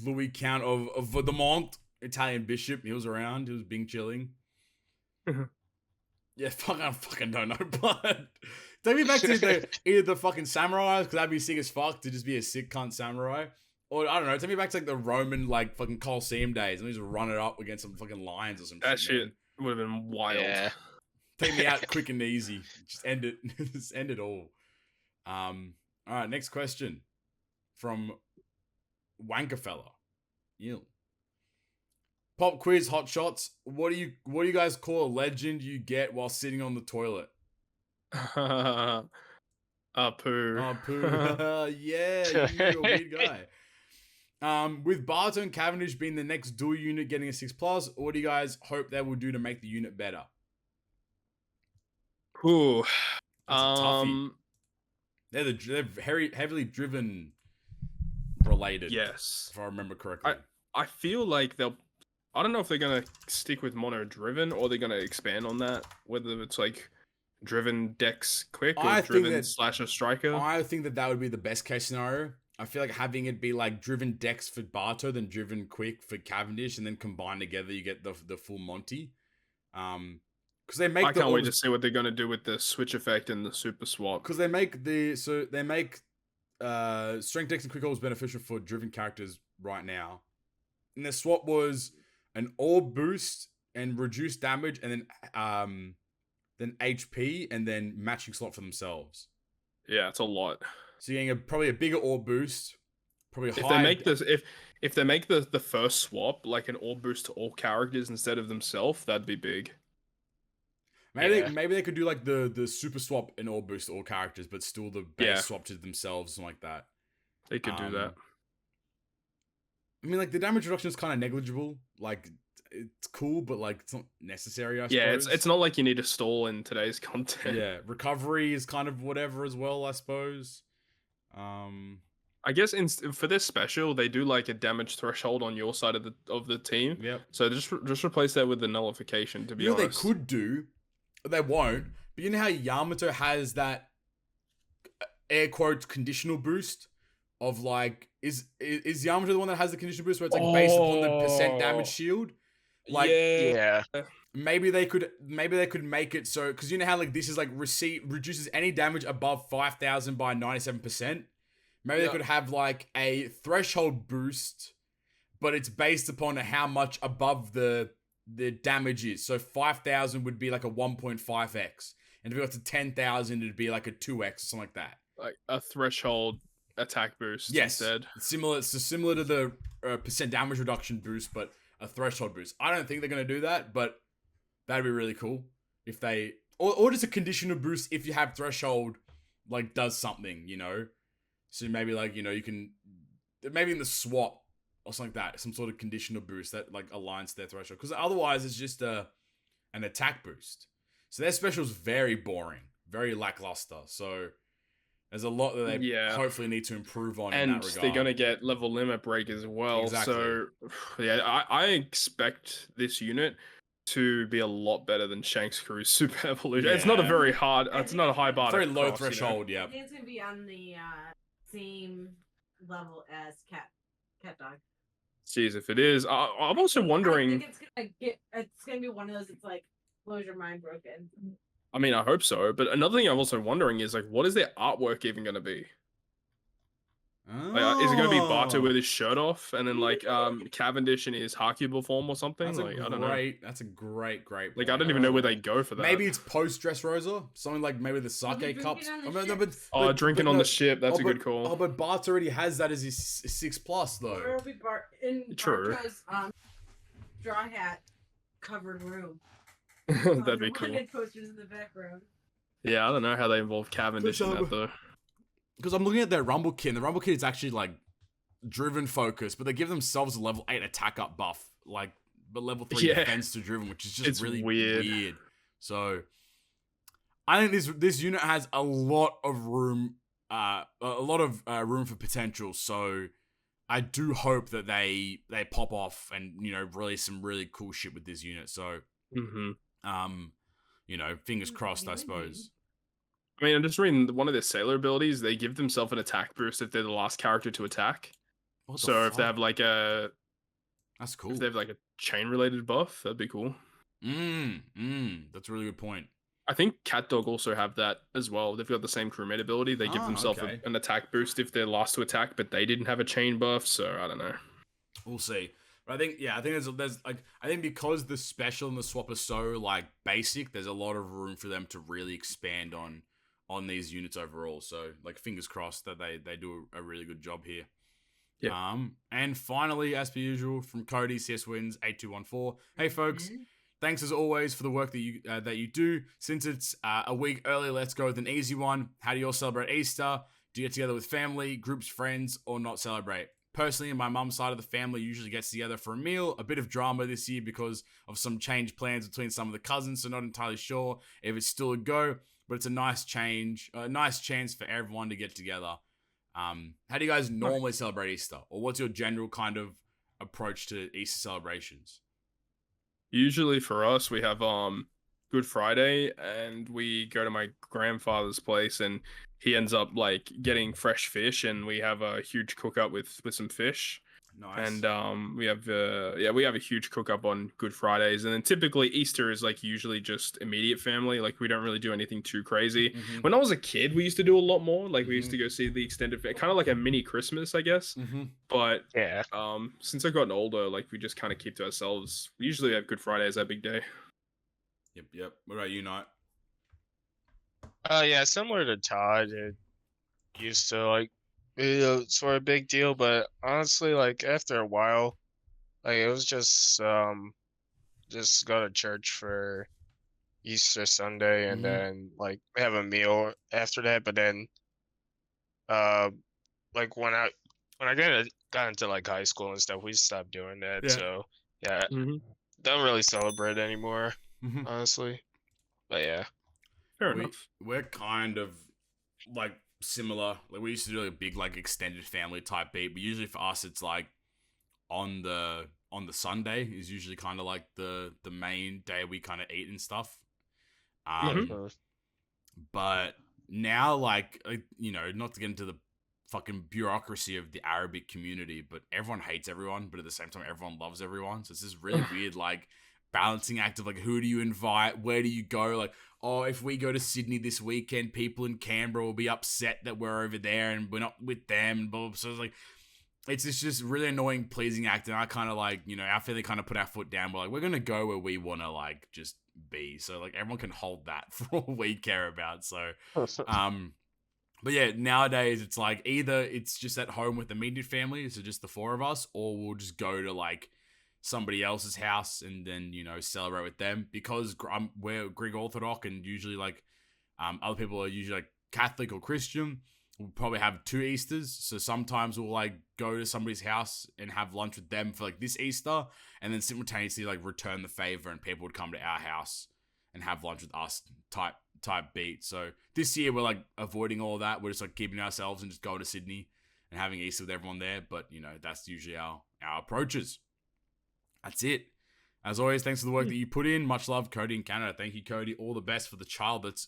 Louis Count of Vaudemont, Italian bishop. He was around. He was being chilling. Yeah, I fucking don't know, but take me back to either the fucking samurais, because that'd be sick as fuck to just be a sick cunt samurai. Or, I don't know, take me back to like the Roman, like, fucking Colosseum days, and just run it up against some fucking lions or some that shit. That shit would have been wild. Yeah. Take me out quick and easy. Just end it. Just end it all. Alright, next question. From Wankerfella. Ew. Pop quiz, hot shots. What do you guys call a legend you get while sitting on the toilet? Poo. Oh, poo. Yeah, you're a weird guy. With Barto and Cavendish being the next dual unit getting a 6+, what do you guys hope they will do to make the unit better? Ooh. That's a toughie. They're heavily driven related. Yes. If I remember correctly. I feel like I don't know if they're gonna stick with mono driven or they're gonna expand on that. Whether it's like driven Dex quick or driven slasher striker. I think that would be the best case scenario. I feel like having it be like driven Dex for Barto, then driven quick for Cavendish, and then combined together you get the full Monty. Because they make. I can't wait to see what they're gonna do with the switch effect and the super swap. Because they make strength Dex and quick is beneficial for driven characters right now. And the swap was an orb boost and reduced damage, and then HP, and then matching slot for themselves. Yeah, it's a lot. So you're getting probably a bigger orb boost, probably if they make this if they make the first swap like an orb boost to all characters instead of themselves, that'd be big. Maybe they could do like the super swap and orb boost to all characters, but still the base swap to themselves, something like that. They could do that. I mean, like the damage reduction is kind of negligible. Like it's cool, but like it's not necessary. I suppose. Yeah, it's not like you need to stall in today's content. Yeah, recovery is kind of whatever as well, I suppose. I guess for this special, they do like a damage threshold on your side of the team. Yep. So just replace that with the nullification. To be honest, they could do, they won't. But you know how Yamato has that air quotes conditional boost of like is Yamato the one that has the conditional boost where it's like based upon the percent damage shield? Like yeah. Maybe they could make it so, because you know how like this is like reduces any damage above 5,000 by 97%. Maybe they could have like a threshold boost, but it's based upon how much above the damage is. So 5,000 would be like a 1.5x, and if it got to 10,000, it'd be like a 2x or something like that. Like a threshold attack boost. Yes, instead. Similar to the percent damage reduction boost, but a threshold boost. I don't think they're gonna do that, but that'd be really cool if they or just a conditional boost if you have threshold like does something, you know. So maybe like, you know, you can maybe in the swap or something like that, some sort of conditional boost that like aligns to their threshold, because otherwise it's just an attack boost. So their special is very boring, very lackluster. So there's a lot that they hopefully need to improve on in that regard. And they're going to get level limit break as well. Exactly. So yeah, I expect this unit to be a lot better than Shanks Crew's Super Evolution. Yeah. It's not a very hard, it's not a high bar. Very low threshold, I think it's going to be on the same level as Cat Dog. Jeez, if it is, I'm also wondering. I think it's gonna be one of those. It's like blows your mind broken. I mean, I hope so. But another thing I'm also wondering is like, what is their artwork even gonna be? Like, is it gonna be Barto with his shirt off, and then like Cavendish in his Hakuba form or something? I don't know. That's a great. Like I don't even know where they go for that. Maybe it's post Dressrosa, something like maybe the sake cups. Drinking on the ship. That's a good call. Oh, but Bart already has that as his 6+ though. Or it'll be True. Barto's straw hat covered room. That'd be cool. Posters in the background. Yeah, I don't know how they involve Cavendish in that though. Because I'm looking at their Rumble Kit, and the Rumble Kit is actually like driven focus, but they give themselves a level 8 attack up buff, like but level 3 defense to driven, which is just really weird. So I think this unit has a lot of room, room for potential. So I do hope that they pop off and, you know, release some really cool shit with this unit. So you know, fingers crossed, I suppose. I mean, I'm just reading one of their sailor abilities. They give themselves an attack boost if they're the last character to attack. So if they have like that's cool. If they have like a chain related buff, that'd be cool. That's a really good point. I think Cat Dog also have that as well. They've got the same crewmate ability. They give themselves an attack boost if they're last to attack, but they didn't have a chain buff. So I don't know. We'll see. But I think there's like, I think because the special and the swap are so like basic, there's a lot of room for them to really expand on these units overall. So like fingers crossed that they do a really good job here. Yeah. And finally, as per usual, from Cody, Cswins 8214. Hey folks, thanks as always for the work that you do. Since it's a week early, let's go with an easy one. How do you all celebrate Easter? Do you get together with family, groups, friends, or not celebrate? Personally, my mum's side of the family usually gets together for a meal. A bit of drama this year because of some changed plans between some of the cousins, so not entirely sure if it's still a go, but it's a nice change, a nice chance for everyone to get together. How do you guys normally celebrate Easter? Or what's your general kind of approach to Easter celebrations? Usually for us, we have Good Friday, and we go to my grandfather's place, and he ends up like getting fresh fish, and we have a huge cook up with some fish. Nice. And we have a huge cook up on Good Fridays, and then typically Easter is like usually just immediate family. Like we don't really do anything too crazy. Mm-hmm. When I was a kid, we used to do a lot more. Like we used to go see the extended family, kind of like a mini Christmas, I guess. Mm-hmm. But yeah, since I've gotten older, like we just kind of keep to ourselves. We usually have Good Friday as our big day. Yep. What about you, Knight? Yeah, similar to Todd, it used to like be a sort of big deal, but honestly, like after a while, like it was just go to church for Easter Sunday and then like have a meal after that. But then, like when I got into like high school and stuff, we stopped doing that. Yeah. So yeah, don't really celebrate anymore, honestly. But yeah, fair enough. We're kind of like similar. Like we used to do like a big like extended family type beat, but usually for us it's like on the Sunday is usually kind of like the main day we kind of eat and stuff. But now like you know, not to get into the fucking bureaucracy of the Arabic community, but everyone hates everyone, but at the same time everyone loves everyone. So it's this really weird like balancing act of like, who do you invite, where do you go? Like, oh, if we go to Sydney this weekend, people in Canberra will be upset that we're over there and we're not with them and blah, blah, blah. So it's like it's just really annoying pleasing act, and I kind of like, you know, our family kind of put our foot down. We're like, we're gonna go where we want to like just be, so like everyone can hold that for all we care about. So but yeah, nowadays it's like either it's just at home with the immediate family, so just the four of us, or we'll just go to like somebody else's house and then, you know, celebrate with them, because we're Greek Orthodox and usually like other people are usually like Catholic or Christian. We'll probably have 2 Easters, so sometimes we'll like go to somebody's house and have lunch with them for like this Easter, and then simultaneously like return the favor and people would come to our house and have lunch with us type beat. So this year we're like avoiding all of that. We're just like keeping ourselves and just going to Sydney and having Easter with everyone there. But you know, that's usually our approaches. That's it. As always, thanks for the work that you put in. Much love, Cody in Canada. Thank you, Cody. All the best for the child that's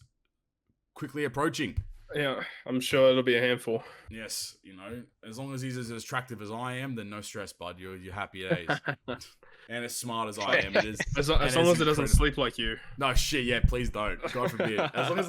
quickly approaching. Yeah, I'm sure it'll be a handful. Yes, you know, as long as he's as attractive as I am, then no stress, bud. You're happy days. And as smart as I am, it is. As long as it doesn't sleep like you. No shit, yeah, please don't. God forbid. As long as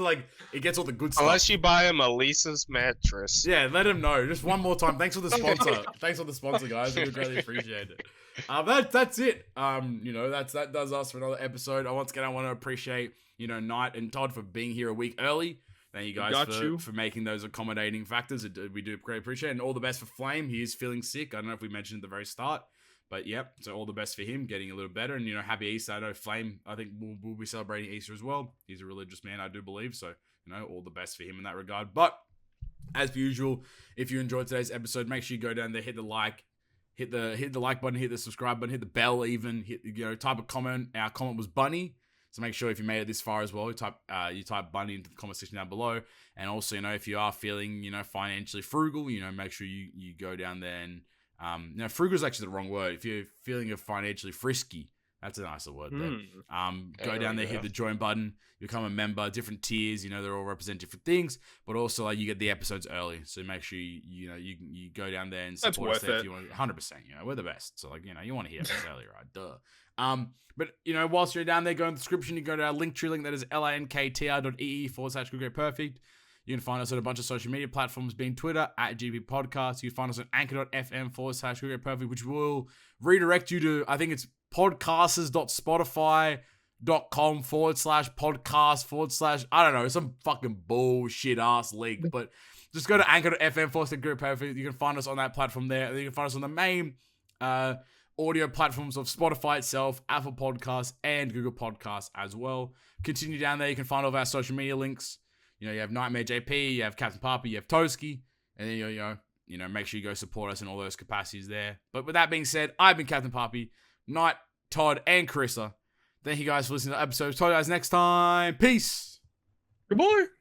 it gets all the good stuff. Unless you buy him a Lisa's mattress. Yeah, let him know. Just one more time. Thanks for the sponsor. Thanks for the sponsor, guys. We greatly appreciate it. That's it. You know, that does us for another episode. Once again, I want to appreciate, you know, Knight and Todd for being here a week early. Thank you guys for making those accommodating factors. We do greatly appreciate it. And all the best for Flame. He is feeling sick. I don't know if we mentioned at the very start. But yep, so all the best for him, getting a little better. And, you know, happy Easter. I know Flame, I think we'll be celebrating Easter as well. He's a religious man, I do believe. So, you know, all the best for him in that regard. But, as per usual, if you enjoyed today's episode, make sure you go down there, hit the like button, hit the subscribe button, hit the bell even, type a comment. Our comment was Bunny. So make sure if you made it this far as well, you type Bunny into the comment section down below. And also, you know, if you are feeling, you know, financially frugal, you know, make sure you go down there and, now frugal is actually the wrong word. If you're feeling financially frisky, that's a nicer word there. Go down there, hit the join button, become a member, different tiers, you know, they all represent different things, but also like you get the episodes early. So make sure you go down there and support us there if you want. 100%, you know, we're the best. So like, you know, you want to hear us early, right? Duh. But you know, whilst you're down there, go in the description, you go to our Linktree link, that is linktr.ee/Good Podcast. You can find us on a bunch of social media platforms, being Twitter @GGP Podcast. You can find us on anchor.fm/Good which will redirect you to, I think it's podcasters.spotify.com/podcast/ I don't know, some fucking bullshit ass link. But just go to anchor.fm /group. You can find us on that platform there. And you can find us on the main audio platforms of Spotify itself, Apple Podcasts, and Google Podcasts as well. Continue down there. You can find all of our social media links. You have Nightmare JP, you have Captain Papi, you have Toski, and then make sure you go support us in all those capacities there. But with that being said, I've been Captain Papi, Knight, Todd, and Kisa. Thank you guys for listening to the episode. Talk to you guys next time. Peace. Goodbye.